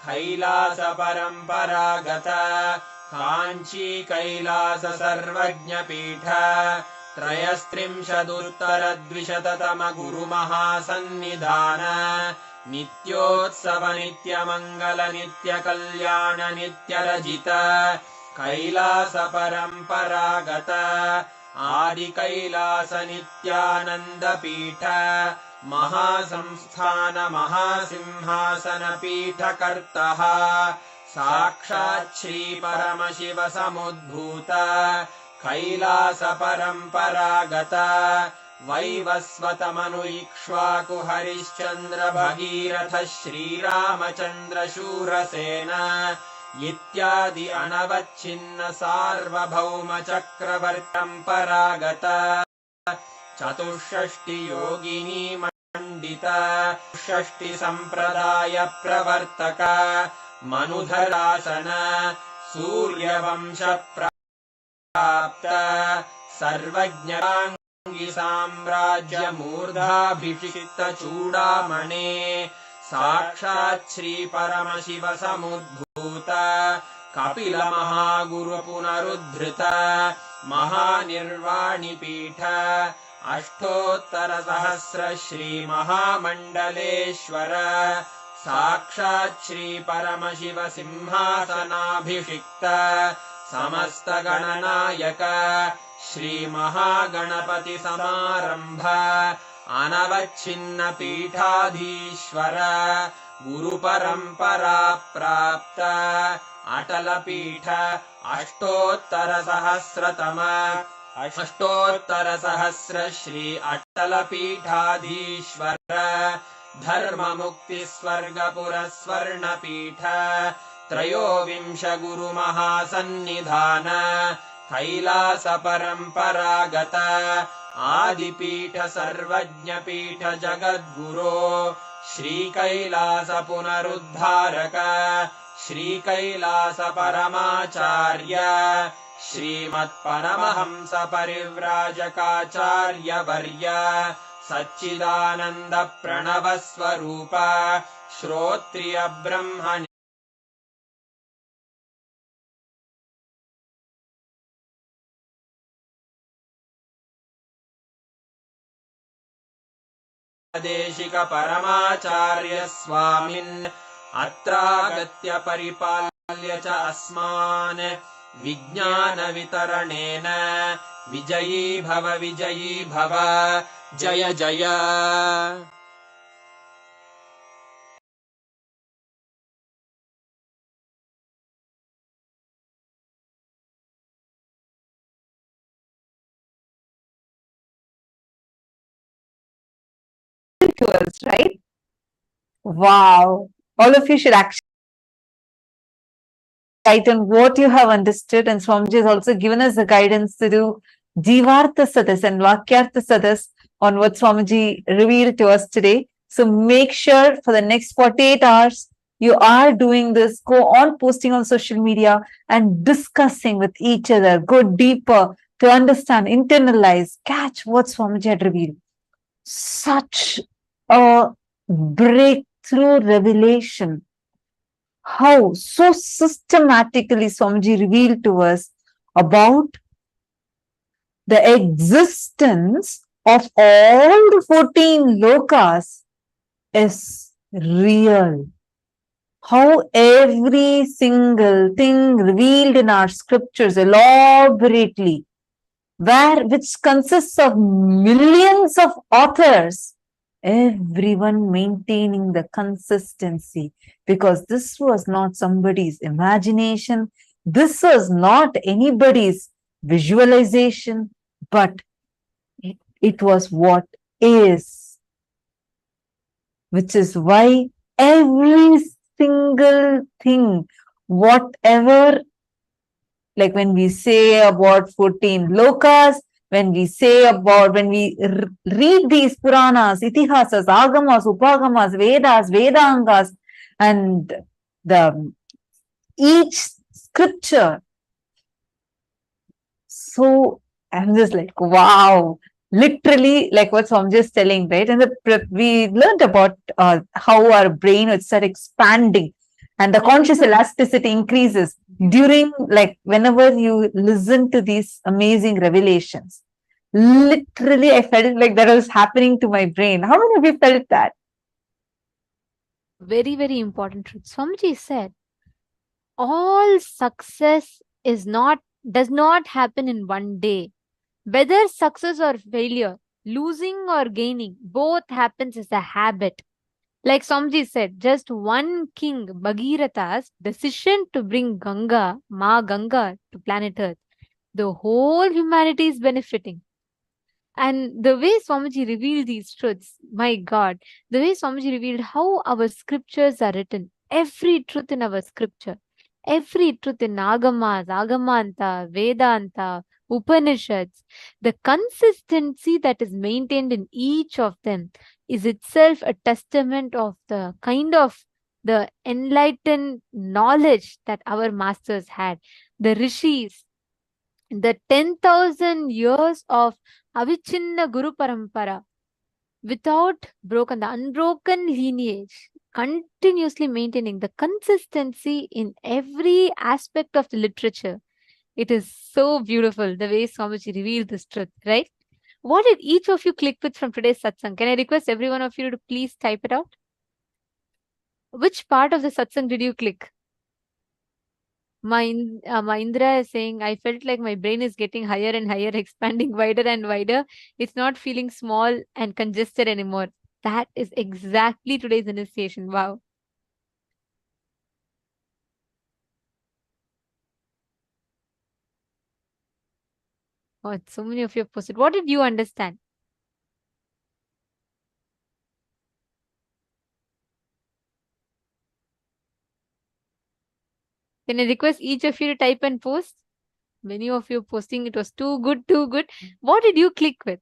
कैलास परंपरागत कांची कैलास सर्वज्ञ पीठ त्रयस्त्रिंशदुत्तरद्विशततम गुरु महासन्निधान नित्योत्सव नित्य मंगल नित्य कल्याण नित्य रजित कैलास परंपरागत आदि कैलास नित्यानंद पीठ महासंस्थान महासिंहासन पीठ कर्तः साक्षात् श्री परमशिव समुद्भूत कैलास परंपरागत वैवस्वत मनु इक्ष्वाकु हरिश्चंद्र भगीरथ श्रीरामचंद्र शूरसेन इत्यादि अनवच्छिन्न सार्वभौम चक्रवर्तंपरागत चतुष्षष्टि योगिनी मंडित षष्टि संप्रदाय प्रवर्तक मनुधरासन सूर्यवंश प्राप्त सर्वज्ञांगी साम्राज्य मूर्धाभिषिक्त चूड़ामणे साक्षात् श्री परमशिव समुद्भूत कपिल महागुरु पुनरुद्धृत महानिर्वाणि पीठ अष्टोत्तर सहस्र श्री महामंडलेश्वर साक्षात् श्री परमशिव सिंहासनाभिषिक्त समस्त गणनायक श्री महागणपति समारंभ अनवच्छिन्न पीठाधीश्वर गुरु परंपरा प्राप्त अटल पीठ अष्टोत्तर सहस्र श्री अटल पीठाधीश्वर धर्म मुक्ति स्वर्गपुर स्वर्ण पीठ त्रयोविंश गुरु महासन्निधान कैलास परंपरागत आदिपीठ सर्वज्ञ पीठ जगद्गुरो श्री कैलास पुनरुद्धारक श्री कैलास परमाचार्य श्रीमत्परमहंस परिव्राजकाचार्य वर्य सच्चिदानंद प्रणव स्वरूप श्रोत्रिय ब्रह्म देशिक परमाचार्य स्वामिन् अत्रागत्य परिपाल्य च अस्मान् विज्ञान वितरणेन विजयी भव जय जय to us, right? Wow. All of you should actually write on what you have understood, and Swamiji has also given us the guidance to do Jivartha Sadas and Vakyartha Sadas on what Swamiji revealed to us today. So make sure for the next 48 hours, you are doing this. Go on posting on social media and discussing with each other. Go deeper to understand, internalize, catch what Swamiji had revealed. Such a breakthrough revelation. How so systematically Swamiji revealed to us about the existence of all the 14 lokas is real. How every single thing revealed in our scriptures elaborately, which consists of millions of authors, everyone maintaining the consistency, because this was not somebody's imagination, this was not anybody's visualization, but it was what is, which is why every single thing, whatever, like when we say about 14 lokas, when we say about, when we read these Puranas, Itihasas, Agamas, Upagamas, Vedas, Vedangas, and each scripture. So I'm just like, wow, literally like what Swamiji is telling, right? And we learned about how our brain would start expanding and the conscious elasticity increases during, like, whenever you listen to these amazing revelations. Literally, I felt like that was happening to my brain. How many of you felt that? Very, very important truth. Swamiji said, all success does not happen in one day. Whether success or failure, losing or gaining, both happens as a habit. Like Swamiji said, just one king, Bhagiratha's decision to bring Ma Ganga to planet Earth, the whole humanity is benefiting. And the way Swamiji revealed these truths, my God, the way Swamiji revealed how our scriptures are written, every truth in our scripture, every truth in Agamas, Agamanta, Vedanta, Upanishads, the consistency that is maintained in each of them is itself a testament of the kind of the enlightened knowledge that our masters had. The rishis, the 10,000 years of Avichinna Guru Parampara, without broken, the unbroken lineage, continuously maintaining the consistency in every aspect of the literature. It is so beautiful the way Swamiji revealed this truth, right? What did each of you click with from today's satsang? Can I request every one of you to please type it out? Which part of the satsang did you click? Indra is saying, I felt like my brain is getting higher and higher, expanding wider and wider. It's not feeling small and congested anymore. That is exactly today's initiation. Wow. Oh, so many of you have posted. What did you understand? Can I request each of you to type and post? Many of you posting, it was too good, too good. What did you click with?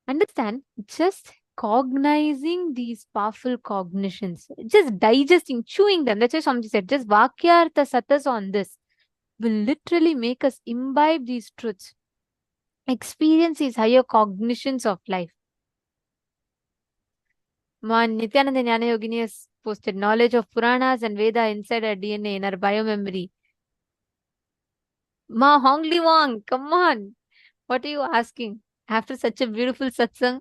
Understand, just cognizing these powerful cognitions, just digesting, chewing them. That's why Swamiji said, just Vakyartha Satas on this will literally make us imbibe these truths, experience these higher cognitions of life. Nityananda Jnana Yogini has posted knowledge of Puranas and Veda inside our DNA, in our biomemory. Ma Hongli Wang, come on. What are you asking? After such a beautiful satsang,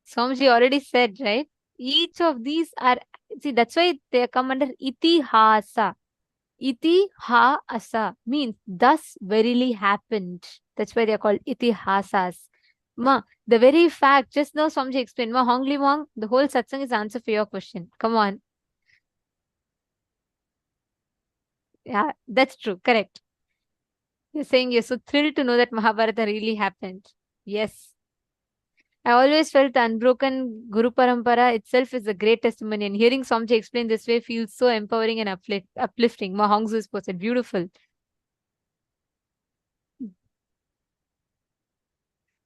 Swamiji already said, right? Each of these are, see, that's why they come under itihasa. Itihasa means thus verily happened. That's why they are called itihasas. Ma, the very fact, just now Swamiji explained, Ma Hongli Wang, the whole satsang is answer for your question. Come on. Yeah, that's true. Correct. You're saying you're so thrilled to know that Mahabharata really happened. Yes. I always felt the unbroken Guru Parampara itself is a great testimony, and hearing Swamiji explain this way feels so empowering and uplifting. Mahongzu is posted. Beautiful.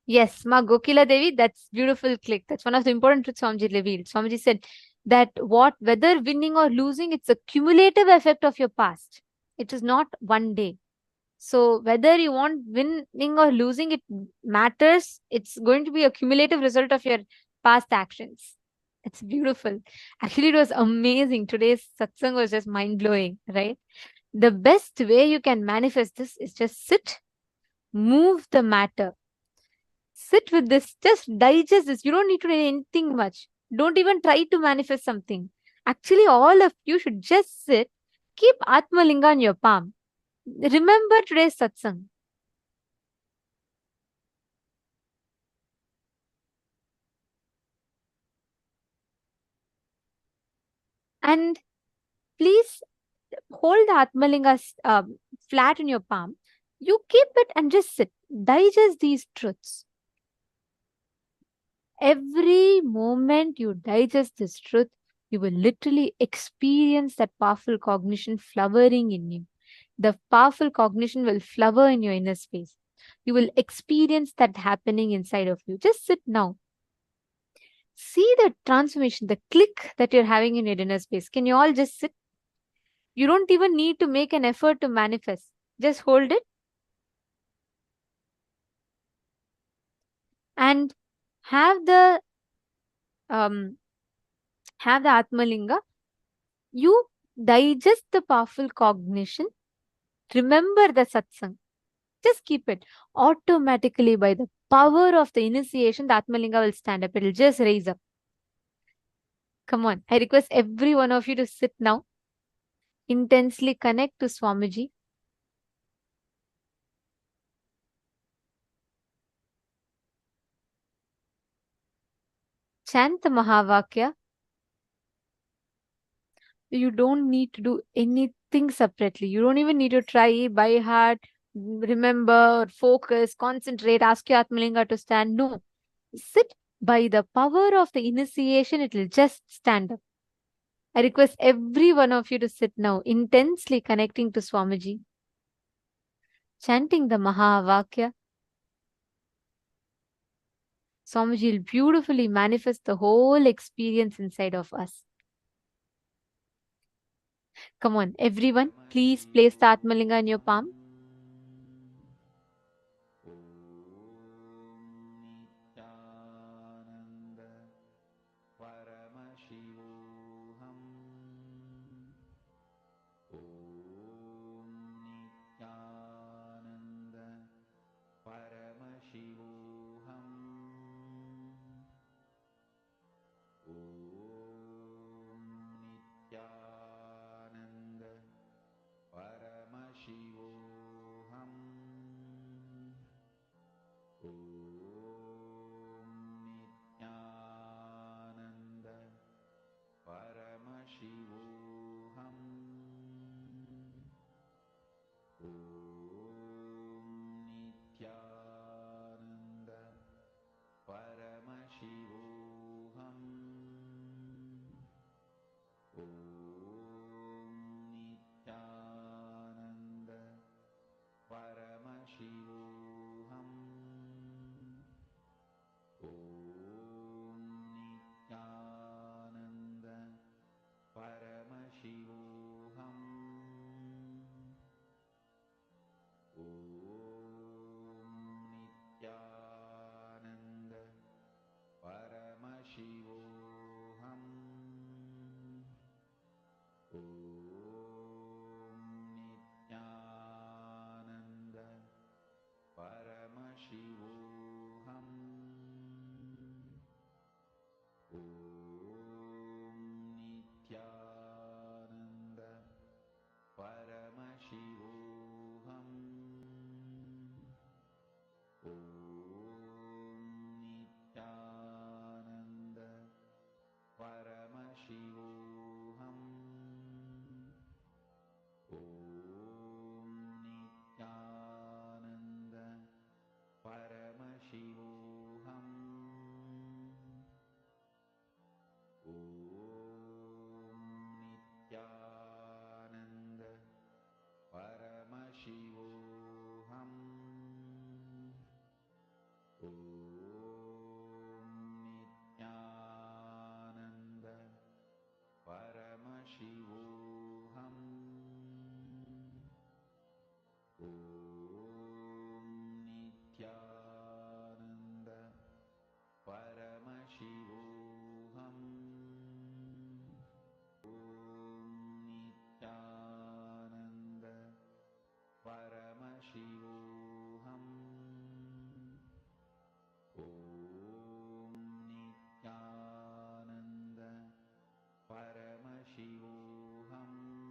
Yes, Ma Gokila Devi, that's beautiful click. That's one of the important truths Swamiji revealed. Swamiji said that whether winning or losing, it's a cumulative effect of your past. It is not one day. So whether you want winning or losing, it matters. It's going to be a cumulative result of your past actions. It's beautiful. Actually, it was amazing. Today's satsang was just mind blowing, right? The best way you can manifest this is just sit, move the matter. Sit with this, just digest this. You don't need to do anything much. Don't even try to manifest something. Actually, all of you should just sit, keep Atmalinga in your palm. Remember today's satsang. And please hold the Atmalinga flat in your palm. You keep it and just sit. Digest these truths. Every moment you digest this truth, you will literally experience that powerful cognition flowering in you. The powerful cognition will flower in your inner space. You will experience that happening inside of you. Just sit now. See the transformation, the click that you're having in your inner space. Can you all just sit? You don't even need to make an effort to manifest. Just hold it and have the Atmalinga. You digest the powerful cognition. Remember the satsang. Just keep it. Automatically, by the power of the initiation, the Atmalinga will stand up. It will just raise up. Come on. I request every one of you to sit now. Intensely connect to Swamiji. Chant the Mahavakya. You don't need to do anything separately. You don't even need to try by heart, remember, focus, concentrate, ask your Atmalinga to stand. No. Sit. By the power of the initiation, it will just stand up. I request every one of you to sit now, intensely connecting to Swamiji, chanting the Mahavakya. Swamiji will beautifully manifest the whole experience inside of us. Come on, everyone, please place the Atmalinga in your palm.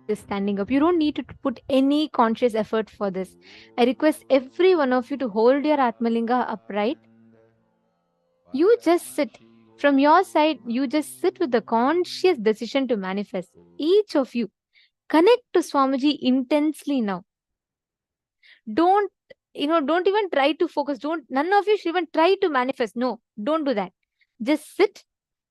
Just standing up. You don't need to put any conscious effort for this. I request every one of you to hold your Atmalinga upright. You just sit. From your side, you just sit with the conscious decision to manifest. Each of you, connect to Swamiji intensely now. Don't, don't even try to focus. None of you should even try to manifest. No, don't do that. Just sit.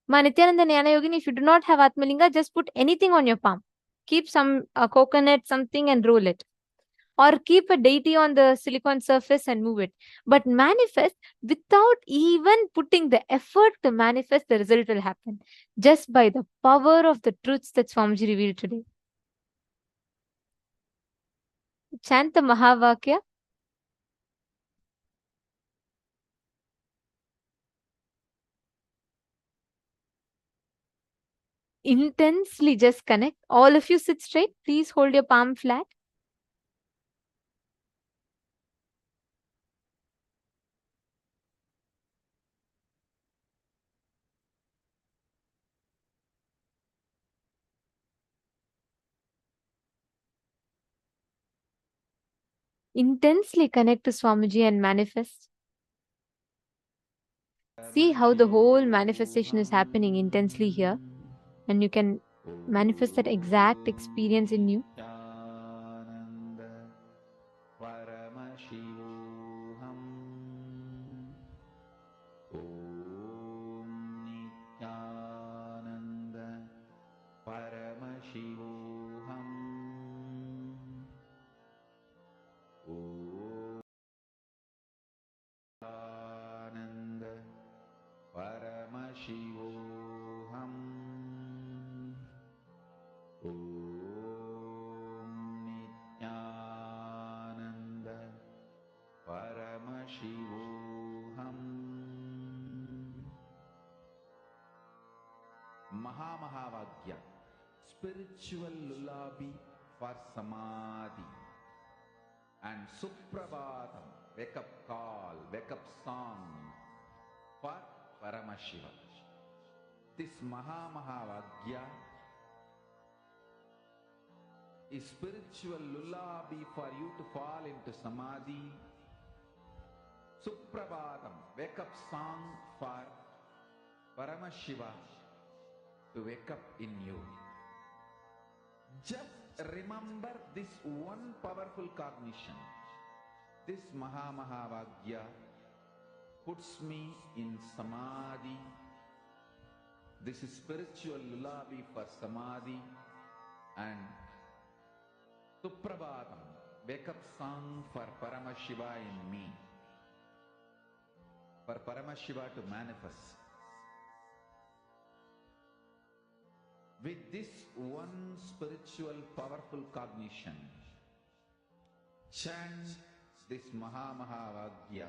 Nityananda Jnana Yogini, if you do not have Atmalinga, just put anything on your palm. Keep some coconut, something, and roll it. Or keep a deity on the silicon surface and move it. But manifest without even putting the effort to manifest, the result will happen. Just by the power of the truths that Swamiji revealed today. Chant the Mahavakya. Intensely just connect. All of you sit straight. Please hold your palm flat. Intensely connect to Swamiji and manifest. See how the whole manifestation is happening intensely here. And you can manifest that exact experience in you. Mahavagya, spiritual lullaby for samadhi, and Suprabhatam, wake up call, wake up song for Paramashiva. This Mahavagya is spiritual lullaby for you to fall into samadhi. Suprabhatam, wake up song for Paramashiva to wake up in you. Just remember this one powerful cognition. This Mahavagya puts me in samadhi. This is spiritual lullaby for samadhi, and Suprabhatam, wake up song for Paramashiva in me. For Paramashiva to manifest. With this one spiritual powerful cognition, chant this Mahavagya.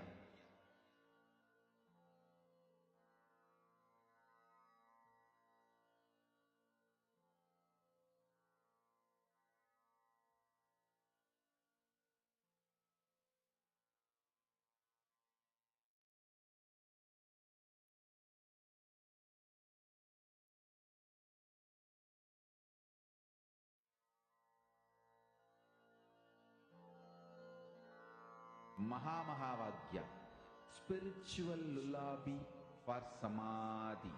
Mahavagya, spiritual lullaby for samadhi,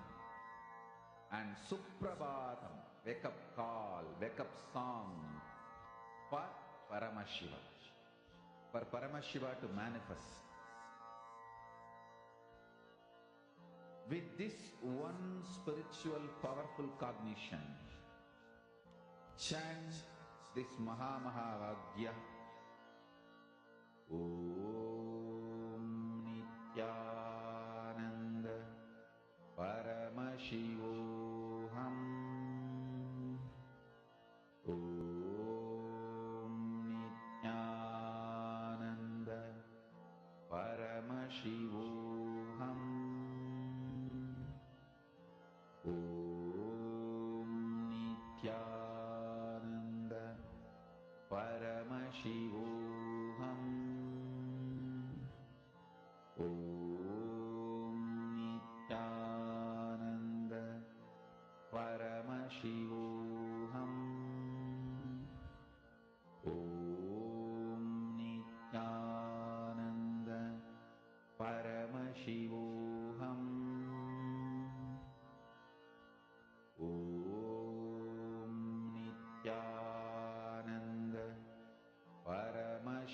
and Suprabhatam, wake up call, wake up song for Paramashiva. For Paramashiva to manifest. With this one spiritual powerful cognition, chant this Mahavagya. Om Nityananda Paramashivoham. Om Nityananda Paramashivoham. Om Nityananda Paramashivoham. Om Nityananda Paramashivoham.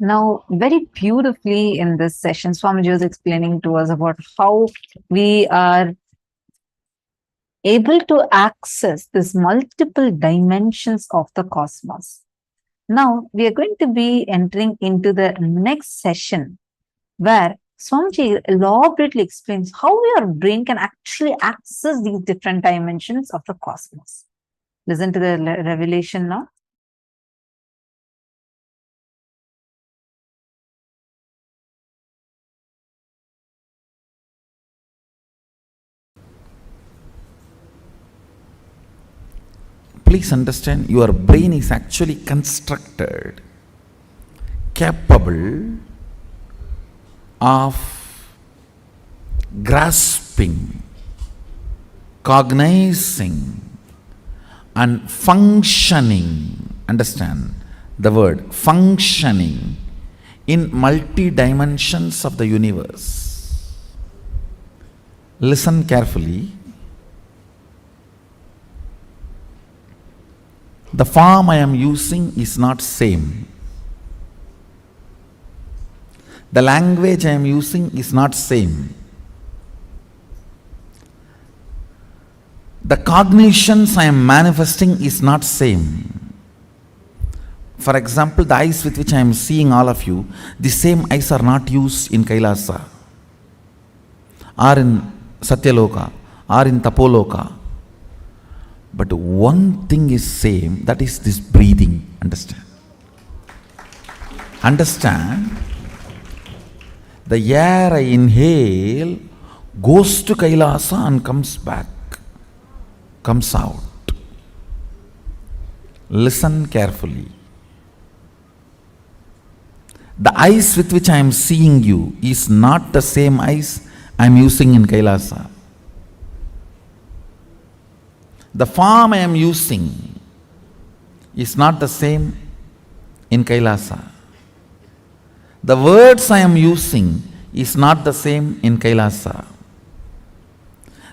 Now, very beautifully in this session, Swamiji was explaining to us about how we are able to access these multiple dimensions of the cosmos. Now, we are going to be entering into the next session where Swamiji elaborately explains how your brain can actually access these different dimensions of the cosmos. Listen to the revelation now. Please understand, your brain is actually constructed capable of grasping, cognizing, and functioning. Understand the word functioning in multi dimensions of the universe. Listen carefully. The form I am using is not same. The language I am using is not same. The cognitions I am manifesting is not same. For example, the eyes with which I am seeing all of you, the same eyes are not used in Kailasa, or in Satyaloka, or in Tapoloka. But one thing is same, that is this breathing. Understand? Understand? The air I inhale goes to Kailasa and comes back, comes out. Listen carefully. The eyes with which I am seeing you is not the same eyes I am using in Kailasa. The form I am using is not the same in Kailasa. The words I am using is not the same in Kailasa.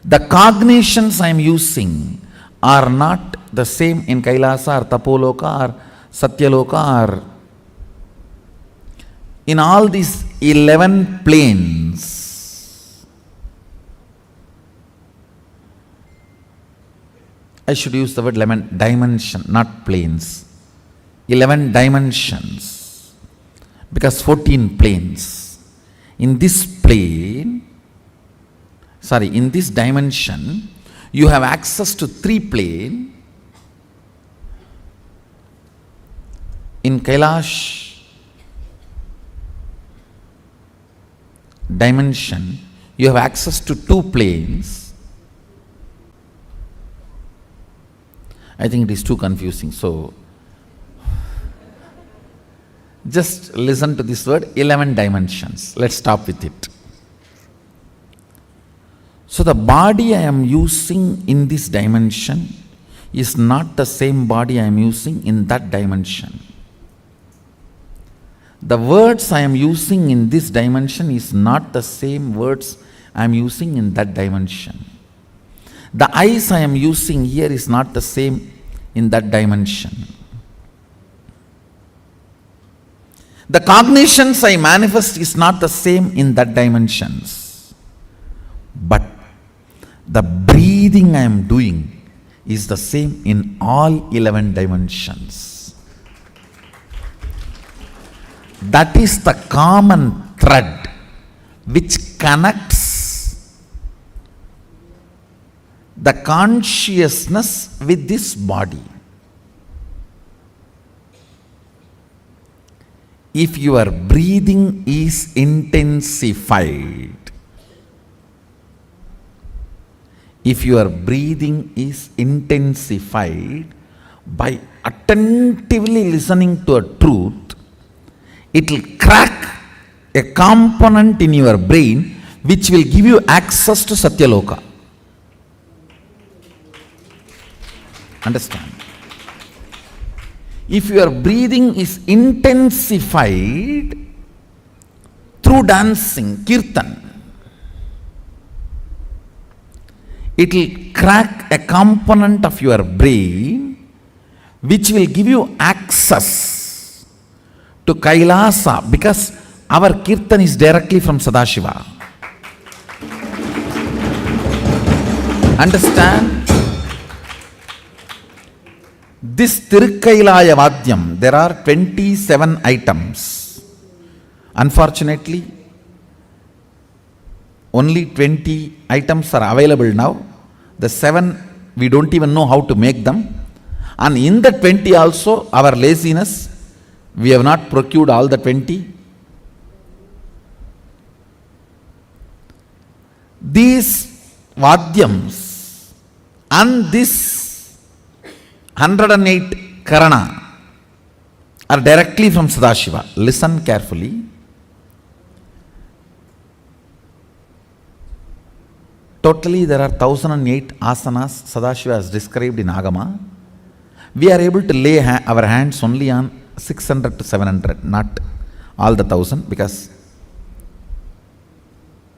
The cognitions I am using are not the same in Kailasa or Tapoloka or Satyaloka or in all these 11 planes. I should use the word 11 dimension, not planes. 11 dimensions. Because 14 planes. In this plane, in this dimension, you have access to 3 planes. In Kailash dimension, you have access to 2 planes. I think it is too confusing. So, just listen to this word, 11 dimensions. Let's stop with it. So, the body I am using in this dimension is not the same body I am using in that dimension. The words I am using in this dimension is not the same words I am using in that dimension. The eyes I am using here is not the same in that dimension. The cognitions I manifest is not the same in that dimensions. But the breathing I am doing is the same in all 11 dimensions. That is the common thread which connects the consciousness with this body. If your breathing is intensified, by attentively listening to a truth, it will crack a component in your brain which will give you access to Satyaloka. Understand? If your breathing is intensified through dancing, kirtan, it will crack a component of your brain which will give you access to Kailasa because our Kirtan is directly from Sadashiva. Understand? This Tirukkailaya Vadyam, there are 27 items. Unfortunately, only 20 items are available now. The 7, we don't even know how to make them. And in the 20 also, our laziness, we have not procured all the 20. These Vadyams and this 108 Karana are directly from Sadashiva. Listen carefully. Totally there are 1008 asanas Sadashiva has described in Agama. We are able to lay our hands only on 600 to 700, not all the 1000, because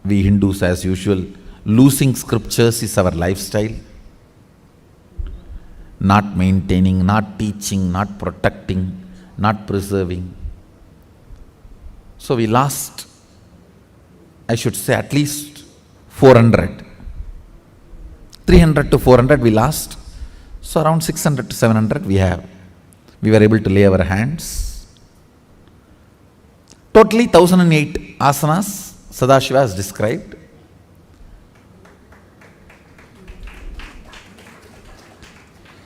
we Hindus as usual, losing scriptures is our lifestyle. Not maintaining, not teaching, not protecting, not preserving. So we lost, I should say, at least 400. 300 to 400 we lost. So around 600 to 700 we were able to lay our hands. Totally 1008 asanas Sadashiva has described.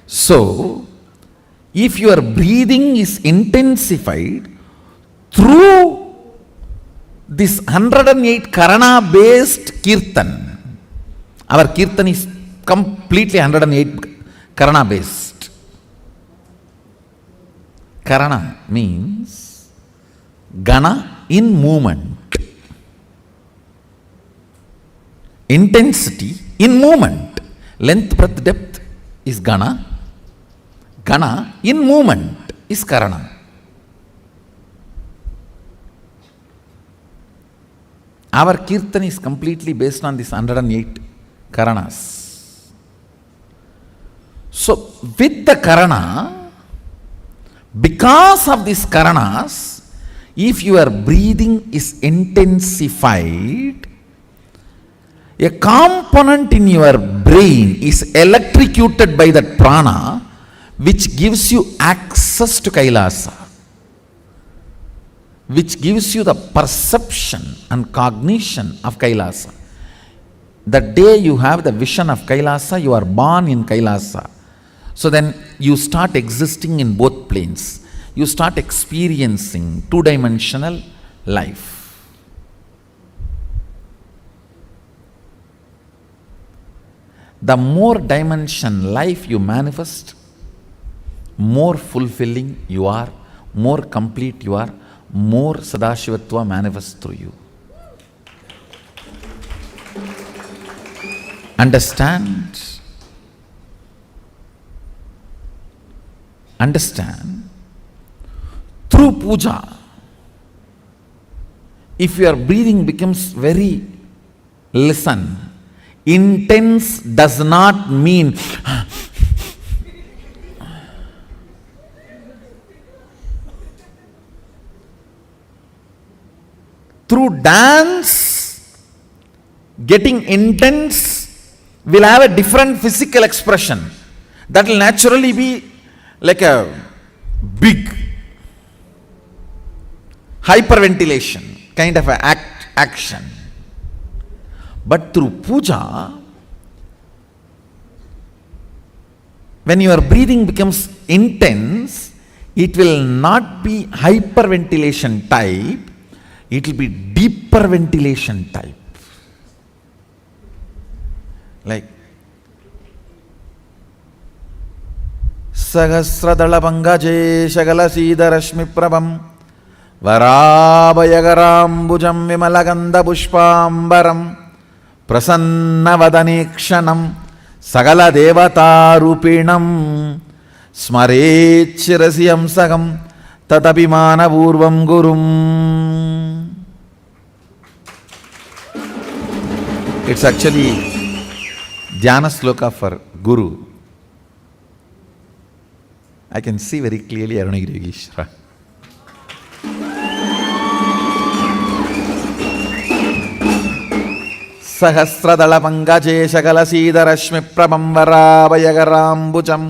So, if your breathing is intensified through this 108 Karana based Kirtan, our Kirtan is completely 108 Karana based. Karana means Gana in movement. Intensity in movement. Length, breadth, depth is Gana. Gana in movement is Karana. Our Kirtan is completely based on this 108 Karanas. So, with the Karana, because of these Karanas, if your breathing is intensified, a component in your brain is electrocuted by that prana, which gives you access to Kailasa, which gives you the perception and cognition of Kailasa. The day you have the vision of Kailasa, you are born in Kailasa. So then you start existing in both planes. You start experiencing two-dimensional life. The more dimension life you manifest, more fulfilling you are, more complete you are, more Sadashivatva manifests through you. Understand? Understand? Through puja, if your breathing becomes very, listen, intense does not mean through dance, getting intense will have a different physical expression. That will naturally be like a big hyperventilation kind of a action. But through puja, when your breathing becomes intense, it will not be hyperventilation type, it will be deeper ventilation type. Like Sahasradala Pangaje Shagala Sida Rashmi Prabham Varabayagaram Vimalaganda Pushpambaram Prasannavadanekshanam Sagala Devata Rupinam Smarechirasiyam Sagam Tatapimana Purvam Gurum. It's actually Dhyana Sloka for Guru. I can see very clearly Arunagiri Yogeshwara. సహస్రదళ పంకజేశకలశీదరశ్మి ప్రభంవరాభయగరాంబుజం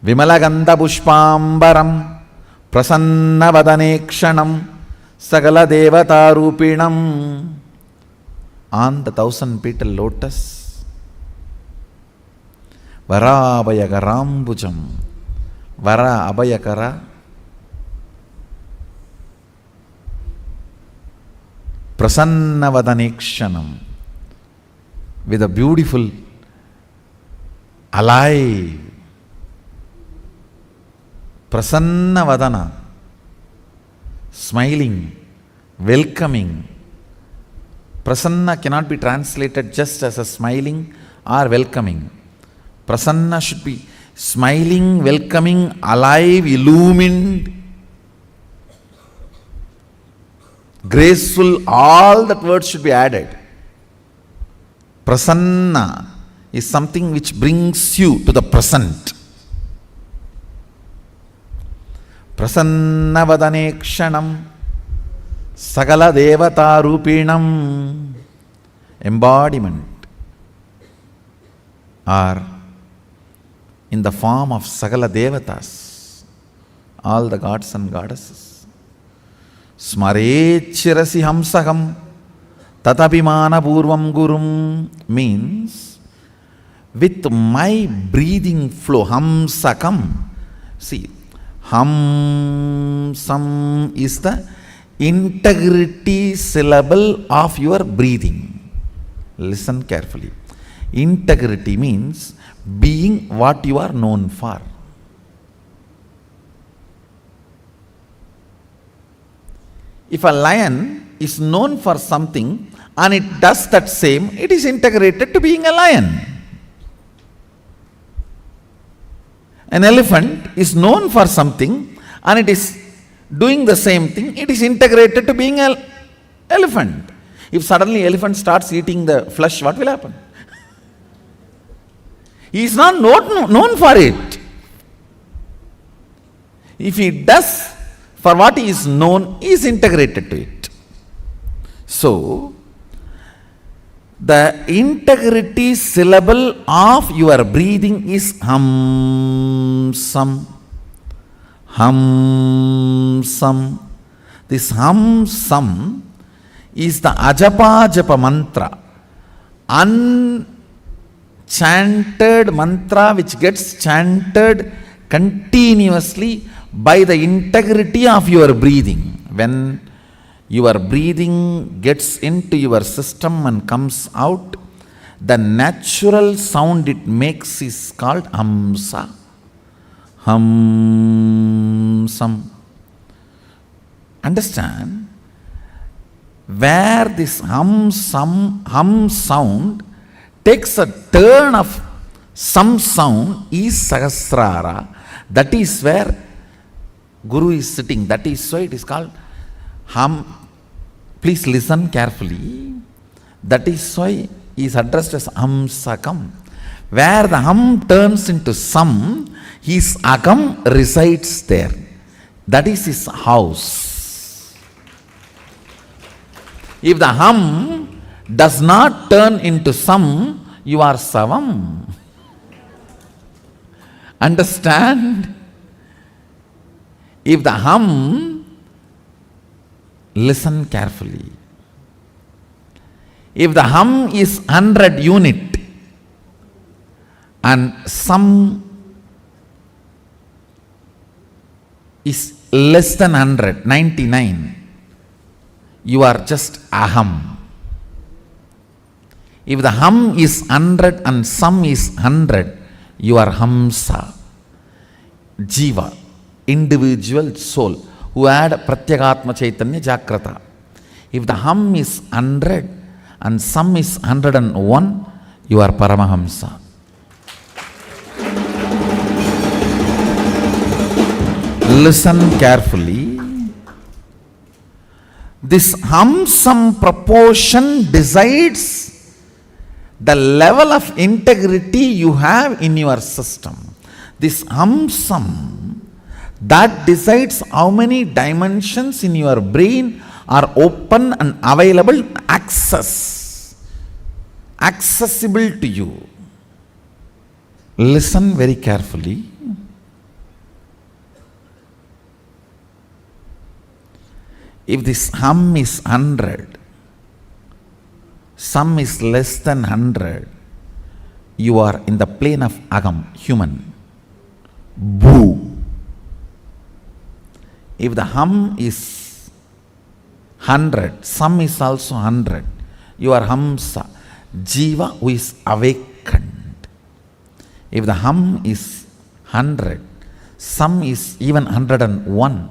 విమలగంధపుష్పాంబరం ప్రసన్నవదనేక్షణం సకలదేవతారూపిణం. On the 1000 petal lotus, వరాభయకరాంబుజం, వర అభయకర, ప్రసన్నవదనేక్షణం, with a beautiful, alive, prasannavadana, smiling, welcoming. Prasanna cannot be translated just as a smiling or welcoming. Prasanna should be smiling, welcoming, alive, illumined, graceful. All that words should be added. Prasanna is something which brings you to the present. Prasannavadanekshanam Sagala Devata Rupinam, embodiment, or in the form of Sagala Devatas, all the gods and goddesses. Smarechirasi Hamsaham Tatapimana Purvam Gurum means with my breathing flow, Hamsakam. See, Hamsam is the integrity syllable of your breathing. Listen carefully. Integrity means being what you are known for. If a lion is known for something and it does that same, it is integrated to being a lion. An elephant is known for something and it is doing the same thing, it is integrated to being an elephant. If suddenly elephant starts eating the flesh, what will happen? He is not known for it. If he does for what he is known, he is integrated to it. So, the integrity syllable of your breathing is hamsam. Hamsam. This hamsam is the ajapa japa mantra, unchanted mantra which gets chanted continuously by the integrity of your breathing. When your breathing gets into your system and comes out, the natural sound it makes is called hamsa. Hamsam. Understand? Where this hum sound takes a turn of some sound is Sahasrara. That is where Guru is sitting. That is why it is called hum. Please listen carefully. That is why he is addressed as Hamsakam. Where the hum turns into sam, his akam resides there. That is his house. If the hum does not turn into sam, you are savam. Understand? If the hum, listen carefully. If the hum is 100 unit and some is less than 100, 99, you are just aham. If the hum is 100 and some is 100, you are hamsa. Jiva, individual soul, who had Pratyagatma Chaitanya Jagrata. If the hum is 100 and some is 101, you are Paramahamsa. Listen carefully. This hum-sum proportion decides the level of integrity you have in your system. This hum-sum, that decides how many dimensions in your brain are open and available access accessible to you. Listen very carefully. If this hum is 100, sum is less than 100, you are in the plane of agam, human. Boo. If the hum is 100, sum is also 100, you are hamsa, jiva who is awakened. If the hum is 100, sum is even 101,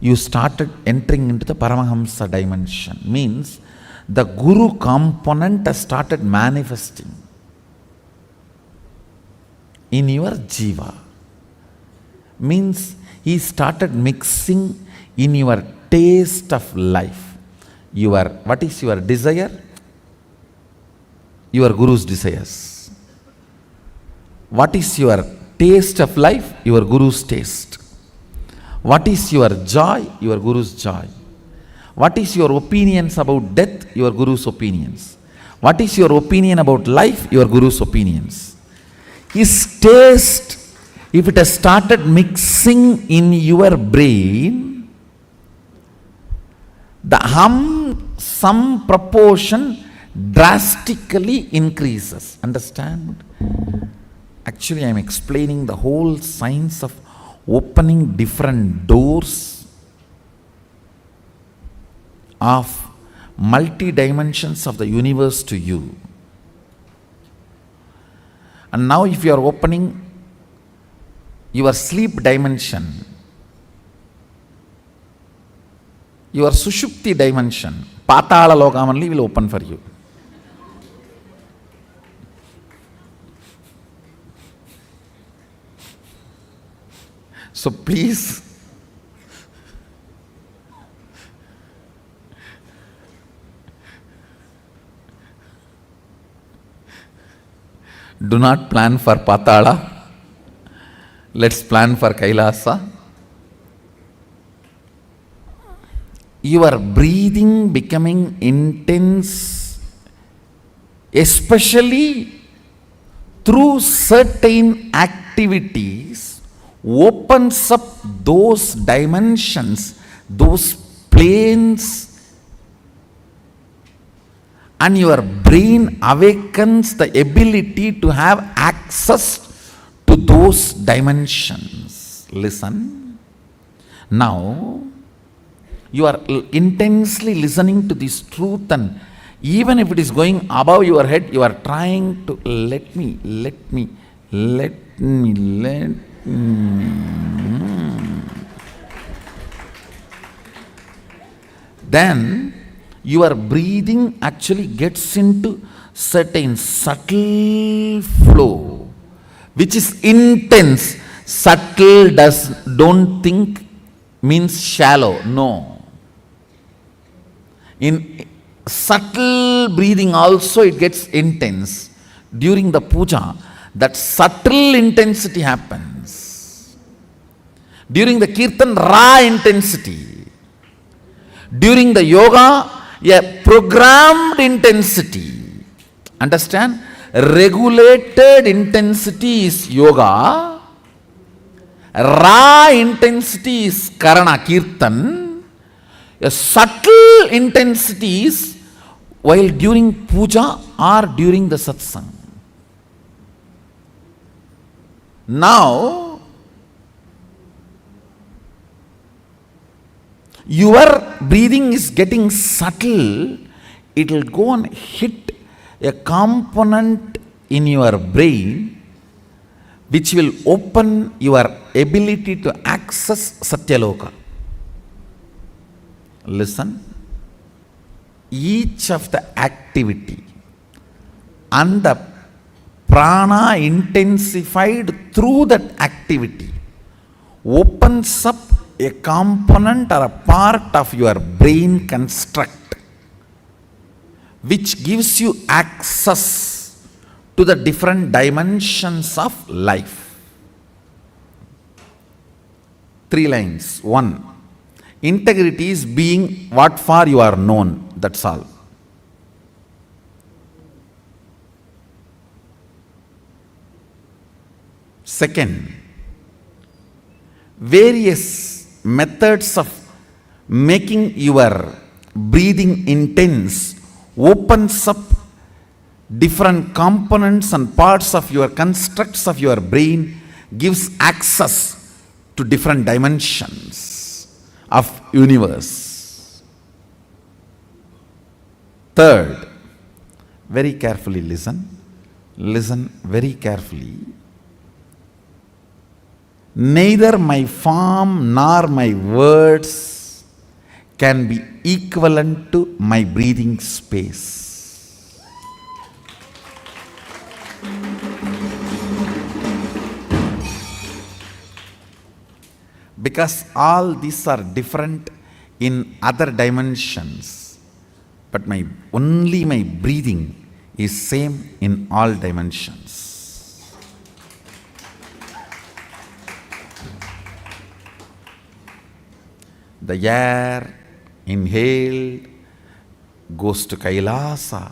you started entering into the Paramahamsa dimension. Means the Guru component has started manifesting in your jiva. Means he started mixing in your taste of life. What is your desire? Your Guru's desires. What is your taste of life? Your Guru's taste. What is your joy? Your Guru's joy. What is your opinions about death? Your Guru's opinions. What is your opinion about life? Your Guru's opinions. His taste, if it has started mixing in your brain, the hum, some proportion drastically increases. Understand? Actually, I am explaining the whole science of opening different doors of multi-dimensions of the universe to you. And now if you are opening your sleep dimension, your sushupti dimension, Patala Lokam only will open for you. So please, do not plan for Patala. Let's plan for Kailasa. Your breathing becoming intense, especially through certain activities, opens up those dimensions, those planes, and your brain awakens the ability to have access to those dimensions. Listen. Now, you are intensely listening to this truth, and even if it is going above your head, you are trying to let me. Then your breathing actually gets into certain subtle flow, which is intense. Subtle don't think means shallow. No. In subtle breathing also it gets intense. During the puja, that subtle intensity happens. During the kirtan, raw intensity. During the yoga, a programmed intensity. Understand? Regulated intensity is yoga. Raw intensity is karana, kirtan. A subtle intensity is while during puja or during the satsang. Now, your breathing is getting subtle. It will go and hit a component in your brain which will open your ability to access Satyaloka. Listen. Each of the activity and the prana intensified through that activity opens up a component or a part of your brain construct which gives you access to the different dimensions of life. 3 lines. 1. Integrity is being what for you are known. That's all. Second, various methods of making your breathing intense opens up different components and parts of your constructs of your brain, gives access to different dimensions of universe. Third, very carefully listen very carefully. Neither my form nor my words can be equivalent to my breathing space. Because all these are different in other dimensions, but only my breathing is same in all dimensions. The air inhaled goes to Kailasa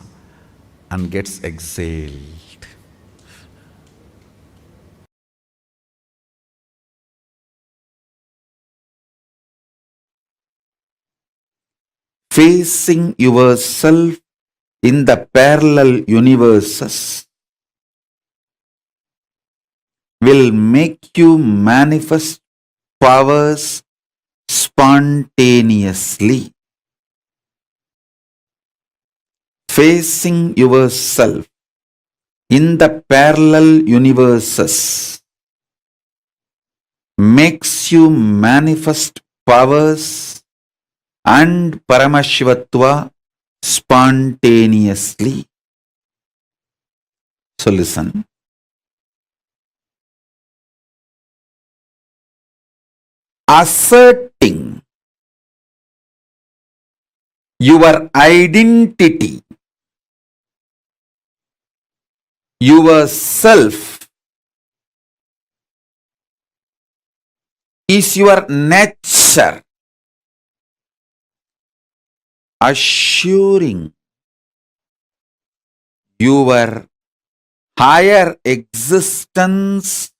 and gets exhaled. Facing yourself in the parallel universes will make you manifest powers spontaneously. Facing yourself in the parallel universes makes you manifest powers and Paramashivatva spontaneously. So listen. Asserting your identity, yourself, is your nature. Assuring your higher existence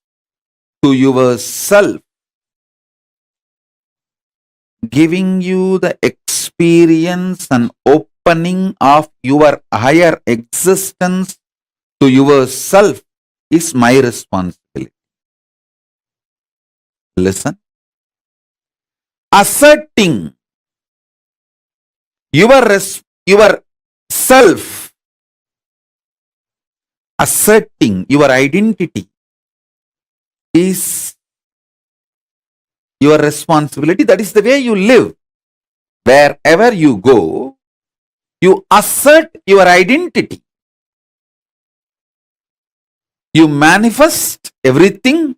to yourself, giving you the experience and opening of your higher existence to yourself is my responsibility. Listen. Asserting your self, asserting your identity is your responsibility. That is the way you live. Wherever you go, you assert your identity. You manifest everything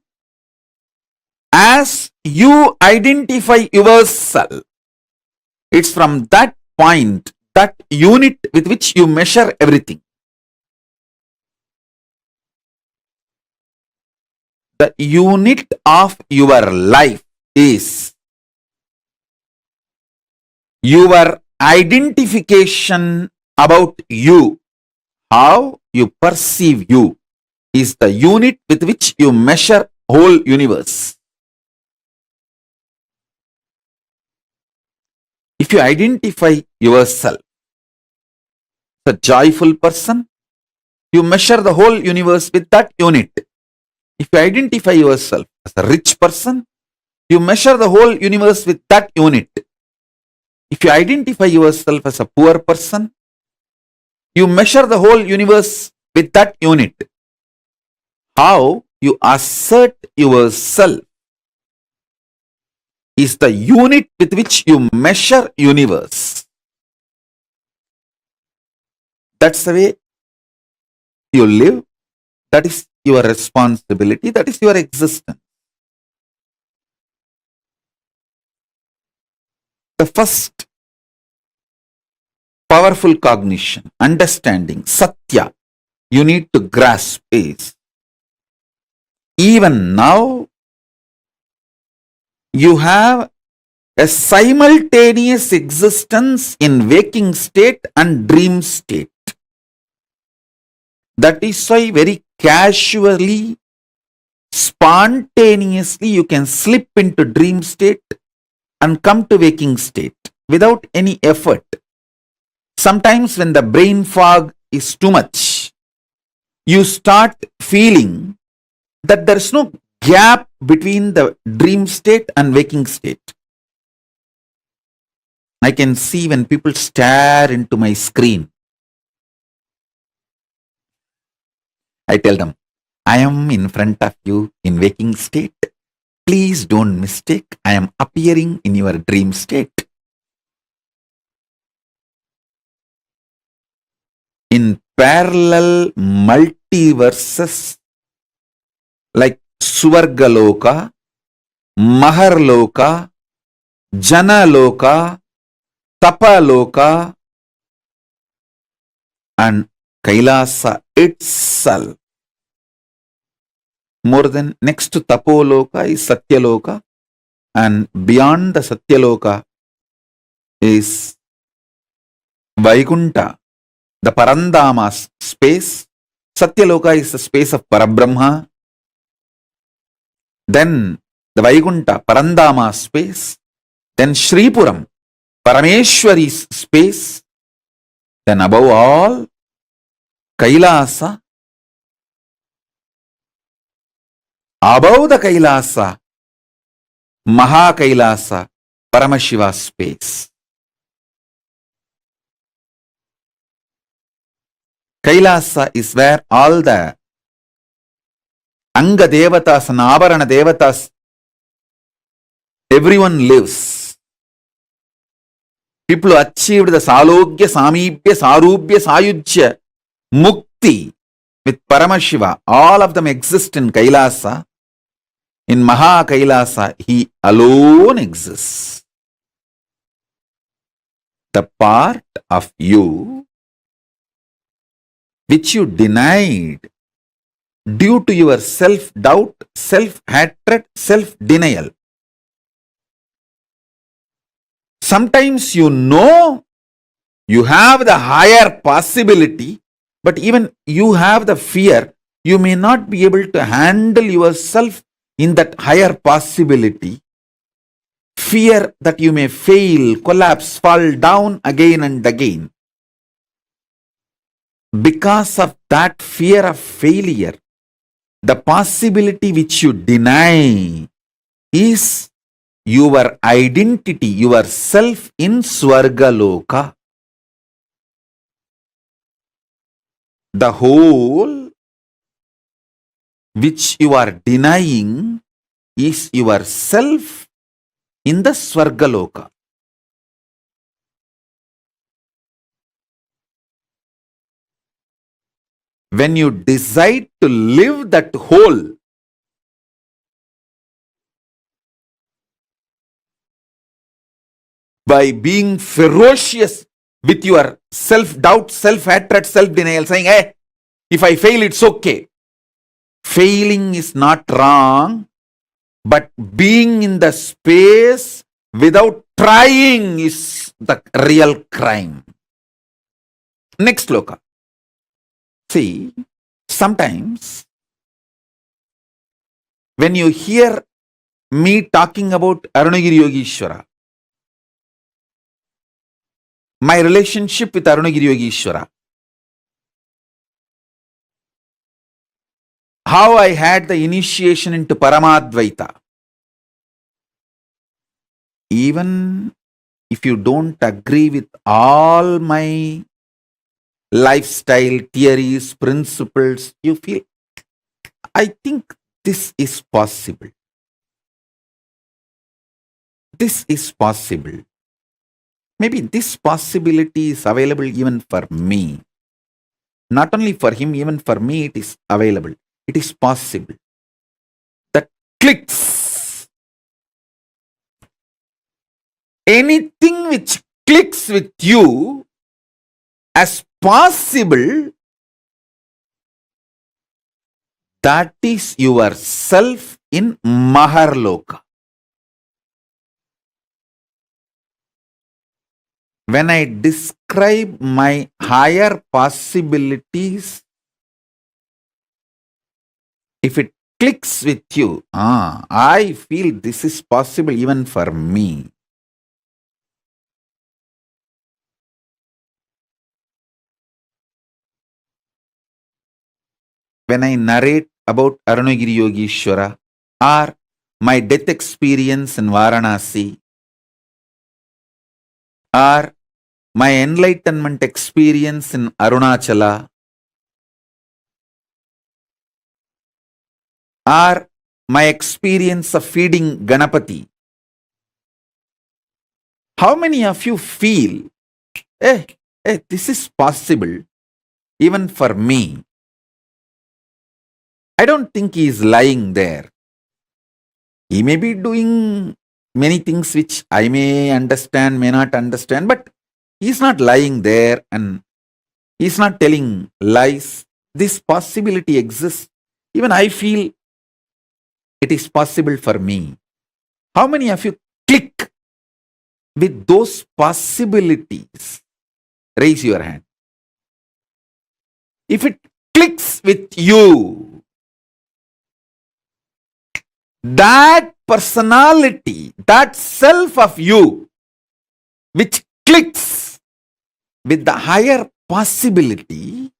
as you identify yourself. It's from that point, that unit with which you measure everything. The unit of your life is your identification about you. How you perceive you is the unit with which you measure whole universe. If you identify yourself as a joyful person, you measure the whole universe with that unit. If you identify yourself as a rich person, you measure the whole universe with that unit. If you identify yourself as a poor person, you measure the whole universe with that unit. How you assert yourself is the unit with which you measure universe. That's the way you live. That is your responsibility. That is your existence. The first powerful cognition, understanding, satya, you need to grasp is, even now, you have a simultaneous existence in waking state and dream state. That is why very casually spontaneously you can slip into dream state and come to waking state without any effort. Sometimes when the brain fog is too much, you start feeling that there is no gap between the dream state and waking state. I can see when people stare into my screen, I tell them, I am in front of you in waking state. Please don't mistake, I am appearing in your dream state. In parallel multiverses like Suvargaloka, Maharloka, Janaloka, Tapaloka, and Kailasa itself. More than next to Tapoloka is Satyaloka, and beyond the Satyaloka is Vaikunta, the Parandama space. Satyaloka is the space of Parabrahma. Then the Vaikunta, Parandama space. Then Shripuram, Parameshwari's space. Then above all, Kailasa. Above the Kailasa, Mahakailasa, Paramashiva space. Kailasa is where all the Anga Devatas and Avarana Devatas, everyone lives. People who achieved the Salogya, Samibhya, Sarubhya, Sayujya, Mukti with Paramashiva, all of them exist in Kailasa. In Mahakailasa, he alone exists. The part of you which you denied due to your self-doubt, self-hatred, self-denial. Sometimes you know you have the higher possibility, but even you have the fear, you may not be able to handle yourself in that higher possibility. Fear that you may fail, collapse, fall down again and again. Because of that fear of failure, the possibility which you deny is your identity, yourself in Swargaloka. The whole which you are denying is yourself in the Swargaloka. When you decide to live that whole, by being ferocious with your self-doubt, self-hatred, self-denial, saying, hey, if I fail, it's okay. Failing is not wrong, but being in the space without trying is the real crime. Next loka. See, sometimes when you hear me talking about Arunagiri Yogeshwara, my relationship with Arunagiri Yogeshwara, how I had the initiation into Paramadvaita, even if you don't agree with all my lifestyle, theories, principles, you feel, I think this is possible. This is possible. Maybe this possibility is available even for me. Not only for him, even for me it is available. It is possible. That clicks. Anything which clicks with you as possible, that is yourself in Maharloka. When I describe my higher possibilities, if it clicks with you. I feel this is possible even for me. When I narrate about Arunagiri Yogeshwara or my death experience in Varanasi or my enlightenment experience in Arunachala or my experience of feeding Ganapati, how many of you feel, this is possible even for me? I don't think he is lying there. He may be doing many things which I may understand, may not understand, but he's not lying there and he's not telling lies. This possibility exists. Even I feel it is possible for me. How many of you click with those possibilities? Raise your hand. If it clicks with you, that personality, that self of you, which clicks with the higher possibility,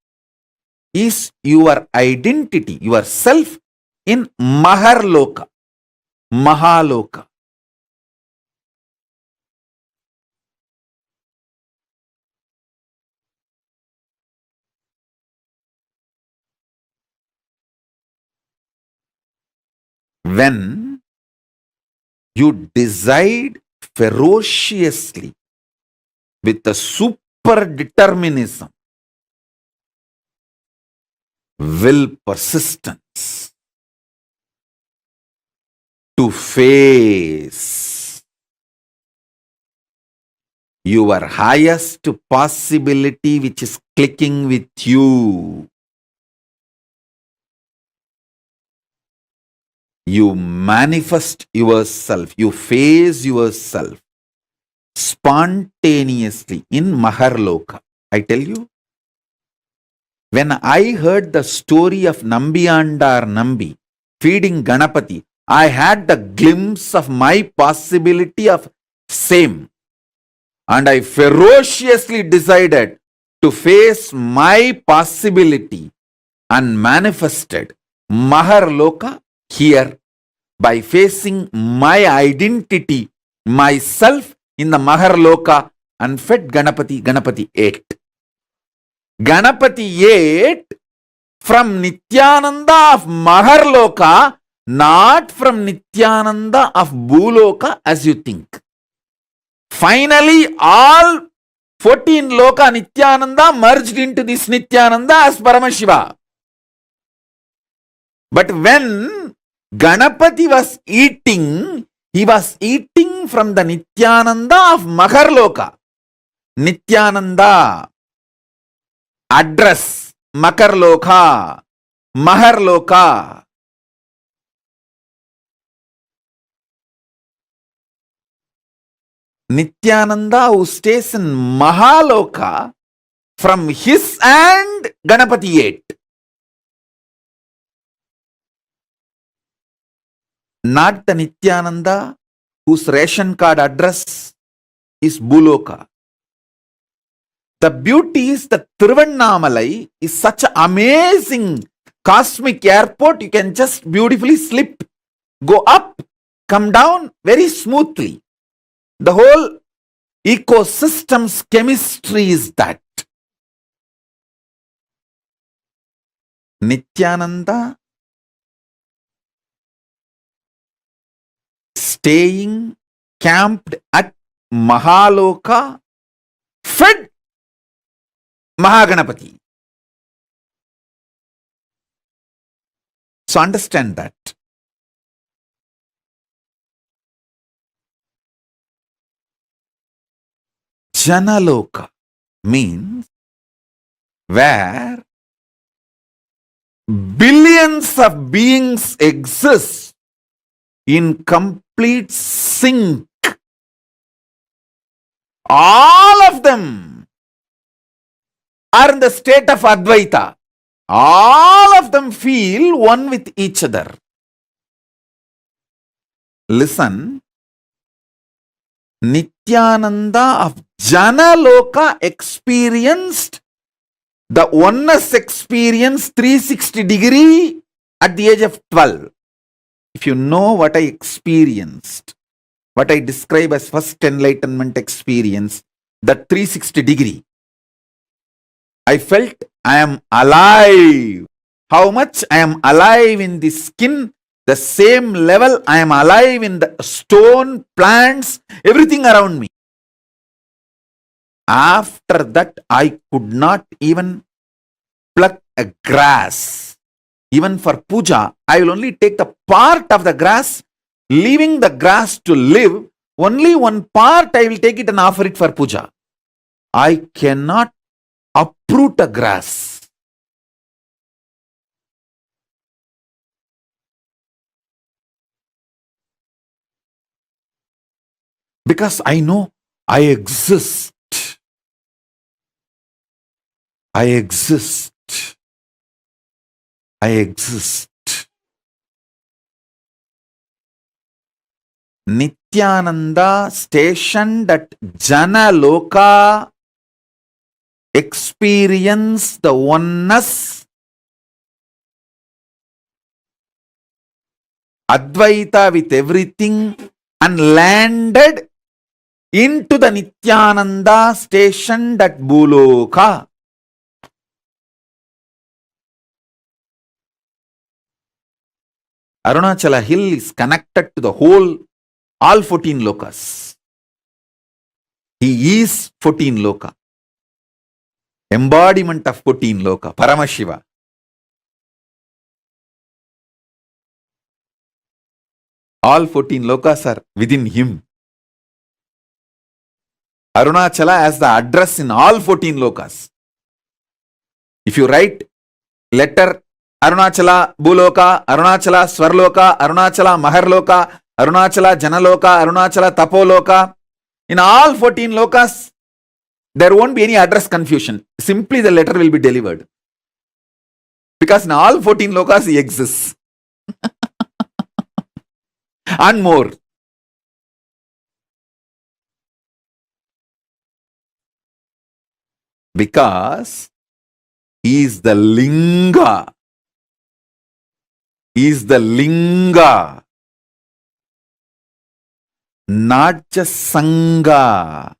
is your identity, your self in Maharloka, Mahaloka. When you decide ferociously with a super determinism, will persistence to face your highest possibility which is clicking with you, you manifest yourself, you face yourself spontaneously in Maharloka. I tell you, when I heard the story of Nambiyandar Nambi feeding Ganapati, I had the glimpse of my possibility of same. And I ferociously decided to face my possibility and manifested Maharloka here by facing my identity, myself in the Maharloka, and fed Ganapati. Ganapati ate. Ganapati ate from Nityananda of Maharloka, not from Nityananda of Bhuloka as you think. Finally, all 14 Loka Nityananda merged into this Nityananda as Paramashiva. But when Ganapati was eating, he was eating from the Nityananda of Maharloka. Nityananda, address, Makarloka, Maharloka. Nityananda who stays in Mahaloka, from his hand Ganapati ate. Not the Nityananda whose ration card address is Bhuloka. The beauty is that Tiruvannamalai is such an amazing cosmic airport. You can just beautifully slip, go up, come down very smoothly. The whole ecosystem's chemistry is that. Nityananda staying camped at Mahaloka, fed Mahaganapati. So understand that. Janaloka means where billions of beings exist in complete sync. All of them are in the state of Advaita. All of them feel one with each other. Listen, Nityananda of Janaloka experienced the oneness experience 360 degree at the age of 12. If you know what I experienced, what I describe as first enlightenment experience, that 360 degree, I felt I am alive. How much I am alive in the skin, the same level I am alive in the stone, plants, everything around me. After that, I could not even pluck a grass. Even for puja, I will only take the part of the grass, leaving the grass to live. Only one part I will take it and offer it for puja. I cannot uproot a grass. Because I know I exist. I exist. I exist. Nityananda stationed at Janaloka experienced the oneness, Advaita with everything, and landed into the Nityananda stationed at Bhuloka. Arunachala hill is connected to the whole, all 14 lokas. He is 14 loka. Embodiment of 14 loka, Paramashiva. All 14 lokas are within him. Arunachala has the address in all 14 lokas. If you write letter Arunachala Bhuloka, Arunachala Swarloka, Arunachala Maharloka, Arunachala Janaloka, Arunachala Tapoloka, in all 14 lokas, there won't be any address confusion. Simply the letter will be delivered. Because in all 14 lokas he exists. And more. Because he is the Linga. He is the Linga. Not just Sangha.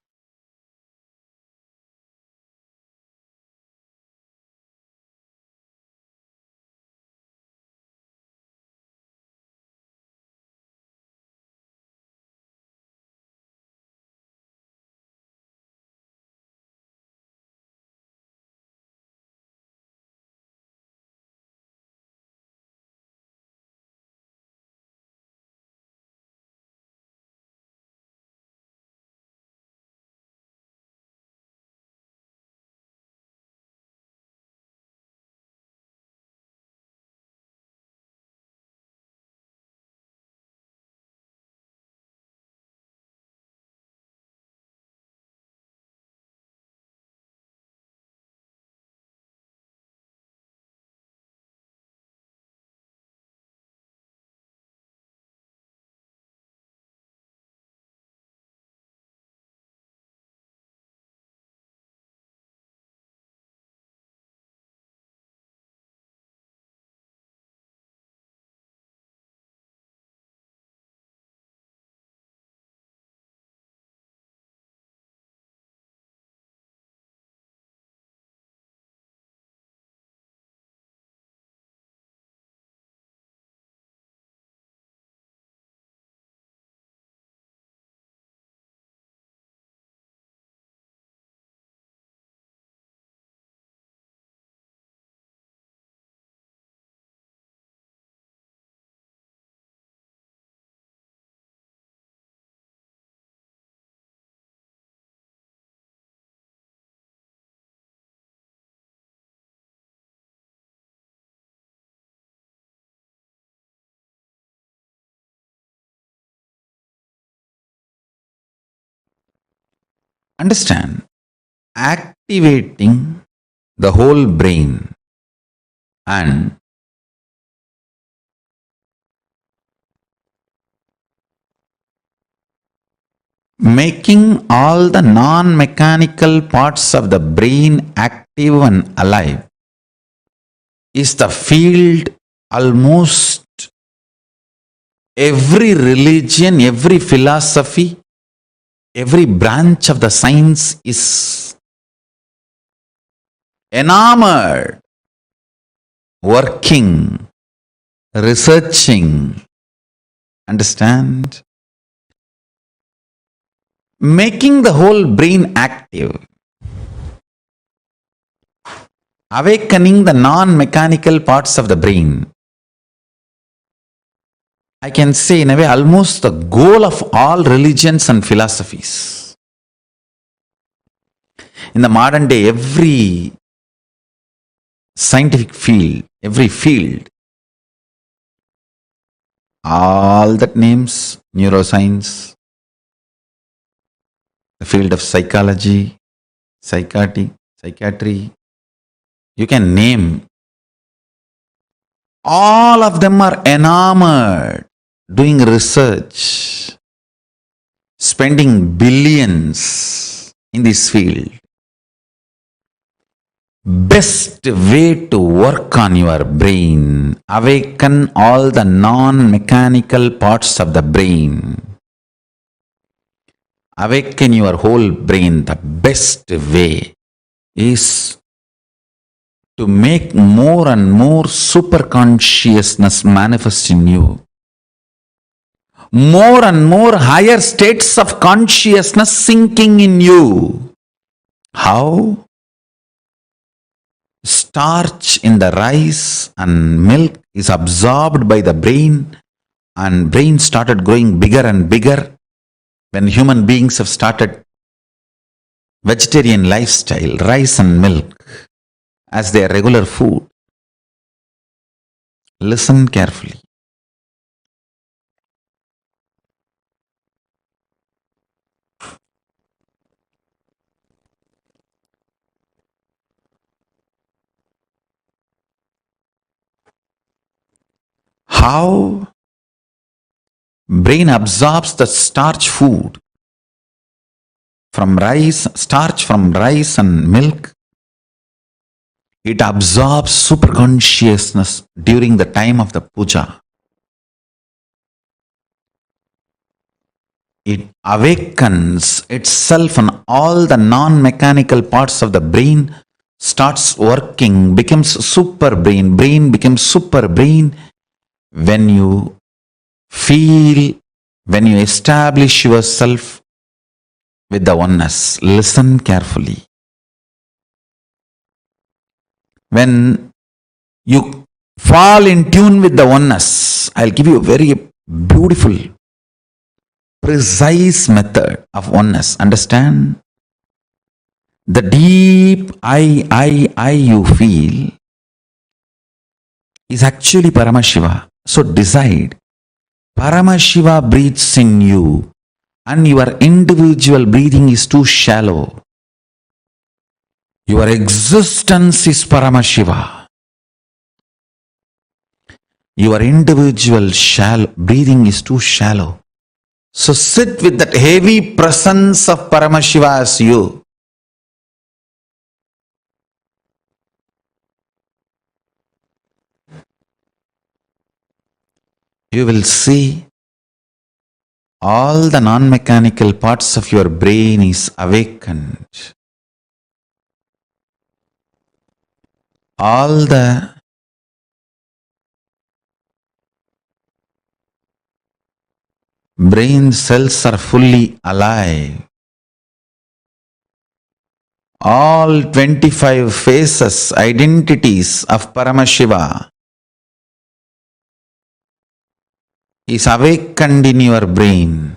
Understand? Activating the whole brain and making all the non-mechanical parts of the brain active and alive is the field almost every religion, every philosophy, every branch of the science is enamored, working, researching. Understand? Making the whole brain active. Awakening the non-mechanical parts of the brain. I can say in a way almost the goal of all religions and philosophies. In the modern day, every scientific field, every field, all that names, neuroscience, the field of psychology, psychiatry, you can name. All of them are enamored, doing research, spending billions in this field. Best way to work on your brain, awaken all the non-mechanical parts of the brain. Awaken your whole brain. The best way is to make more and more super consciousness manifest in you. More and more higher states of consciousness sinking in you. How? Starch in the rice and milk is absorbed by the brain, and brain started growing bigger and bigger when human beings have started vegetarian lifestyle, rice and milk as their regular food. Listen carefully. How brain absorbs the starch food from rice, starch from rice and milk. It absorbs super consciousness during the time of the puja. It awakens itself, and all the non-mechanical parts of the brain starts working, becomes super brain. Brain becomes super brain when you feel, when you establish yourself with the oneness. Listen carefully. When you fall in tune with the oneness, I'll give you a very beautiful, precise method of oneness. Understand? The deep I you feel is actually Paramashiva. So decide, Paramashiva breathes in you and your individual breathing is too shallow. Your existence is Paramashiva. Your individual breathing is too shallow. So sit with that heavy presence of Paramashiva as you. You will see all the non-mechanical parts of your brain is awakened. All the brain cells are fully alive. All 25 faces, identities of Paramashiva is awakened in your brain.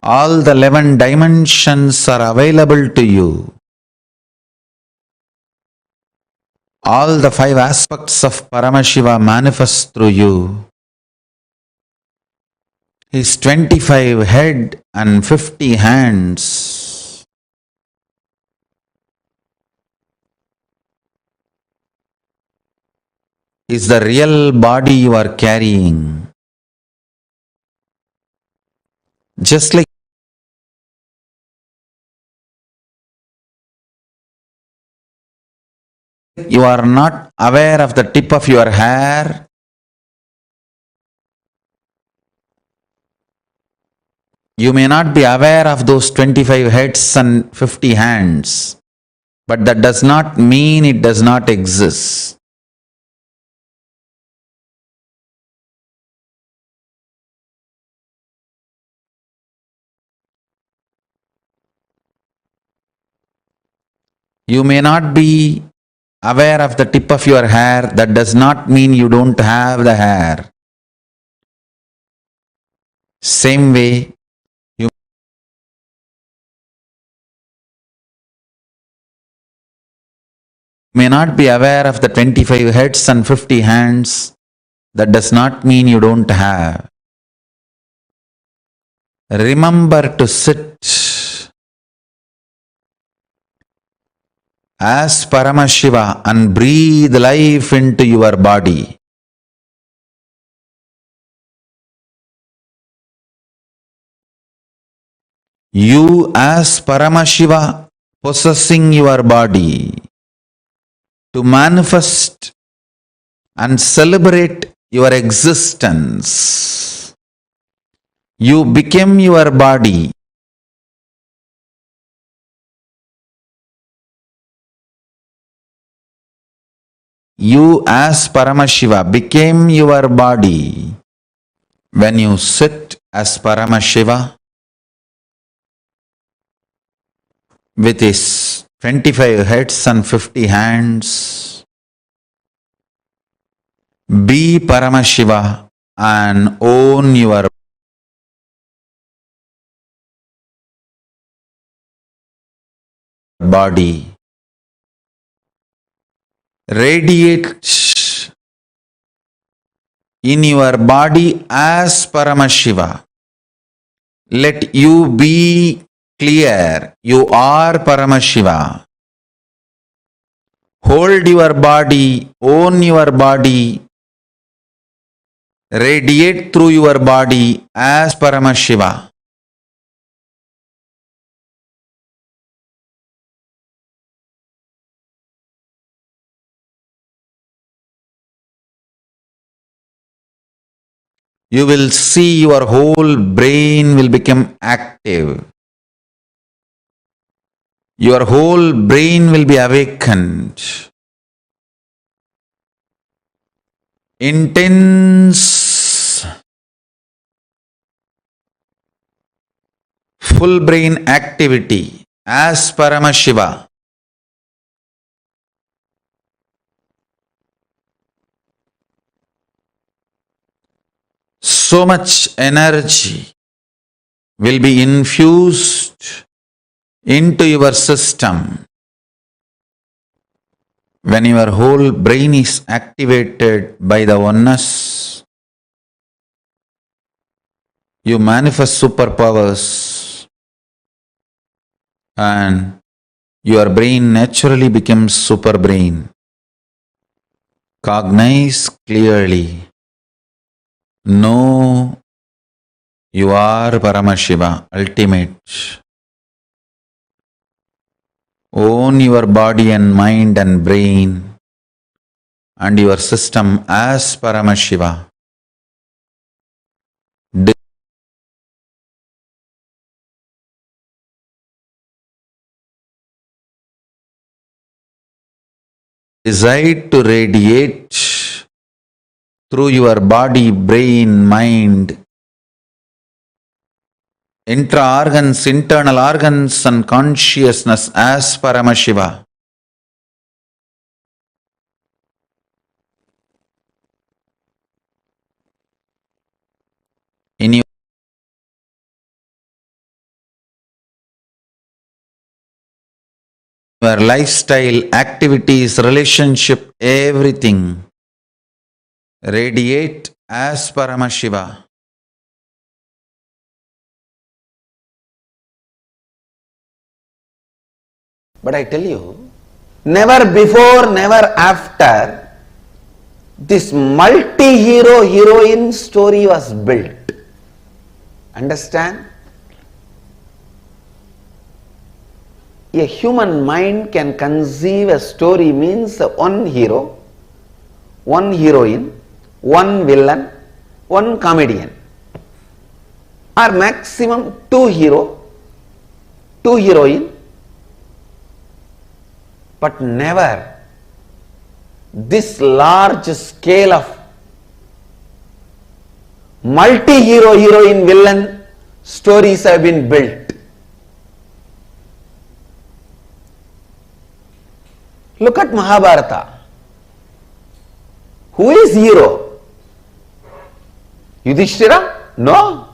All the 11 dimensions are available to you. All the 5 aspects of Paramashiva manifest through you. His 25 head and 50 hands. is the real body you are carrying. Just like you are not aware of the tip of your hair, you may not be aware of those 25 heads and 50 hands, but that does not mean it does not exist. You may not be aware of the tip of your hair, that does not mean you don't have the hair. Same way, you may not be aware of the 25 heads and 50 hands, that does not mean you don't have. Remember to sit as Paramashiva and breathe life into your body. You as Paramashiva possessing your body to manifest and celebrate your existence. You became your body. You as Paramashiva became your body when you sit as Paramashiva with his 25 heads and 50 hands. Be Paramashiva and own your body. Radiate in your body as Paramashiva. Let you be clear, you are Paramashiva. Hold your body, own your body, radiate through your body as Paramashiva. You will see your whole brain will become active. Your whole brain will be awakened. Intense, full brain activity as Paramashiva. So much energy will be infused into your system when your whole brain is activated by the oneness. You manifest superpowers and your brain naturally becomes super brain. Cognize clearly. Know you are Paramashiva, ultimate. Own your body and mind and brain and your system as Paramashiva. Decide to radiate through your body, brain, mind, intra-organs, internal organs and consciousness as Paramashiva. In your lifestyle, activities, relationship, everything, radiate as Paramashiva. But I tell you, never before, never after, this multi-hero heroine story was built. Understand? A human mind can conceive a story means one hero, one heroine, one villain, one comedian, or maximum two hero, two heroine, but never this large scale of multi-hero heroine villain stories have been built. Look at Mahabharata. Who is hero? Yudhishthira? No.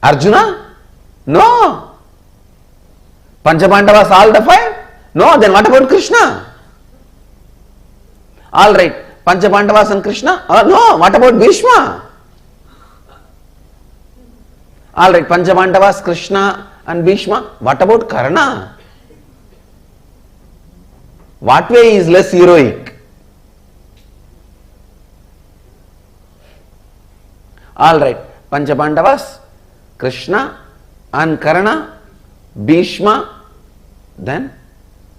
Arjuna? No. Panchapandavas all the five? No. Then what about Krishna? All right. Panchapandavas and Krishna? No. What about Bhishma? All right. Panchapandavas, Krishna and Bhishma. What about Karna? What way is less heroic? All right, Panchapandavas, Krishna and Karna, Bhishma. Then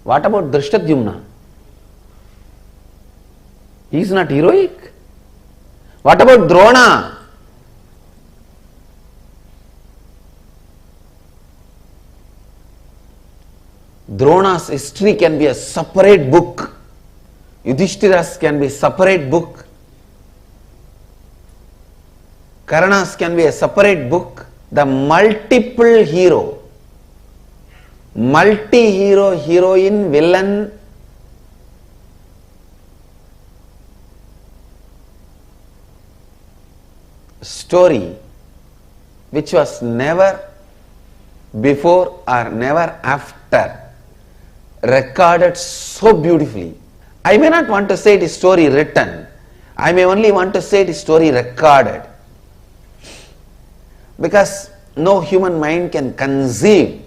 what about Drishtadyumna? He is not heroic. What about Drona? Drona's history can be a separate book. Yudhishthira's can be a separate book. Karna's can be a separate book. The multiple hero, multi-hero, heroine, villain, story which was never before or never after recorded so beautifully. I may not want to say it is story written. I may only want to say it is story recorded. Because no human mind can conceive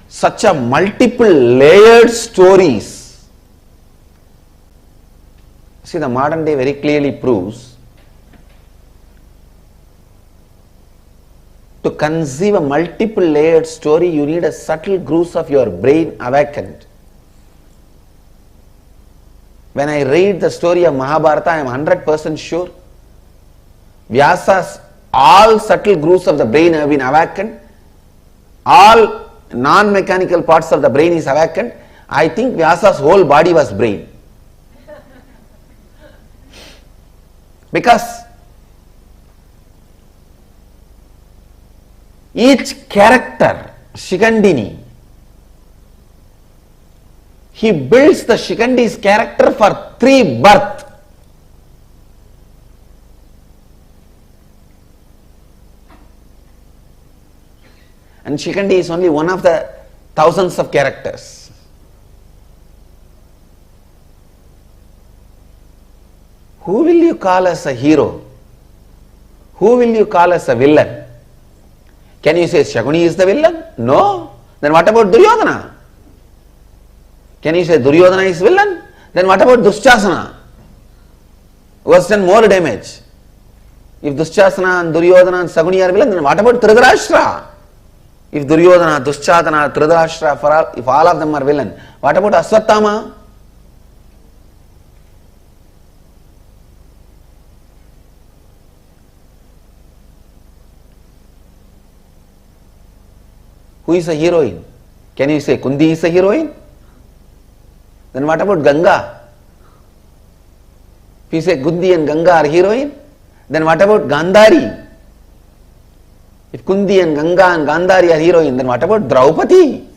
such a multiple layered stories. See, the modern day very clearly proves to conceive a multiple layered story, you need a subtle grooves of your brain awakened. When I read the story of Mahabharata, I am 100% sure Vyasa's all subtle grooves of the brain have been awakened. All non-mechanical parts of the brain is awakened. I think Vyasa's whole body was brain. Because each character, Shikandini, he builds the Shikandi's character for 3 births. And Shikandi is only one of the thousands of characters. Who will you call as a hero? Who will you call as a villain? Can you say Shakuni is the villain? No. Then what about Duryodhana? Can you say Duryodhana is villain? Then what about Dushasana? Who has done more damage? If Dushasana and Duryodhana and Shakuni are villain, then what about Dhritarashtra? If Duryodhana, Dushasana, Dhritarashtra, if all of them are villain, what about Aswathama? Who is a heroine? Can you say Kundi is a heroine? Then what about Ganga? If you say Kundi and Ganga are heroine, then what about Gandhari? If Kundi and Ganga and Gandhari are heroine, then what about Draupadi?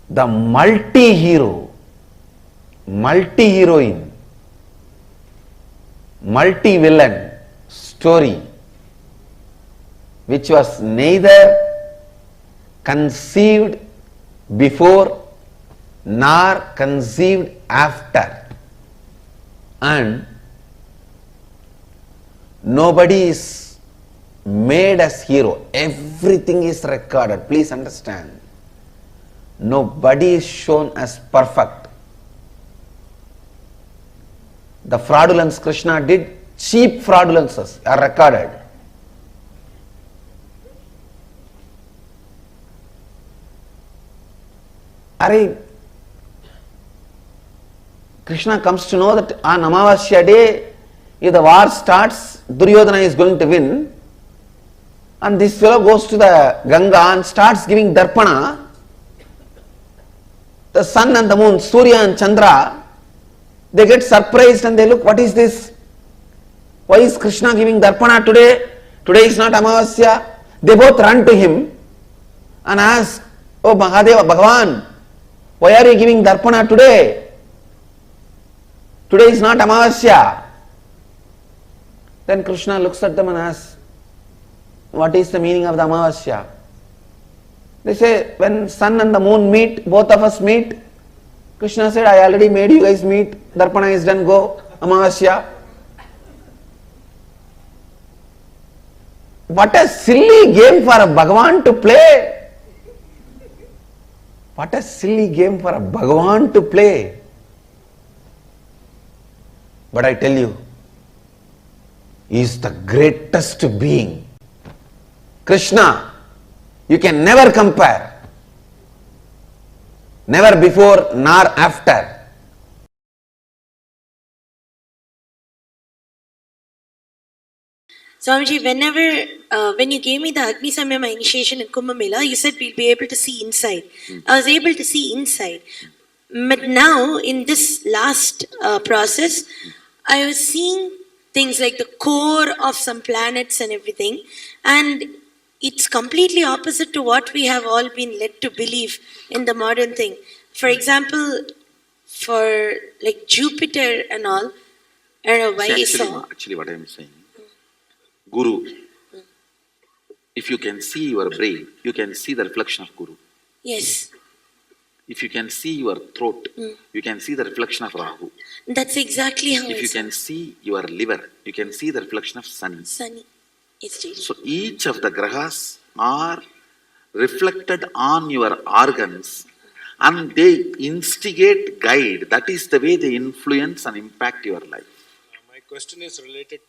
The multi-hero, multi-heroine, multi-villain story, which was neither conceived before nor conceived after, and nobody is made as hero. Everything is recorded. Please understand. Nobody is shown as perfect. The fraudulence Krishna did, cheap fraudulences are recorded. Krishna comes to know that on Amavasya day, if the war starts, Duryodhana is going to win, and this fellow goes to the Ganga and starts giving darpana. The sun and the moon, Surya and Chandra, they get surprised and they look, what is this? Why is Krishna giving darpana today? Today is not Amavasya. They both run to him and ask, oh Mahadeva, Bhagavan, why are you giving darpana today? Today is not Amavasya. Then Krishna looks at them and asks, what is the meaning of the Amavasya? They say, when sun and the moon meet, both of us meet. Krishna said, I already made you guys meet. Darpana is done, go. Amavasya. What a silly game for a Bhagavan to play. What a silly game for a Bhagavan to play. But I tell you, he is the greatest being. Krishna, you can never compare. Never before nor after. Swamiji, when you gave me the Agni Samyama initiation in Kumbh Mela, you said we'll be able to see inside. I was able to see inside. But now, in this last process, I was seeing things like the core of some planets and everything. And it's completely opposite to what we have all been led to believe in the modern thing. For example, for like Jupiter and all, I don't know why I saw. Actually, what I am saying, Guru, if you can see your brain, you can see the reflection of Guru. Yes. If you can see your throat, you can see the reflection of Rahu. That's exactly how If you can see your liver, you can see the reflection of Sun. Sunny. It's really. So each of the grahas are reflected on your organs and they instigate, guide. That is the way they influence and impact your life. My question is related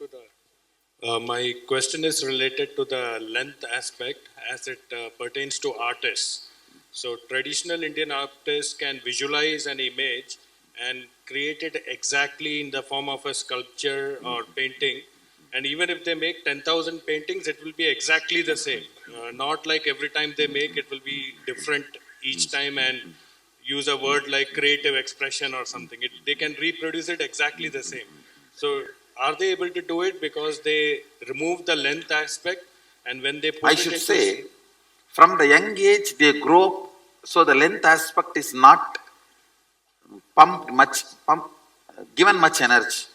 to the length aspect as it pertains to artists. So traditional Indian artists can visualize an image and create it exactly in the form of a sculpture or painting. And even if they make 10,000 paintings, it will be exactly the same. Not like every time they make, it will be different each time and use a word like creative expression or something. They can reproduce it exactly the same. So are they able to do it because they remove the length aspect, and when they put I it should into say, from the young age they grow up, so the length aspect is not given much energy.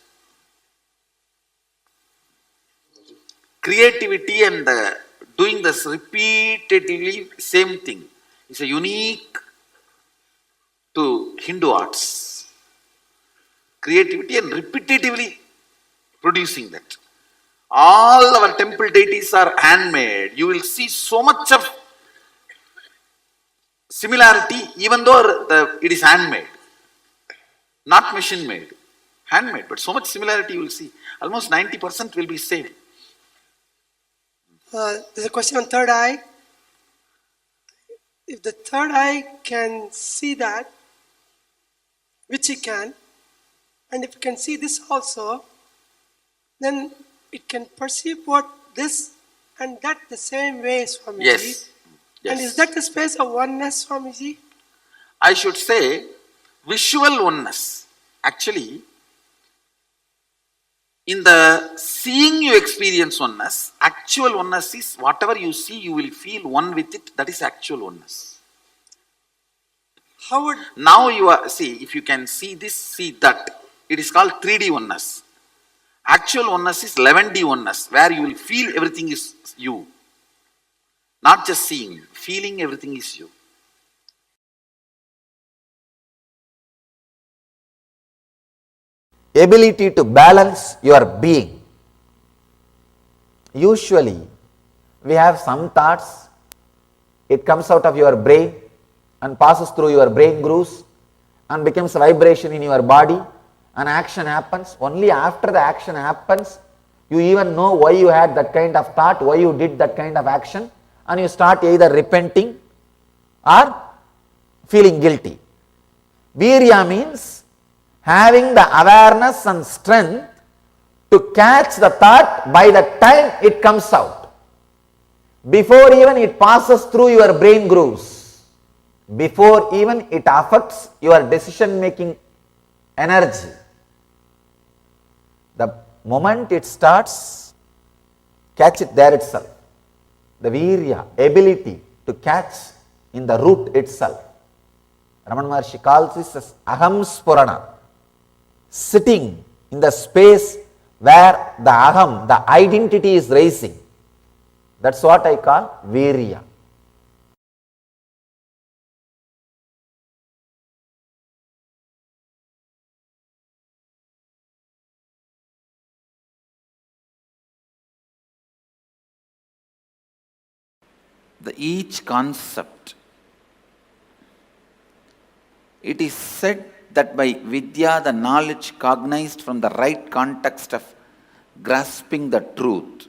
Creativity and doing this repeatedly, same thing, is a unique to Hindu arts. Creativity and repetitively producing that. All our temple deities are handmade. You will see so much of similarity even though it is handmade. Not machine made. Handmade. But so much similarity you will see. Almost 90% will be same. There's a question on third eye. If the third eye can see that, which it can, and if it can see this also, then it can perceive what this and that the same way, Swamiji. Yes. And is that the space of oneness, Swamiji? I should say visual oneness. Actually, in the seeing you experience oneness, actual oneness is whatever you see, you will feel one with it. That is actual oneness. How would... Now you are, see, if you can see this, see that, it is called 3D oneness. Actual oneness is 11D oneness, where you will feel everything is you. Not just seeing, feeling everything is you. Ability to balance your being. Usually, we have some thoughts, it comes out of your brain and passes through your brain grooves and becomes vibration in your body An action happens, only after the action happens, you even know why you had that kind of thought, why you did that kind of action, and you start either repenting or feeling guilty. Virya means having the awareness and strength to catch the thought by the time it comes out, before even it passes through your brain grooves, before even it affects your decision making energy. The moment it starts, catch it there itself. The virya, ability to catch in the root itself. Ramana Maharshi calls this as aham spurana, sitting in the space where the aham, the identity is rising. That's what I call virya. Each concept, it is said that by vidya, the knowledge cognized from the right context of grasping the truth,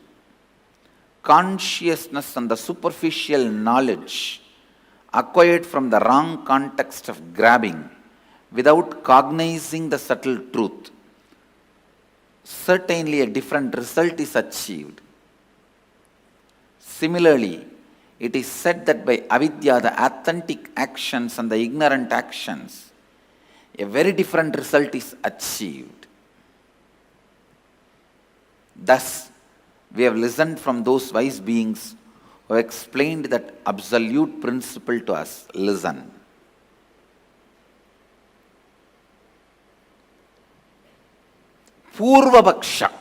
consciousness and the superficial knowledge acquired from the wrong context of grabbing without cognizing the subtle truth, certainly a different result is achieved. Similarly, it is said that by avidya, the authentic actions and the ignorant actions, a very different result is achieved. Thus, we have listened from those wise beings who have explained that absolute principle to us. Listen. Purvapaksha.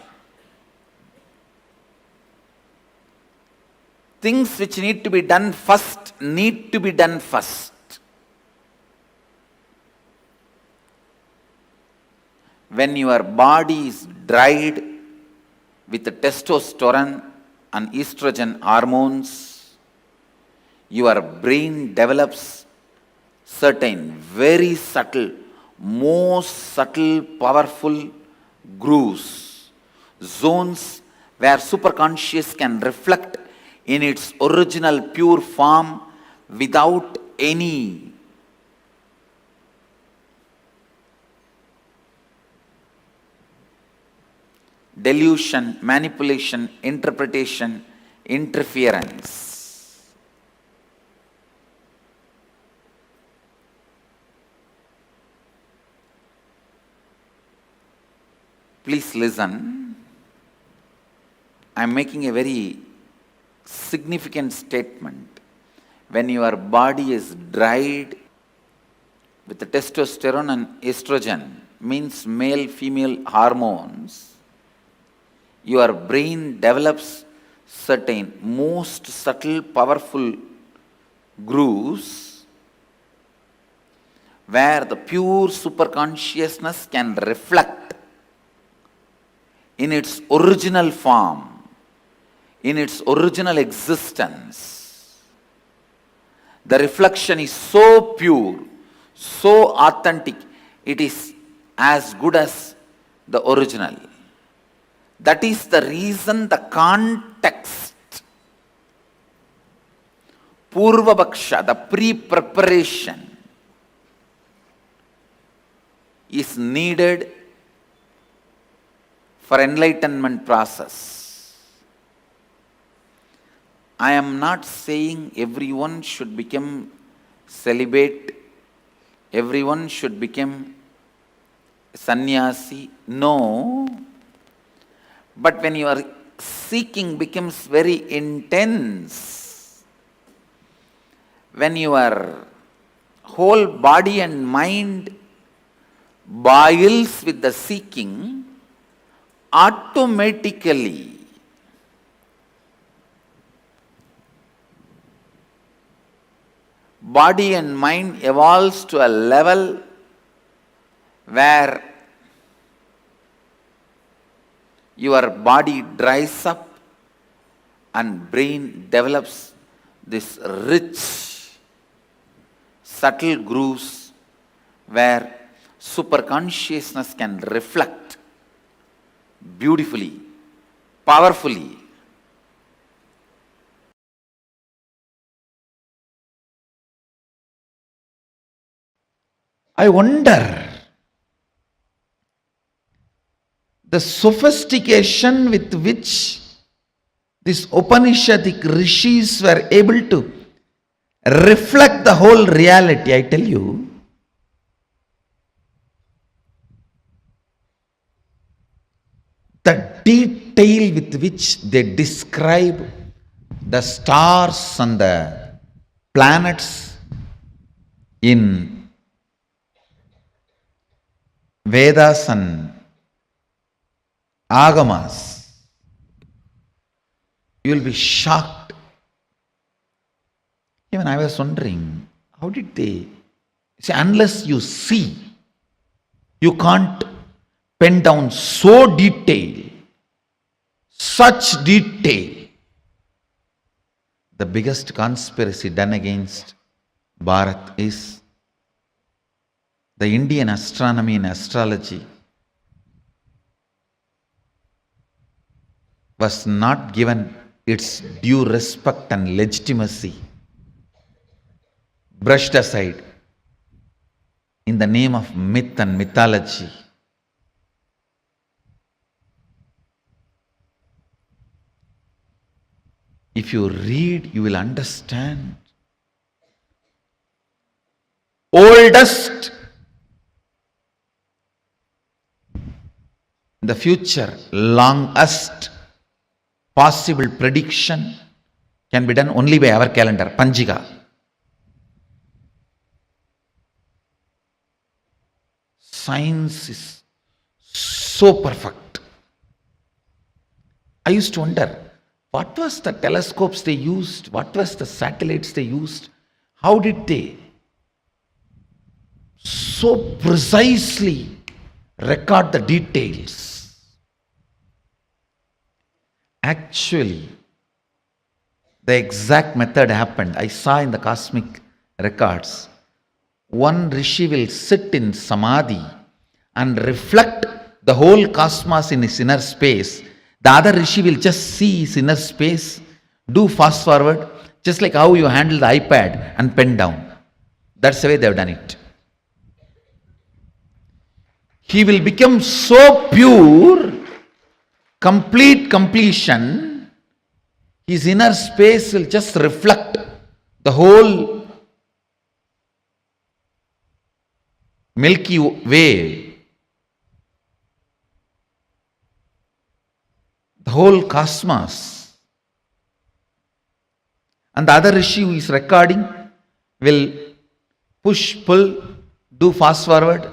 Things which need to be done first need to be done first. When your body is dried with the testosterone and estrogen hormones, your brain develops certain very subtle, most subtle, powerful grooves, zones where superconscious can reflect in its original pure form without any delusion, manipulation, interpretation, interference. Please listen. I am making a very significant statement. When your body is dried with the testosterone and estrogen, means male female hormones, your brain develops certain most subtle powerful grooves where the pure superconsciousness can reflect in its original form, in its original existence. The reflection is so pure, so authentic, it is as good as the original. That is the reason the context, Purvapaksha, the pre-preparation, is needed for enlightenment process. I am not saying everyone should become celibate, everyone should become sannyasi. No. But when your seeking becomes very intense, when your whole body and mind boils with the seeking, automatically body and mind evolves to a level where your body dries up and brain develops this rich, subtle grooves where superconsciousness can reflect beautifully, powerfully. I wonder the sophistication with which these Upanishadic rishis were able to reflect the whole reality. I tell you, the detail with which they describe the stars and the planets in Vedas and Agamas, you will be shocked. Even I was wondering, how did they see? Unless you see, you can't pen down so detail, such detail. The biggest conspiracy done against Bharat is the Indian astronomy and astrology was not given its due respect and legitimacy, brushed aside in the name of myth and mythology. If you read, you will understand. Oldest in the future, longest possible prediction can be done only by our calendar, Panjiga. Science is so perfect. I used to wonder, what was the telescopes they used? What was the satellites they used? How did they so precisely record the details? Actually, the exact method happened. I saw in the cosmic records. One rishi will sit in samadhi and reflect the whole cosmos in his inner space. The other rishi will just see his inner space, do fast forward, just like how you handle the iPad and pen down. That's the way they have done it. He will become so pure, complete completion, his inner space will just reflect the whole Milky Way, the whole cosmos. And the other rishi who is recording will push, pull, do fast forward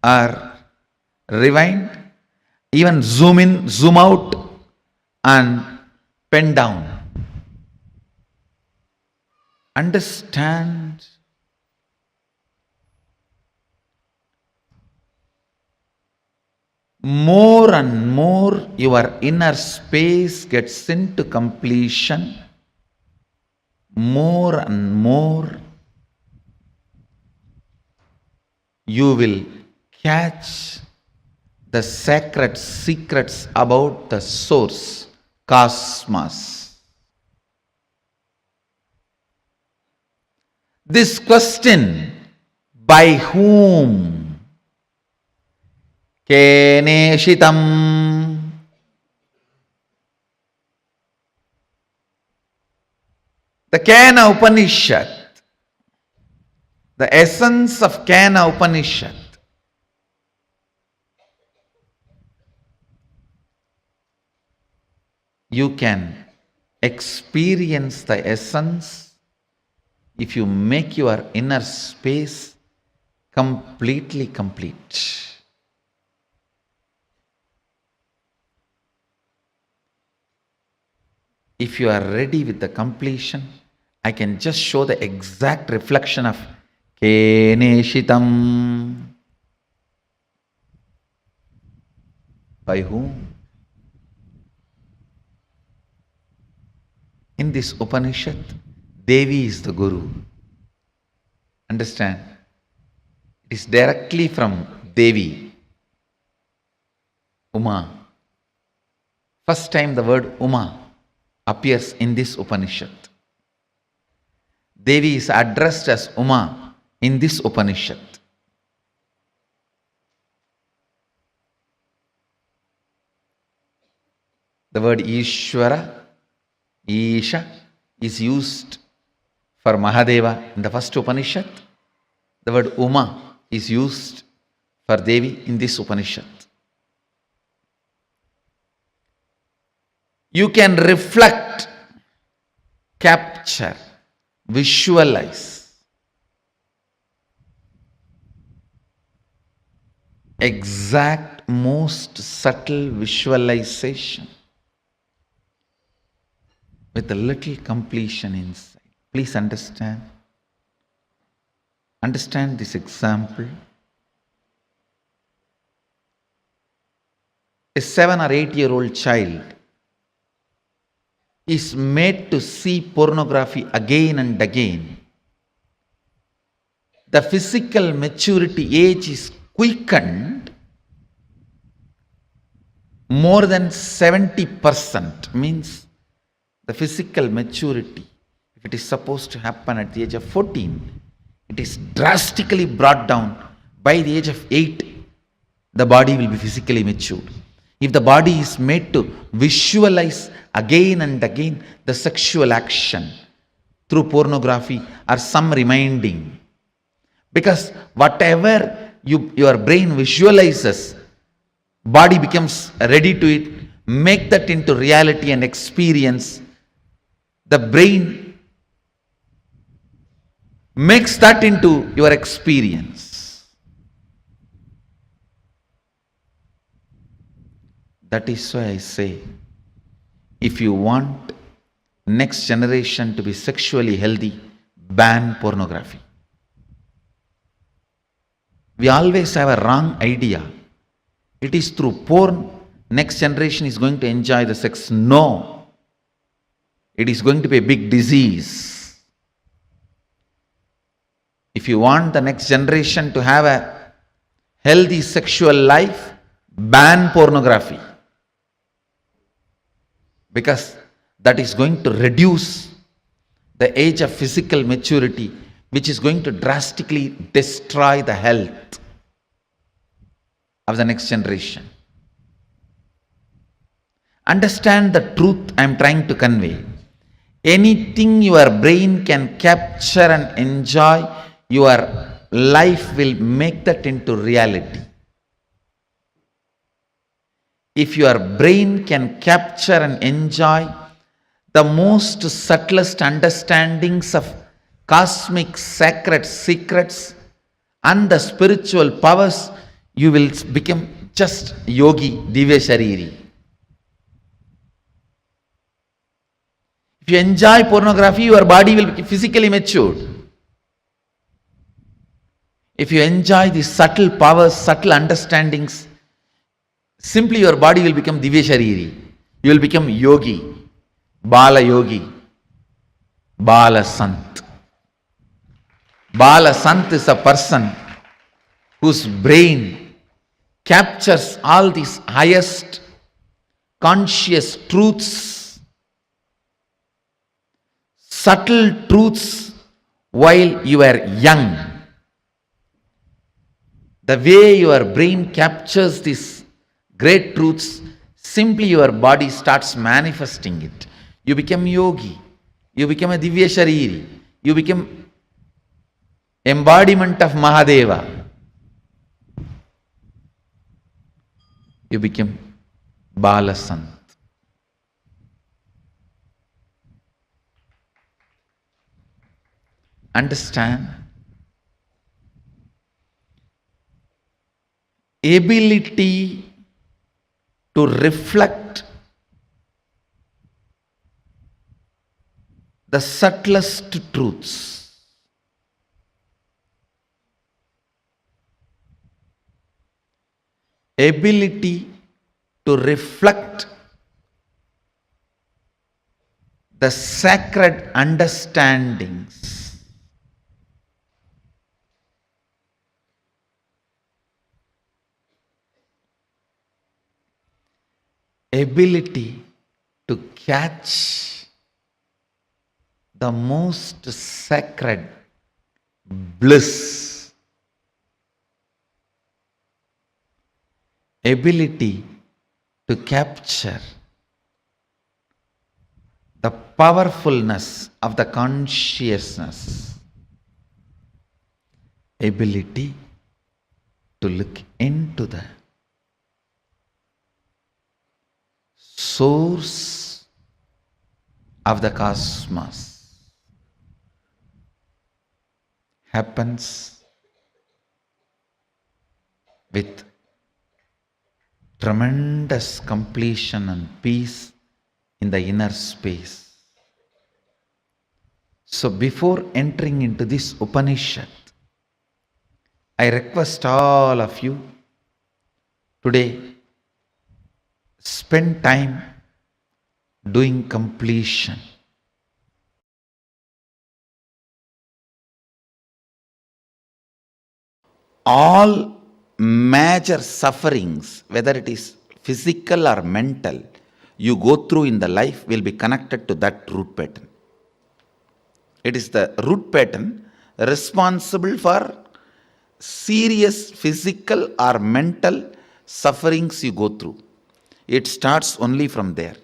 or rewind, even zoom in, zoom out and pen down. Understand? More and more your inner space gets into completion, more and more you will catch the sacred secrets about the source, cosmos. This question, by whom? Keneshitam. The Kena Upanishad, the essence of Kena Upanishad, you can experience the essence if you make your inner space completely complete. If you are ready with the completion, I can just show the exact reflection of Keneshitam. By whom? In this Upanishad, Devi is the Guru. Understand? It is directly from Devi, Uma. First time the word Uma appears in this Upanishad. Devi is addressed as Uma in this Upanishad. The word Ishvara, Isha, is used for Mahadeva in the first Upanishad. The word Uma is used for Devi in this Upanishad. You can reflect, capture, visualize exact, most subtle visualization with a little completion inside. Please understand. Understand this example. A 7 or 8-year-old child is made to see pornography again and again. The physical maturity age is quickened more than 70%, means the physical maturity, if it is supposed to happen at the age of 14, it is drastically brought down. By the age of 8, the body will be physically matured. If the body is made to visualize again and again the sexual action through pornography or some reminding, because whatever your brain visualizes, body becomes ready to it, make that into reality and experience. The brain makes that into your experience. That is why I say, if you want next generation to be sexually healthy, ban pornography. We always have a wrong idea. It is through porn next generation is going to enjoy the sex. No. It is going to be a big disease. If you want the next generation to have a healthy sexual life, ban pornography. Because that is going to reduce the age of physical maturity, which is going to drastically destroy the health of the next generation. Understand the truth I am trying to convey. Anything your brain can capture and enjoy, your life will make that into reality. If your brain can capture and enjoy the most subtlest understandings of cosmic sacred secrets and the spiritual powers, you will become just yogi, divya shariri. If you enjoy pornography, your body will be physically matured. If you enjoy the subtle powers, subtle understandings, simply your body will become divya shariri. You will become yogi, bala yogi, bala sant. Bala sant is a person whose brain captures all these highest conscious truths, subtle truths while you are young. The way your brain captures these great truths, simply your body starts manifesting it. You become yogi. You become a divya shariri. You become embodiment of Mahadeva. You become Bala Sant. Understand? Ability to reflect the subtlest truths. Ability to reflect the sacred understandings ability to catch the most sacred bliss, ability to capture the powerfulness of the consciousness, ability to look into the source of the cosmos happens with tremendous completion and peace in the inner space. So before entering into this Upanishad, I request all of you today spend time doing completion. All major sufferings, whether it is physical or mental, you go through in the life will be connected to that root pattern. It is the root pattern responsible for serious physical or mental sufferings you go through. It starts only from there.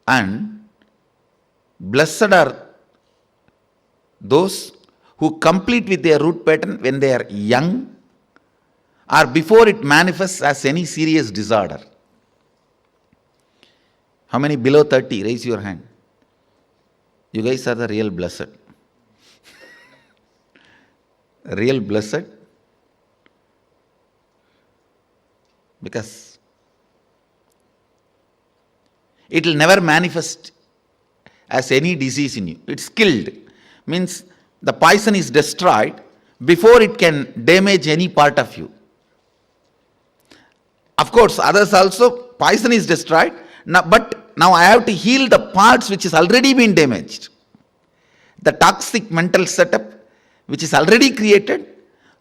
And blessed are those who complete with their root pattern when they are young or before it manifests as any serious disorder. How many below 30? Raise your hand. You guys are the real blessed. Real blessed. Because it will never manifest as any disease in you. It's killed. Means the poison is destroyed before it can damage any part of you. Of course, others also, poison is destroyed. But now I have to heal the parts which has already been damaged. The toxic mental setup which is already created,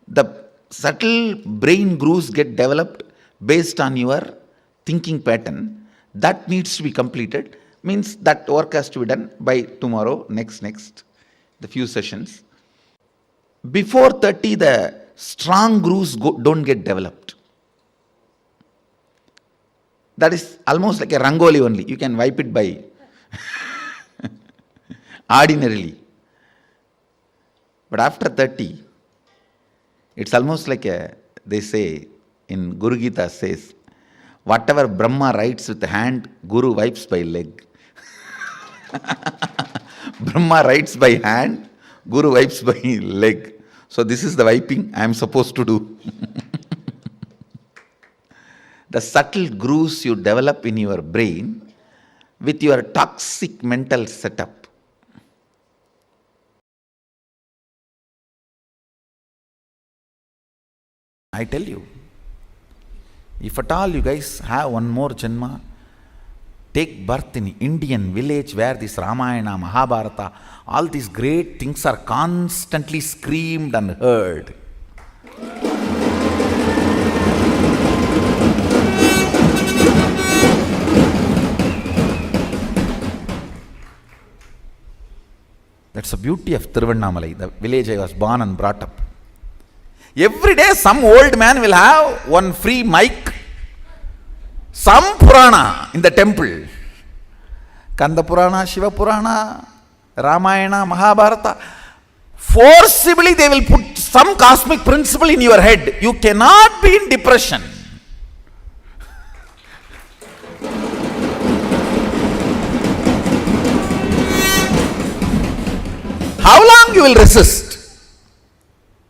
the subtle brain grooves get developed based on your thinking pattern. That needs to be completed. Means that work has to be done by tomorrow, next, the few sessions. Before 30, the strong grooves don't get developed. That is almost like a rangoli only. You can wipe it by ordinarily. But after 30, it's almost like they say in Guru Gita says, whatever Brahma writes with the hand, Guru wipes by leg. Brahma writes by hand, Guru wipes by leg. So this is the wiping I am supposed to do. The subtle grooves you develop in your brain with your toxic mental setup. I tell you, if at all you guys have one more janma, take birth in Indian village where this Ramayana, Mahabharata, all these great things are constantly screamed and heard. That's the beauty of Tiruvannamalai, the village I was born and brought up. Every day some old man will have one free mic, some Purana in the temple. Kanda Purana, Shiva Purana, Ramayana, Mahabharata. Forcibly they will put some cosmic principle in your head. You cannot be in depression. How long you will resist?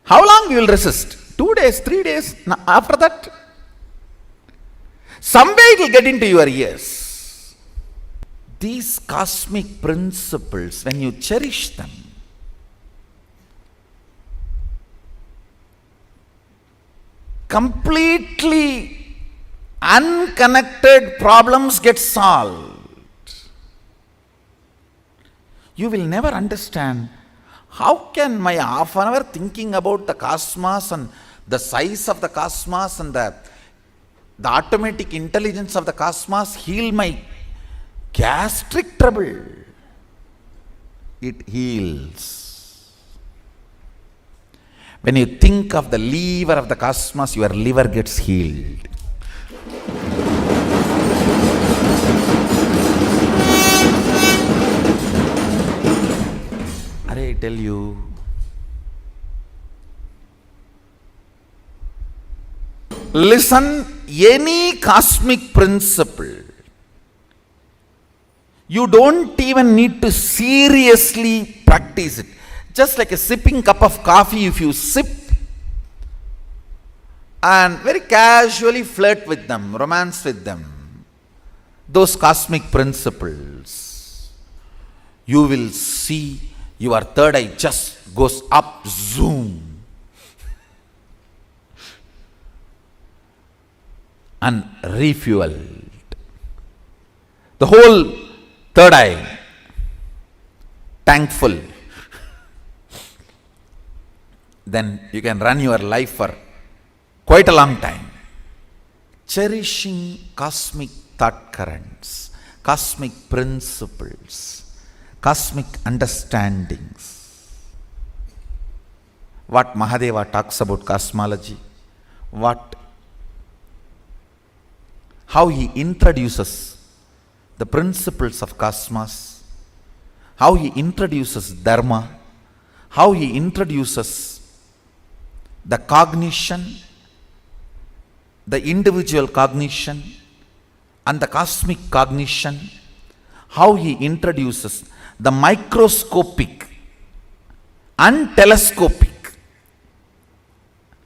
How long you will resist? 2 days, 3 days, after that? Someday it will get into your ears. These cosmic principles, when you cherish them, completely unconnected problems get solved. You will never understand how can my half an hour thinking about the cosmos and the size of the cosmos and the the automatic intelligence of the cosmos heal my gastric trouble. It heals. When you think of the liver of the cosmos, your liver gets healed. I tell you, listen, any cosmic principle, you don't even need to seriously practice it. Just like a sipping cup of coffee, if you sip and very casually flirt with them, romance with them, those cosmic principles, you will see your third eye just goes up, zoom, and refueled. The whole third eye tank full. Then you can run your life for quite a long time. Cherishing cosmic thought currents, cosmic principles, cosmic understandings. What Mahadeva talks about cosmology, how he introduces the principles of cosmos, how he introduces dharma, how he introduces the cognition, the individual cognition and the cosmic cognition, how he introduces the microscopic and telescopic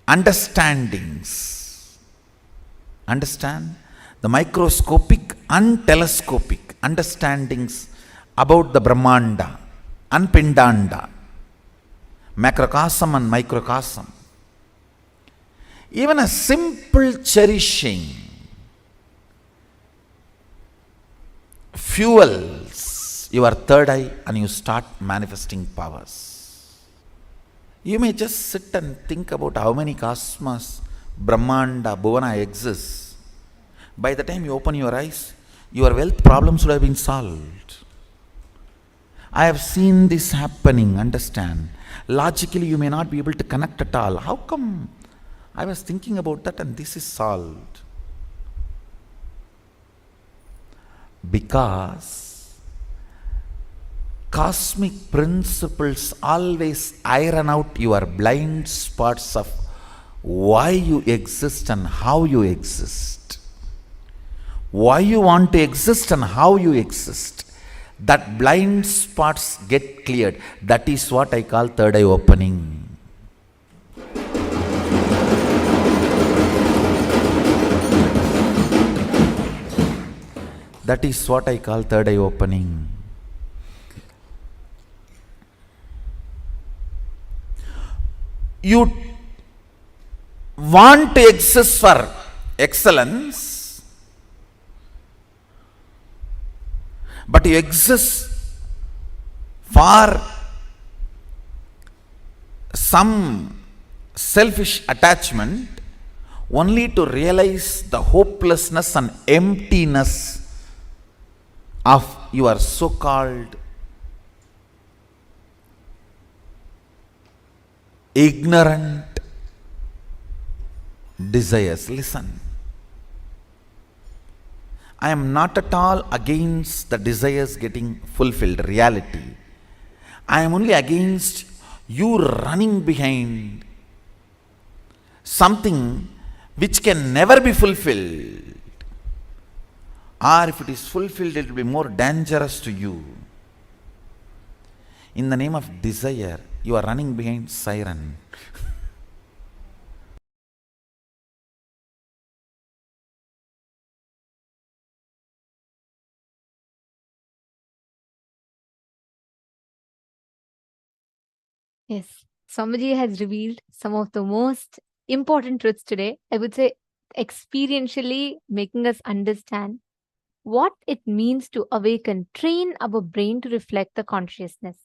understandings. Understand? The microscopic and telescopic understandings about the Brahmanda and Pindanda, macrocosm and microcosm. Even a simple cherishing fuels your third eye and you start manifesting powers. You may just sit and think about how many cosmos, Brahmanda, Bhuvana exists. By the time you open your eyes, your wealth problems would have been solved. I have seen this happening, understand. Logically, you may not be able to connect at all. How come? I was thinking about that and this is solved. Because cosmic principles always iron out your blind spots of why you exist and how you exist. Why you want to exist and how you exist. That blind spots get cleared. That is what I call third eye opening. That is what I call third eye opening. You want to exist for excellence, but you exist for some selfish attachment only to realize the hopelessness and emptiness of your so-called ignorant desires. Listen, I am not at all against the desires getting fulfilled, reality. I am only against you running behind something which can never be fulfilled. Or if it is fulfilled, it will be more dangerous to you. In the name of desire, you are running behind siren. Yes, Swamiji has revealed some of the most important truths today. I would say experientially making us understand what it means to awaken, train our brain to reflect the consciousness.